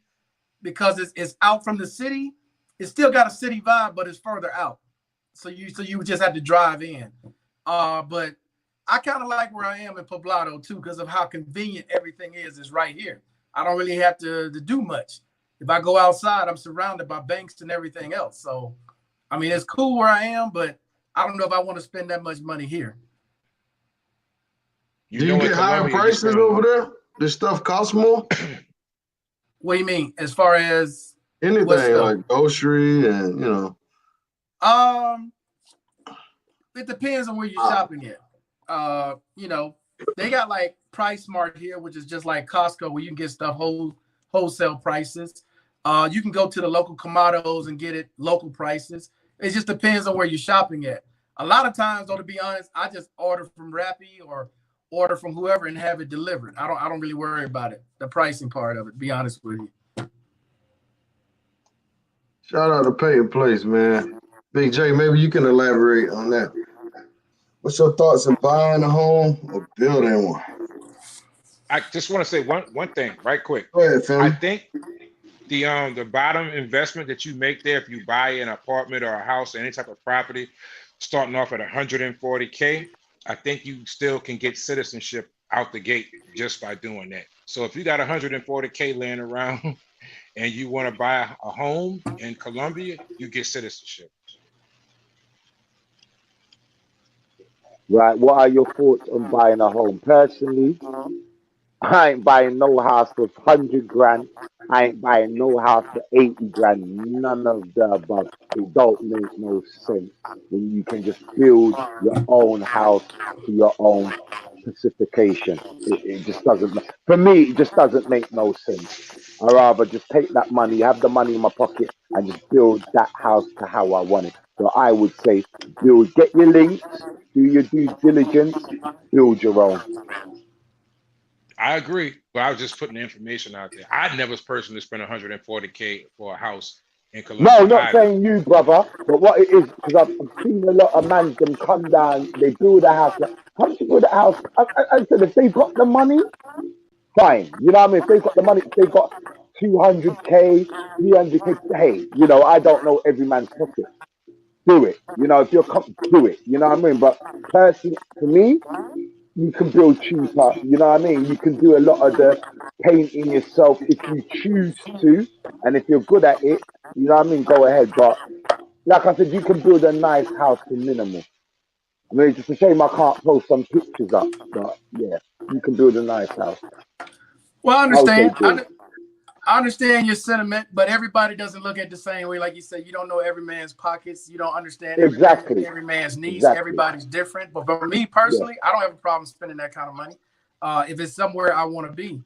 F: because it's out from the city. It's still got a city vibe, but it's further out. So you would just have to drive in. But I kind of like where I am in Poblado too, because of how convenient everything is. It's right here. I don't really have to do much. If I go outside, I'm surrounded by banks and everything else. So, I mean, it's cool where I am, but I don't know if I want to spend that much money here.
B: Do you get higher prices over there? This stuff costs more?
F: What do you mean? As far as
B: anything like grocery and
F: it depends on where you're shopping at. They got like Price Mart here, which is just like Costco, where you can get stuff wholesale prices. You can go to the local Kamados and get it local prices. It just depends on where you're shopping at. A lot of times, though, to be honest, I just order from Rappi or order from whoever and have it delivered. I don't really worry about it, the pricing part of it, to be honest with you.
B: Shout out to Pay in Place, man. Big J, maybe you can elaborate on that. What's your thoughts on buying a home or building one?
D: I just want to say one thing right quick.
B: Go ahead, Phil.
D: I think the bottom investment that you make there, if you buy an apartment or a house or any type of property, starting off at 140K, I think you still can get citizenship out the gate just by doing that. So if you got 140K laying around and you want to buy a home in Colombia, you get citizenship.
C: Right. What are your thoughts on buying a home? Personally, I ain't buying no house for 100 grand. I ain't buying no house for 80 grand. None of the above. It don't make no sense when you can just build your own house to your own specification. It just doesn't, for me, it just doesn't make no sense. I rather just take that money, have the money in my pocket, and just build that house to how I want it. So I would say build, get your links, do your due diligence, build your own.
D: I agree, but I was just putting the information out there. I never personally spent 140K for a house in Colombia.
C: No, not saying you, brother, but what it is, because I've seen a lot of mans them come down, they build a house. Like, how much you build a house? I said, if they've got the money, fine. You know what I mean? If they've got the money, if they've got 200K, 300K, hey, I don't know every man's pocket. Do it. If you're do it. You know what I mean? But personally, for me, you can build cheaper. You know what I mean? You can do a lot of the painting yourself if you choose to, and if you're good at it, you know what I mean? Go ahead. But like I said, you can build a nice house for minimal. I mean, it's just a shame I can't post some pictures up, but yeah, you can build a nice house.
F: Well, I understand. I understand your sentiment, but everybody doesn't look at it the same way. Like you said, you don't know every man's pockets. You don't understand
C: Exactly.
F: every man's needs.
C: Exactly.
F: Everybody's different. But for me personally, I don't have a problem spending that kind of money. If it's somewhere I want to be,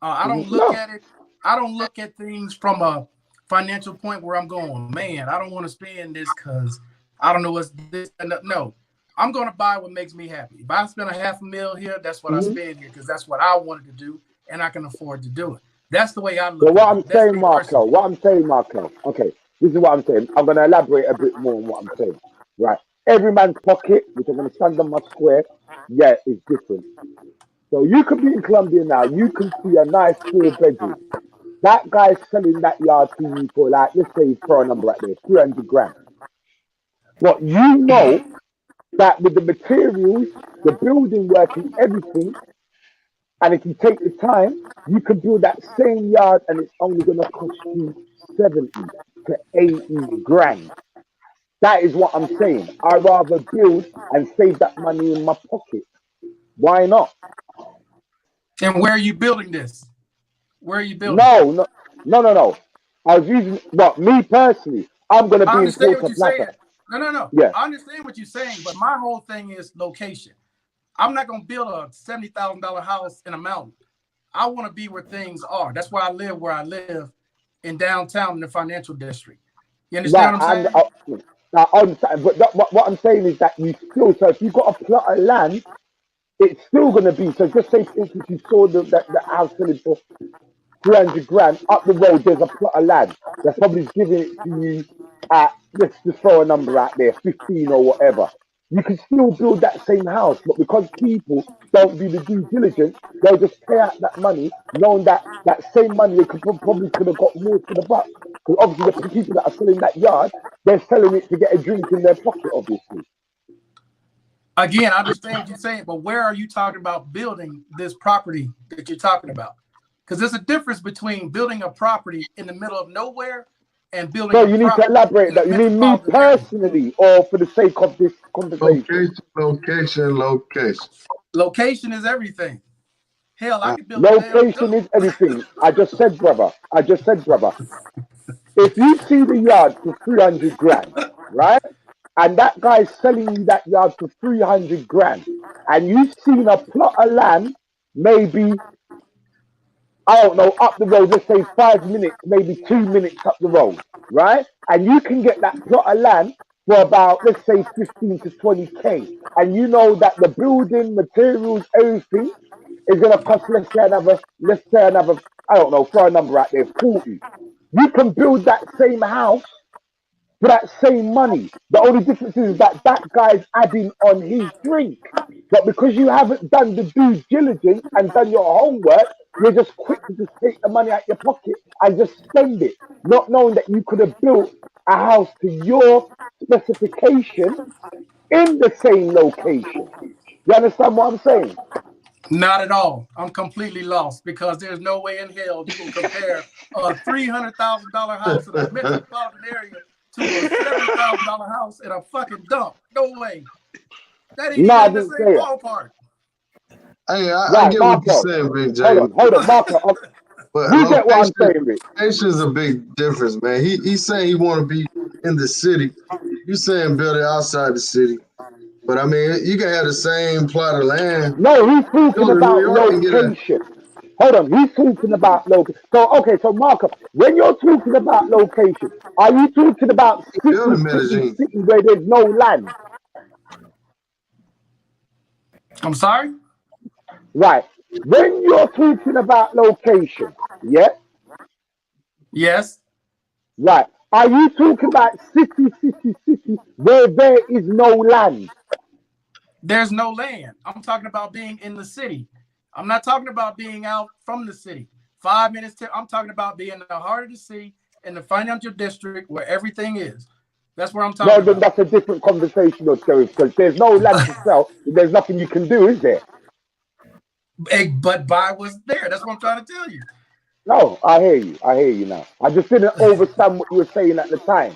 F: I don't look at it. I don't look at things from a financial point where I'm going, man, I don't want to spend this because I don't know what's this. No, I'm going to buy what makes me happy. If I spend $500,000 here, that's what I spend here because that's what I wanted to do and I can afford to do it. That's the way I look
C: So
F: at
C: what
F: it.
C: I'm saying, Marco, okay, this is what I'm saying. I'm going to elaborate a bit more on what I'm saying. Right. Every man's pocket, which I'm going to stand on my square, is different. So you could be in Colombia now. You can see a nice 4-bedroom. That guy's selling that yard to you for, like, let's say, throw a number right there, 300 grand. But you know that with the materials, the building work and everything, and if you take the time, you can build that same yard and it's only going to cost you 70 to 80 grand. That is what I'm saying. I'd rather build and save that money in my pocket. Why not?
F: And where are you building this? Where are you building?
C: No. I was using, me personally, I'm going to be in Puerto Plata.
F: No. Yeah. I understand what you're saying, but my whole thing is location. I'm not going to build a $70,000 house in a mountain. I want to be where things are. That's why I live where I live in downtown in the financial district. You understand what I'm saying?
C: I understand, but what I'm saying is that you still, so if you've got a plot of land, it's still going to be, so just say for instance you saw the house selling for 300 grand, up the road there's a plot of land that's probably giving it to you at, let's just throw a number out there, 15 or whatever. You can still build that same house, but because people don't do the due diligence, they'll just pay out that money, knowing that that same money they probably could have got more for the buck. Because obviously the people that are selling that yard, they're selling it to get a drink in their pocket, obviously.
F: Again, I understand what you're saying, but where are you talking about building this property that you're talking about? Because there's a difference between building a property in the middle of nowhere and building
C: you need to elaborate that. You mean me personally or for the sake of this conversation?
F: Location is everything. Hell, I could build
C: location is everything. I just said, brother. If you see the yard for 300 grand, right? And that guy's selling you that yard for 300 grand, and you've seen a plot of land, maybe, I don't know, up the road, let's say 5 minutes, maybe 2 minutes up the road, right? And you can get that plot of land for about, let's say 15 to 20K. And you know that the building, materials, everything is going to cost, let's say another, I don't know, throw a number out there, 40. You can build that same house for that same money. The only difference is that that guy's adding on his drink. But because you haven't done the due diligence and done your homework, you're just quick to just take the money out your pocket and just spend it, not knowing that you could have built a house to your specification in the same location. You understand what I'm saying?
F: Not at all. I'm completely lost because there's no way in hell you can compare a $300,000 house in a metropolitan area to a $70,000 house in a fucking dump. No way. That ain't even the same ballpark.
B: Hey, I get
C: Marco,
B: what you're saying, Big James.
C: Hold on, Marco.
B: But
C: you get what I'm saying, Rick.
B: Location is a big difference, man. He's saying he want to be in the city. You saying build it outside the city. But I mean, you can have the same plot of land.
C: No, he's talking about location. Hold on, he's talking about location. So Marco, when you're talking about location, are you talking about city where there's no land?
F: I'm sorry?
C: Right. When you're talking about location, yeah?
F: Yes.
C: Right. Are you talking about city where there is no land?
F: There's no land. I'm talking about being in the city. I'm not talking about being out from the city. 5 minutes I'm talking about being in the heart of the city in the financial district where everything is. That's where I'm talking about.
C: No, that's a different conversation, because there's no land to sell. There's nothing you can do, is there?
F: But buy what's there. That's what I'm trying to tell you.
C: No, I hear you now. I just didn't understand what you were saying at the time.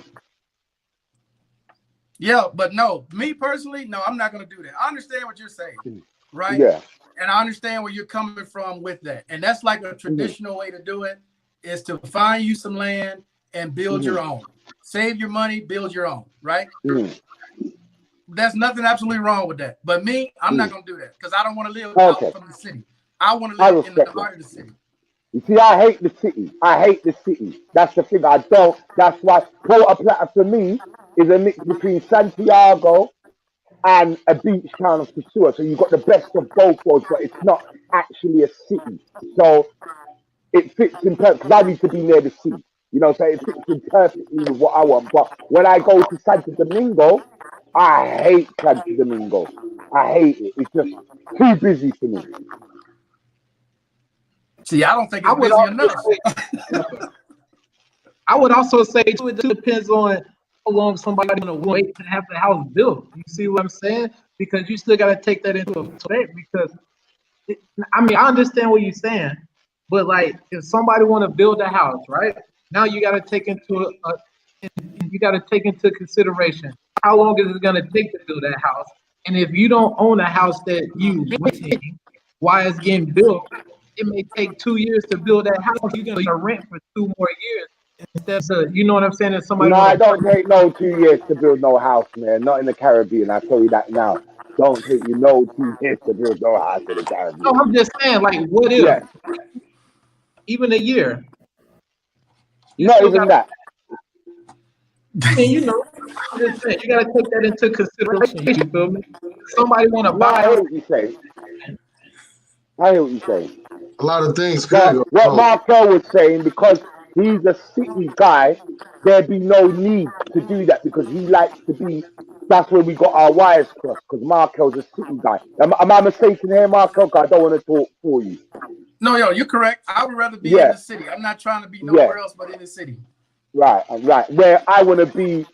F: Yeah, but no, me personally, no, I'm not going to do that. I understand what you're saying, right?
C: Yeah.
F: And I understand where you're coming from with that. And that's like a traditional way to do it. is to find you some land and build your own. Save your money, build your own, right? There's nothing absolutely wrong with that. But me, I'm not going to do that because I don't want to live out from the city. I want to live in the heart of the city.
C: You see, I hate the city. I hate the city. That's the thing. I don't. That's why Puerto Plata for me is a mix between Santiago and a beach town of Pessoa. So you've got the best of both worlds, but it's not actually a city. So it fits in perfect because I need to be near the sea. You know, so it fits in perfectly with what I want. But when I go to Santo Domingo, I hate Santo Domingo. I hate it. It's just too busy for me.
F: See, I don't think it's busy enough.
A: I would also say too, it depends on how long somebody gonna wait to have the house built. You see what I'm saying? Because you still gotta take that into effect. Because I mean, I understand what you're saying, but like, if somebody want to build a house, right now, you gotta take into consideration how long is it gonna take to build that house, and if you don't own a house that you renting while it's getting built, it may take 2 years to build that house. You're gonna rent for 2 more years instead of, you know what I'm saying? If somebody
C: No, I don't take no 2 years to build no house, man. Not in the Caribbean. I tell you that now. Don't take you no 2 years to build no house in the Caribbean.
A: No, I'm just saying, like, what if?
C: Yeah.
A: Even a year.
C: Not even that.
A: I mean, you know, I'm just saying, you gotta take that into consideration. You feel me? Somebody want to buy.
C: I hear what you say. I hear what you say.
B: A lot of things
C: But
B: could go
C: what
B: wrong.
C: Markel was saying, because he's a city guy, there'd be no need to do that because he likes to be. That's where we got our wires crossed because Markel's a city guy. Am I mistaken here, Markel? I don't want to talk for you.
F: No, you're correct. I would rather be in the city. I'm not trying to be nowhere else but in the city.
C: Right. Where I want to be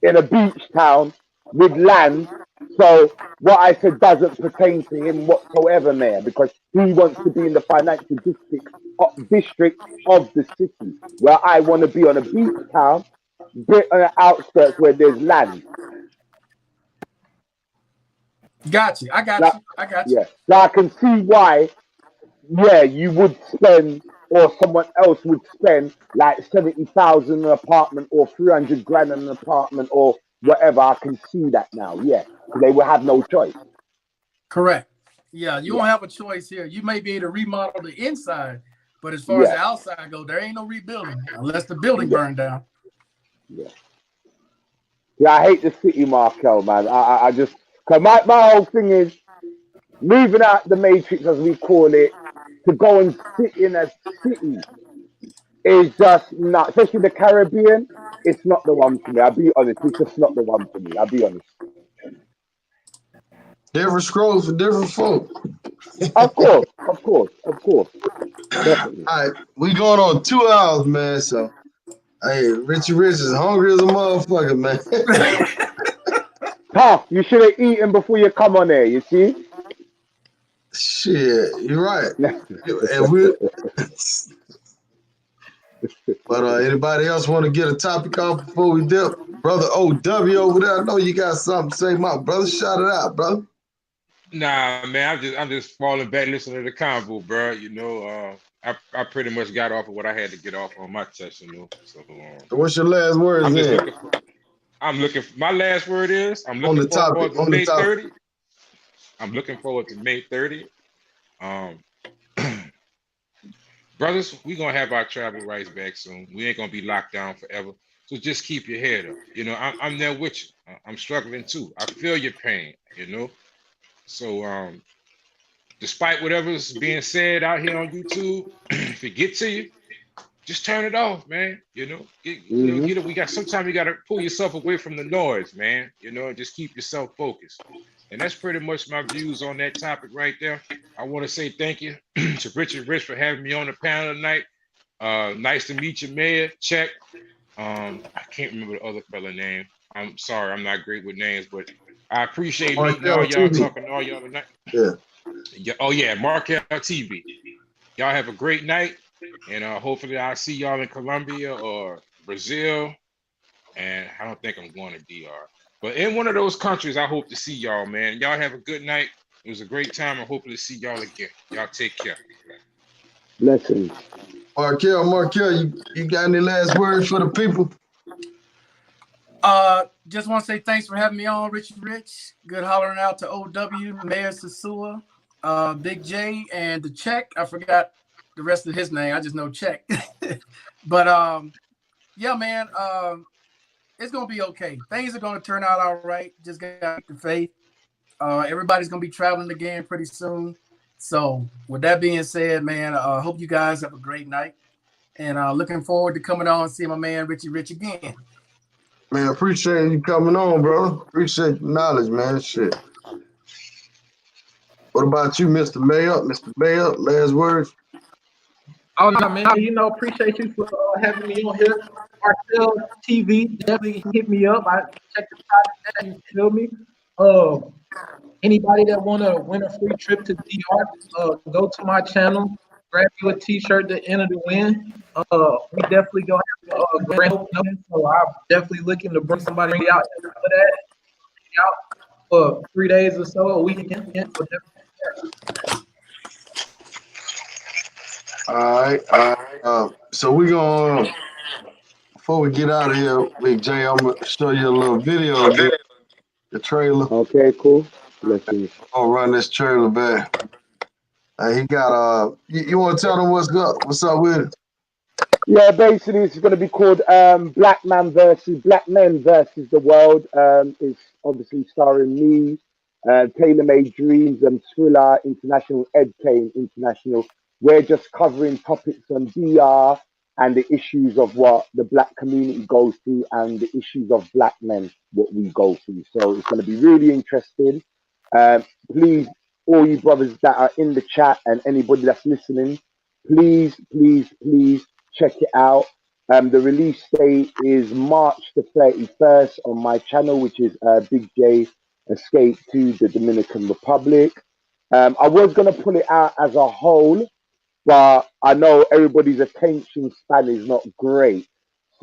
C: in a beach town with land. So what I said doesn't pertain to him whatsoever, man, because he wants to be in the financial district of the city, where I want to be on a beach town, bit on the outskirts where there's land.
F: Got you. I got you.
C: Yeah. So I can see why, you would spend, or someone else would spend like 70,000 an apartment or 300 grand an apartment or whatever. I can see that now. Yeah. They will have no choice.
F: Correct. Yeah. You don't have a choice here. You may be able to remodel the inside, but as far as the outside go, there ain't no rebuilding unless the building burned down.
C: Yeah, I hate the city, Markel, man. I just, cause my whole thing is moving out the matrix, as we call it, to go and sit in a city is just not, especially the Caribbean. It's not the one for me. I'll be honest. It's just not the one for me. I'll be honest.
B: Different scrolls for different folk.
C: Of course. Definitely.
B: All right, we going on 2 hours, man. So, hey, Richie Rich is hungry as a motherfucker, man.
C: Tough. You should have eaten before you come on there. You see?
B: Shit, you're right. And we. But anybody else want to get a topic off before we dip? Brother OW over there, I know you got something to say, my brother. Shout it out, brother.
D: Nah, man, I'm just falling back listening to the convo, bro. You know, I pretty much got off of what I had to get off on my chest, you know. So
B: what's your last word?
D: I'm looking for my last word is I'm looking forward to May 30. I'm looking forward to May 30. Brothers, we're gonna have our travel rights back soon. We ain't gonna be locked down forever. So just keep your head up. You know, I'm there with you. I'm struggling too. I feel your pain, you know. So despite whatever's being said out here on YouTube, if it gets to you, just turn it off, man. You know, sometimes you gotta pull yourself away from the noise, man. You know, and just keep yourself focused. And that's pretty much my views on that topic right there. I want to say thank you to Richard Rich for having me on the panel tonight. Nice to meet you, Mayor. Check. I can't remember the other fella name. I'm sorry, I'm not great with names, but I appreciate meeting all y'all, talking to all y'all tonight.
B: Yeah.
D: Oh yeah, Markel TV. Y'all have a great night, and hopefully I'll see y'all in Colombia or Brazil. And I don't think I'm going to DR. But in one of those countries, I hope to see y'all, man. Y'all have a good night. It was a great time. I hope to see y'all again. Y'all take care.
C: Blessings.
B: Markel, you got any last words for the people?
F: Just want to say thanks for having me on, Richie Rich. Good hollering out to OW, Mayor Sasua, Big J, and the Check. I forgot the rest of his name. I just know Check. But yeah, man, it's gonna be okay. Things are gonna turn out all right. Just got the faith. Everybody's gonna be traveling again pretty soon. So with that being said, man, hope you guys have a great night. And looking forward to coming on and seeing my man Richie Rich again.
B: Man, appreciate you coming on, bro. Appreciate the knowledge, man. Shit. What about you, Mr. Mayor? Mr. Mayor, last words?
A: Oh no, man. Appreciate you for having me on here. Marcel TV, definitely hit me up. I check the podcast. You feel me? Anybody that want to win a free trip to DR, go to my channel, grab you a T-shirt at the end of the win. We definitely gonna have a grand opening, so I'm definitely looking to bring somebody out for that. Out for 3 days or so, a weekend.
B: All right. So we gonna, before we get out of here, Big J, I'm gonna show you a little video again. The trailer.
C: Okay, cool. Let's see.
B: I'll run this trailer back. He got you want to tell them what's up with it?
C: Yeah, basically it's going to be called Black Men versus the World. It's obviously starring me, Taylor Made Dreams, and Thriller International, Ed Kane International. We're just covering topics on DR and the issues of what the black community goes through and the issues of black men, what we go through. So it's going to be really interesting. Please, all you brothers that are in the chat and anybody that's listening, please check it out. The release date is March the 31st on my channel, which is Big J Escape to the Dominican Republic. I was going to pull it out as a whole, but I know everybody's attention span is not great.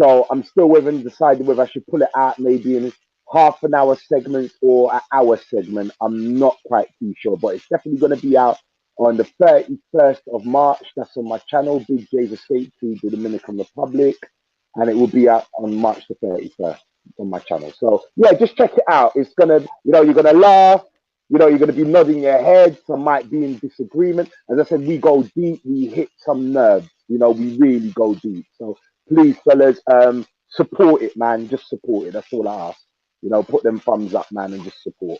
C: So I'm still deciding whether I should pull it out maybe in half an hour segments or an hour segment. I'm not quite too sure, but it's definitely going to be out on the 31st of March. That's on my channel, Big J's Escape to the Dominican Republic. And it will be out on March the 31st on my channel. So yeah, just check it out. It's going to, you're going to laugh. You're going to be nodding your head. Some might be in disagreement. As I said, we go deep. We hit some nerves. We really go deep. So please, fellas, support it, man. Just support it. That's all I ask. Put them thumbs up, man, and just support.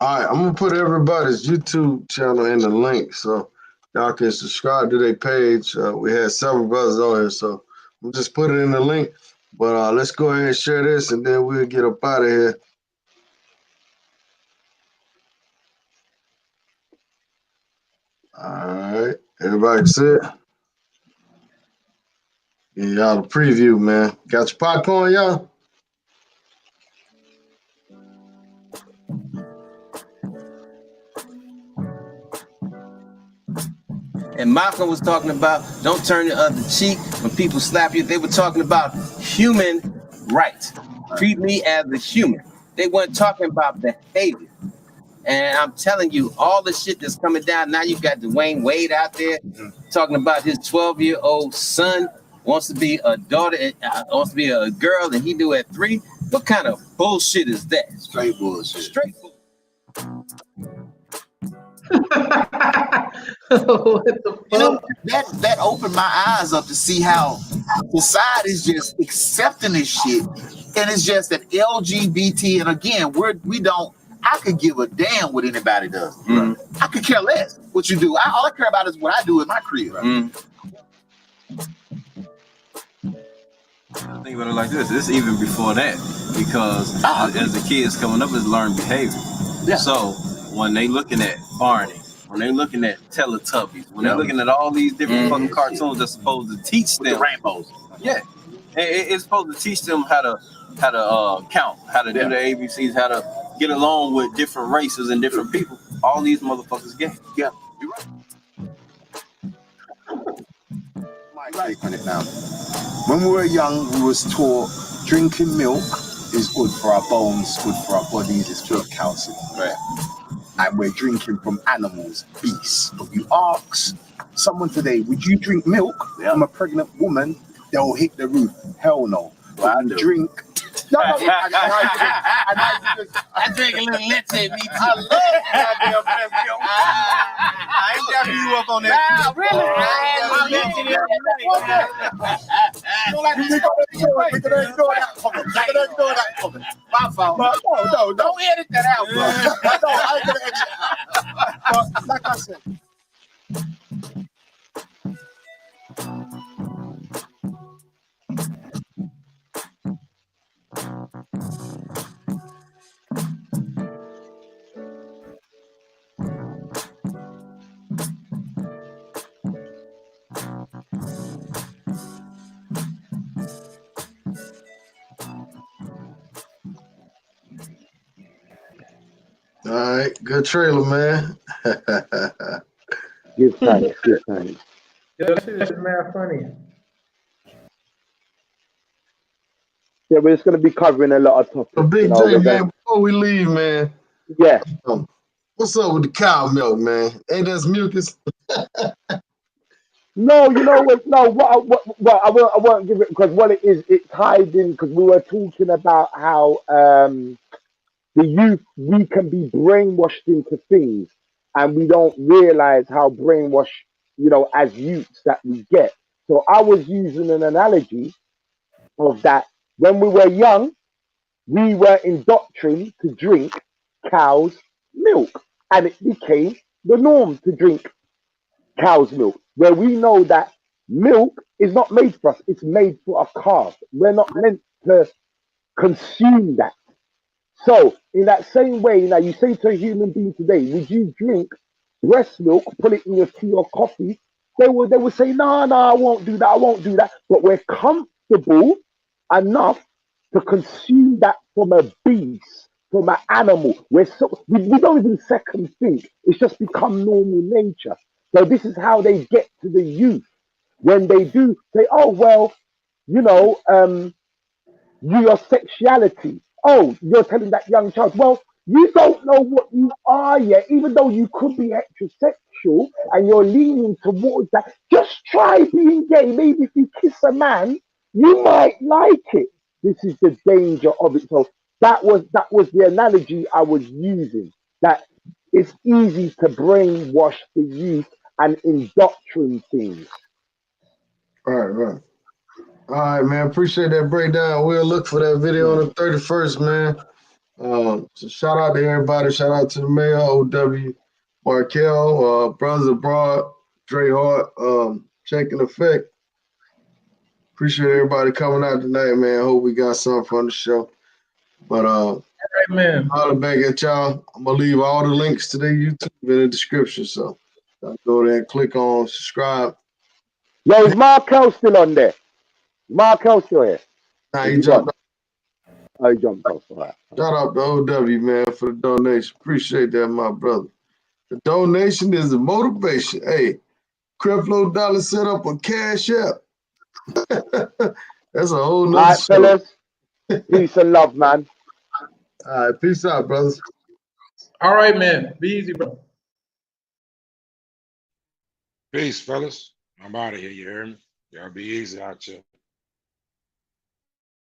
B: All right, I'm gonna put everybody's YouTube channel in the link so y'all can subscribe to their page. We had several brothers on here, so we'll just put it in the link. But let's go ahead and share this, and then we'll get up out of here. All right, everybody can see it? Yeah, y'all the preview, man. Got your popcorn, y'all?
G: And Malcolm was talking about don't turn the other cheek when people slap you. They were talking about human rights. Treat me as a human. They weren't talking about behavior. And I'm telling you, all the shit that's coming down, now you got Dwayne Wade out there talking about his 12-year-old son wants to be a daughter, wants to be a girl, and he knew at 3. What kind of bullshit is that?
H: Straight bullshit.
G: Straight bullshit.
A: What the fuck?
H: That opened my eyes up to see how society's just accepting this shit, and it's just that LGBT. And again, we don't. I could give a damn what anybody does. Mm. I could care less what you do. All I care about is what I do in my career. Right?
K: Think about it like this. It's even before that, because as the kids coming up, is learned behavior. Yeah. So when they looking at Barney, when they looking at Teletubbies, when they're looking at all these different fucking cartoons that's supposed to teach them
H: the rainbows.
K: Yeah, it's supposed to teach them how to count, how to do the ABCs, how to get along with different races and different people. All these motherfuckers gay.
H: Yeah, you're right. Take on it now. When we were young, we was taught drinking milk is good for our bones, good for our bodies, it's good calcium. Right. And we're drinking from animals, beasts. But you ask someone today, would you drink milk from a pregnant woman? They'll hit the roof. Hell no.
K: Well, I do.
H: Drink. No,
G: I drink a little leche, me too.
H: I love goddamn breast milk.
K: I ain't jacking you up on that.
G: Nah, really? I had a little leche the other night. My fault.
H: No,
G: Don't edit that out, bro.
H: I ain't gonna edit it out. But like I said,
B: All right, good trailer, man.
C: Give thanks, give thanks.
A: Yo, this is mad funny.
C: Yeah, we're just gonna be covering a lot of topics.
B: So Big
C: You know,
B: J,
C: we're
B: man,
C: gonna,
B: before we leave, man,
C: yeah.
B: what's up with the cow milk, man? Ain't that mucus?
C: No, you know what? No, I won't give it because what it is, it tied in because we were talking about how the youth we can be brainwashed into things, and we don't realize how brainwashed, you know, as youths that we get. So I was using an analogy of that when we were young, we were indoctrined to drink cow's milk, and it became the norm to drink cow's milk, where we know that milk is not made for us, it's made for a calf. We're not meant to consume that. So, in that same way, now you say to a human being today, would you drink breast milk, put it in your tea or coffee? They would say, no, no, I won't do that, I won't do that. But we're comfortable enough to consume that from a beast, from an animal. We don't even second think. It's just become normal nature. So this is how they get to the youth when they do say, oh well, you know, your sexuality. Oh, you're telling that young child, well, you don't know what you are yet, even though you could be heterosexual and you're leaning towards that. Just try being gay. Maybe if you kiss a man, you might like it. This is the danger of it. So that was the analogy I was using. That it's easy to brainwash the youth and indoctrinate things.
B: Right. All right, man. Appreciate that breakdown. We'll look for that video on the 31st, man. So shout out to everybody. Shout out to the mayor, OW, Markel, Brothers Abroad, Dre Hart, Check in Effect. Appreciate everybody coming out tonight, man. Hope we got something from the show. But
A: All right, man.
B: I'll back at y'all. I'm gonna leave all the links to the YouTube in the description. So go there and click on subscribe.
C: Yo, is Markel still on there? Markel still here?
B: Now he jumped off.
C: Oh, he jumped off. All right.
B: Shout out to OW, man, for the donation. Appreciate that, my brother. The donation is the motivation. Hey, Creflo Dollar set up a Cash App. That's a whole nother
C: All right,
B: show.
C: fellas. Peace and love, man.
B: All right, peace out, brothers.
A: All right, man. Be easy, bro.
D: Peace, fellas. I'm out of here. You hear me? Y'all be easy out here.